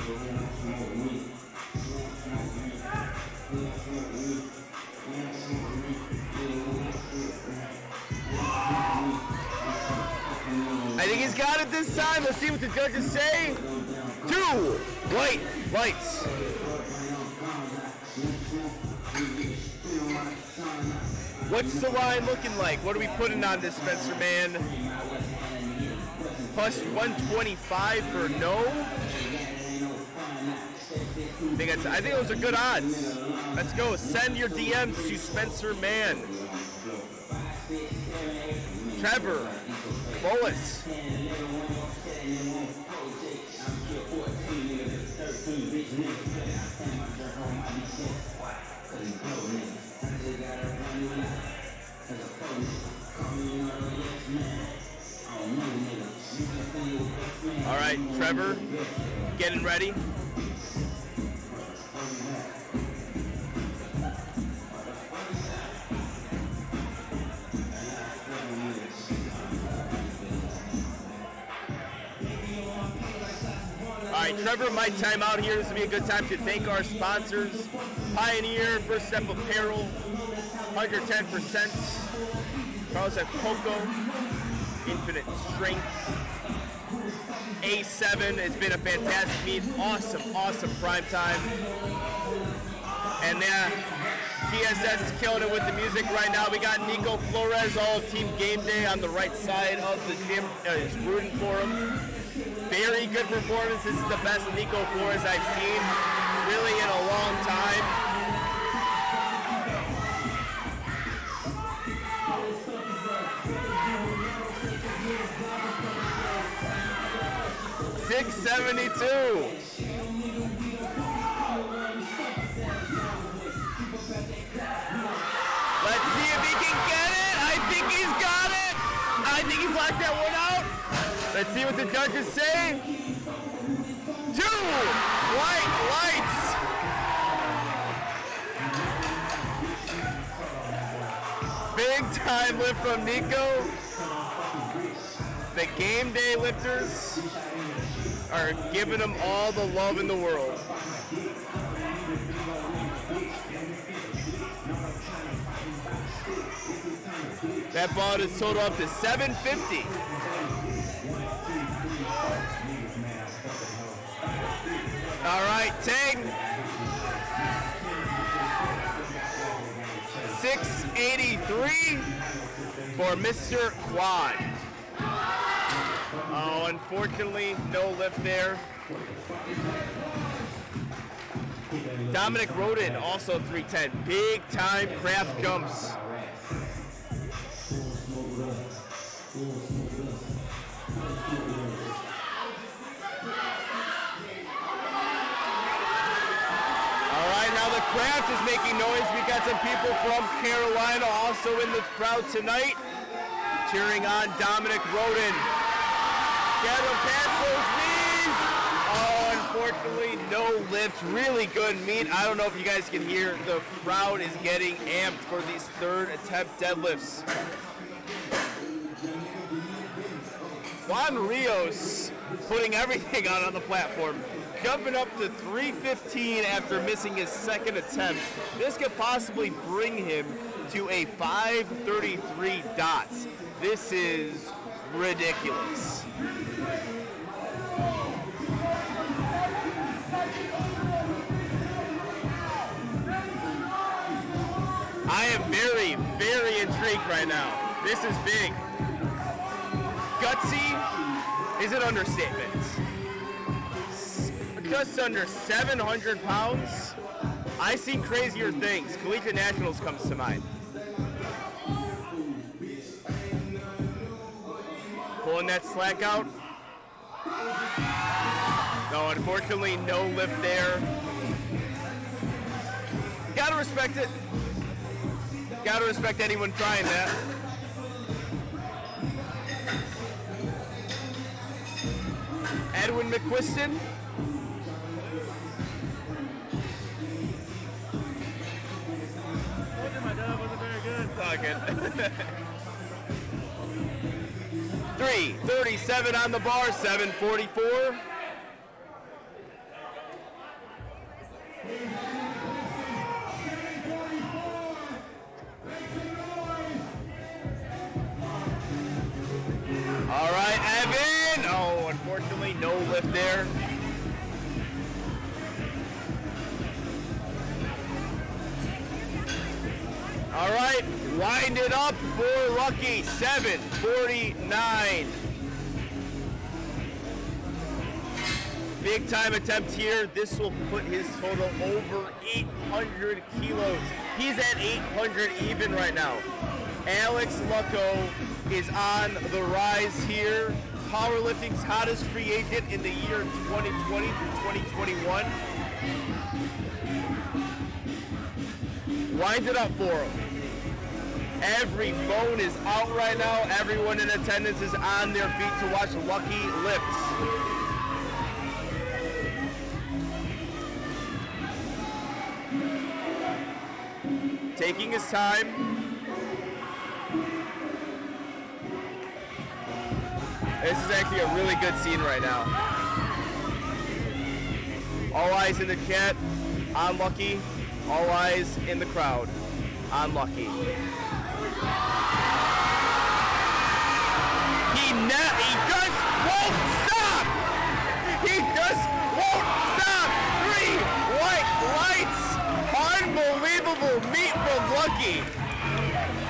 I think he's got it this time. Let's see what the judges say. 2 white lights. What's the line looking like? What are we putting on this, Spencer man? Plus 125 for no. I think those are good odds. Let's go. Send your DMs to Spencer Man. Trevor Bolus. All right, Trevor, getting ready. All right, Trevor, my time out here. This will be a good time to thank our sponsors. Pioneer, First Step Apparel, 110%. Carlos at Coco, Infinite Strength. A7, it's been a fantastic meet. Awesome prime time. And TSS is killing it with the music right now. We got Nico Flores, all Team Game Day on the right side of the gym. Is rooting for him. very good performance. This is the best Nico Flores I've seen really in a long time. 672. Let's see if he can get it. I think he's got it. I think he's locked that one out. Let's see what the judges say. 2 white lights. Big time lift from Nico. The game day lifters are giving him all the love in the world. That ball is total up to 750. All right, Tang. 683 for Mr. Quad. Oh, unfortunately, no lift there. Dominic Roden, also 310. Big time craft jumps. All right, now the craft is making noise. We got some people from Carolina also in the crowd tonight, cheering on Dominic Roden. Get him past those knees. Oh, unfortunately, no lift. Really good meet. I don't know if you guys can hear. The crowd is getting amped for these third attempt deadlifts. Juan Rios putting everything out on the platform. Jumping up to 315 after missing his second attempt. This could possibly bring him to a 533 dots. This is ridiculous. I am very, very intrigued right now. This is big. Gutsy is an understatement. Just under 700 pounds. I've seen crazier things. Collegiate Nationals comes to mind. Pulling that slack out. No, unfortunately, no lift there. Gotta respect it. Gotta respect anyone trying that. Edwin McQuiston. My dad wasn't very good. Oh, good. 337 on the bar, 744. All right, Evan. Oh, unfortunately, no lift there. All right, wind it up for Lucky, 749. Big time attempt here. This will put his total over 800 kilos. He's at 800 even right now. Alex Lucco is on the rise here. Powerlifting's hottest free agent in the year 2020 through 2021. Wind it up for him. Every phone is out right now. Everyone in attendance is on their feet to watch Lucky lifts. Taking his time. This is actually a really good scene right now. All eyes in the chat on Lucky. All eyes in the crowd on Lucky. He just won't stop! He just won't stop! 3 white lights! Unbelievable meet from Lucky.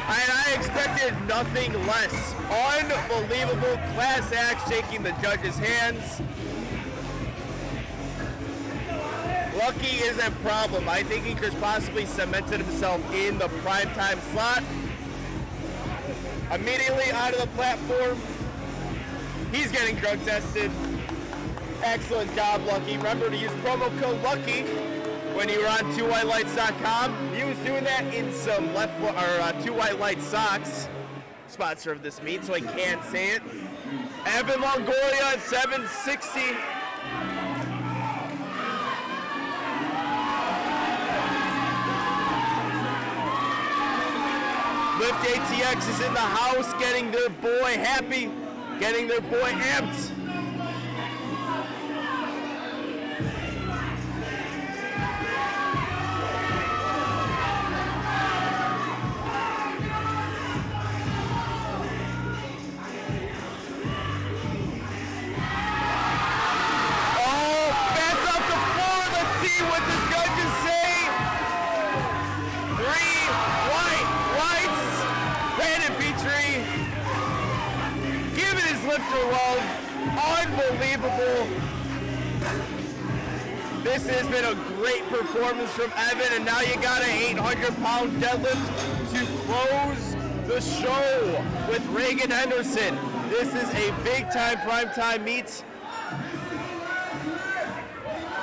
And I expected nothing less. Unbelievable class act, shaking the judges' hands. Lucky is a problem. I think he just possibly cemented himself in the primetime slot. Immediately out of the platform, he's getting drug tested. Excellent job, Lucky. Remember to use promo code LUCKY when you were on 2whitelights.com. He was doing that in some Two White Light socks, sponsor of this meet, so I can't say it. Evan Longoria at 760. Lift ATX is in the house, getting their boy happy, getting their boy amped. Love, unbelievable. This has been a great performance from Evan, and now you got an 800-pound deadlift to close the show with Reagan Henderson. This is a big-time primetime meet.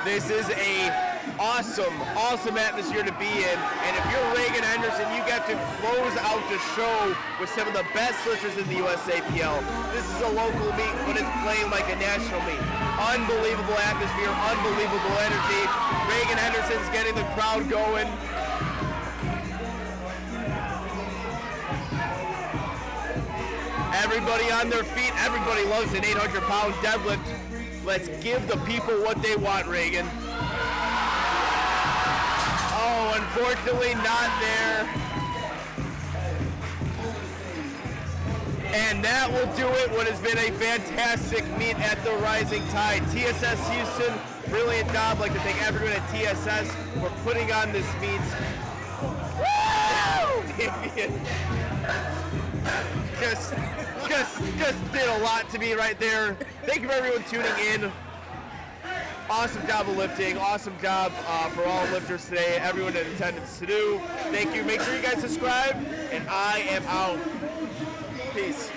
This is a awesome atmosphere to be in, and if you're Reagan Henderson, you get to close out the show with some of the best lifters in the USAPL. This is a local meet, but it's playing like a national meet. Unbelievable atmosphere, unbelievable energy. Reagan Henderson's getting the crowd going. Everybody on their feet, everybody loves an 800-pound deadlift. Let's give the people what they want, Reagan. Oh, unfortunately not there. And that will do it. What has been a fantastic meet at the Rising Tide. TSS Houston, brilliant job. I'd like to thank everyone at TSS for putting on this meet. Just did a lot to me right there. Thank you for everyone tuning in. Awesome job of lifting. Awesome job for all lifters today. Everyone in attendance to do. Thank you. Make sure you guys subscribe. And I am out. Peace.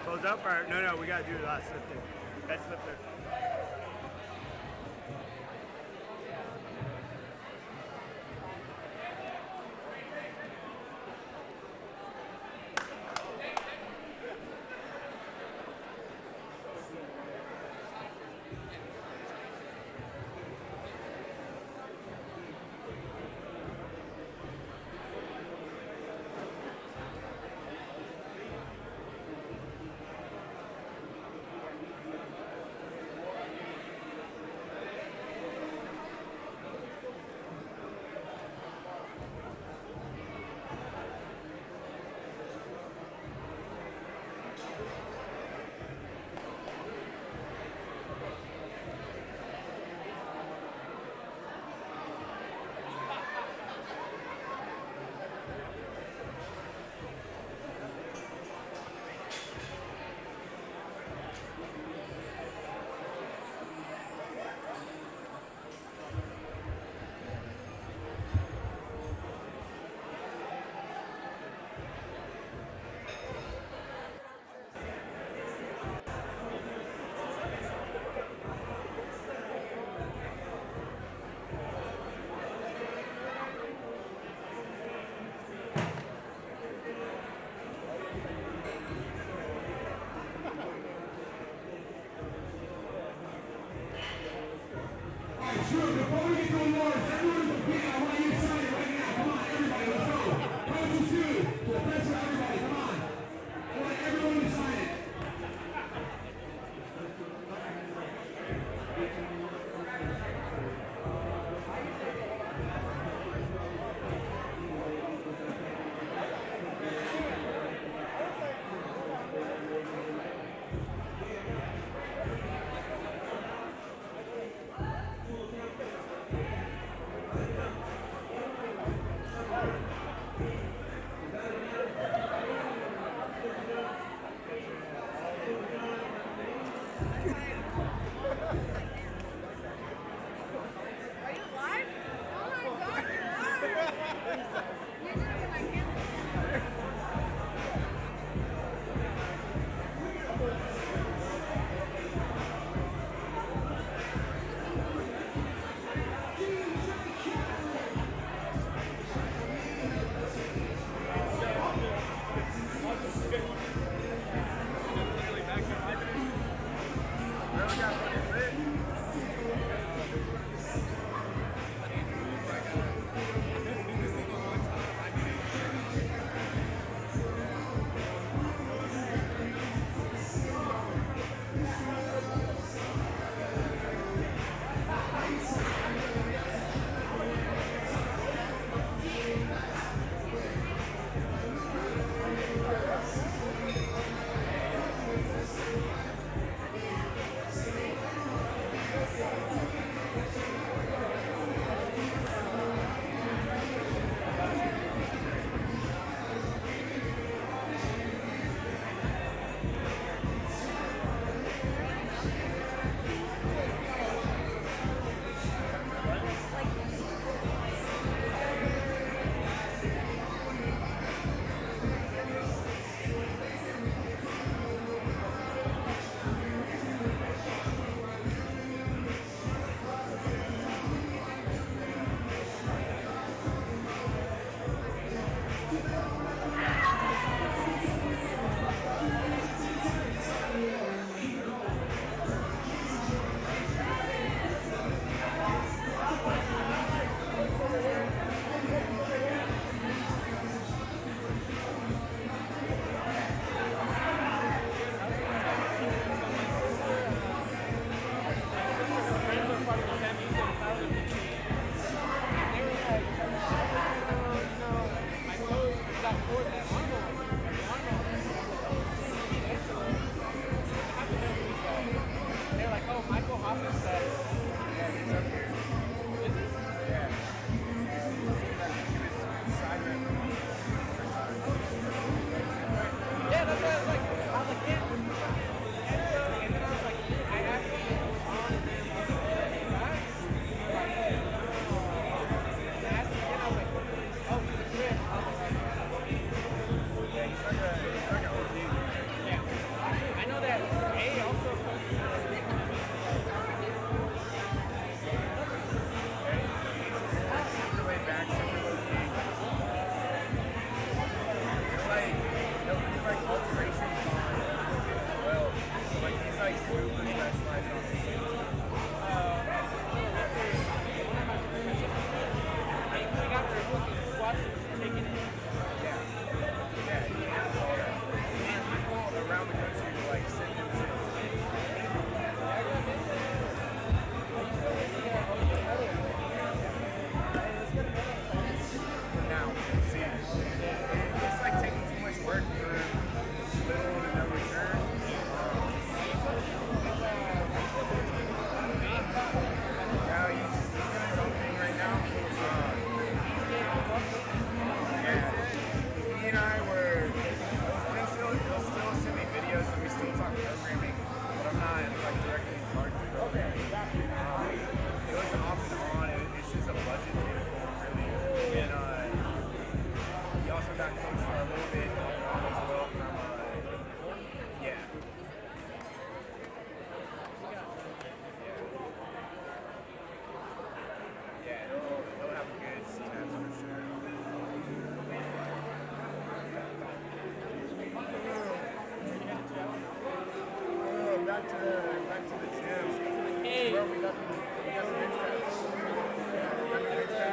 Close up or no, we gotta do the last lifting. That's lifter. Bench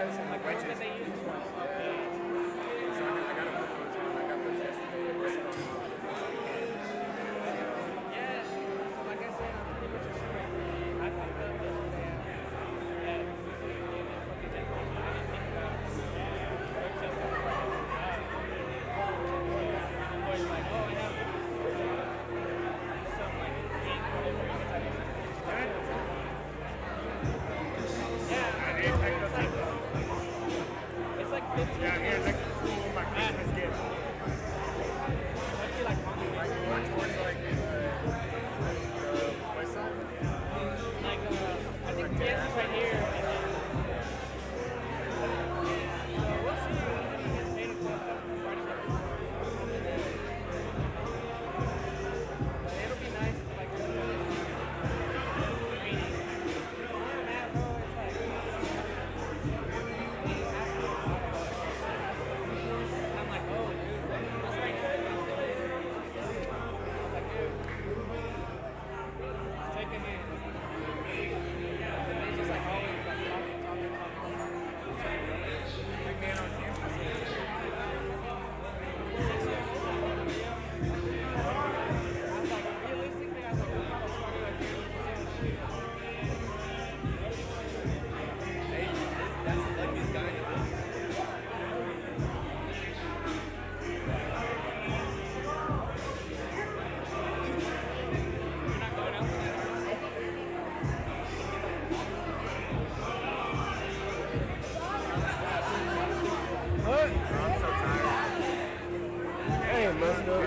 press and like wrenches. So I gotta put messed up.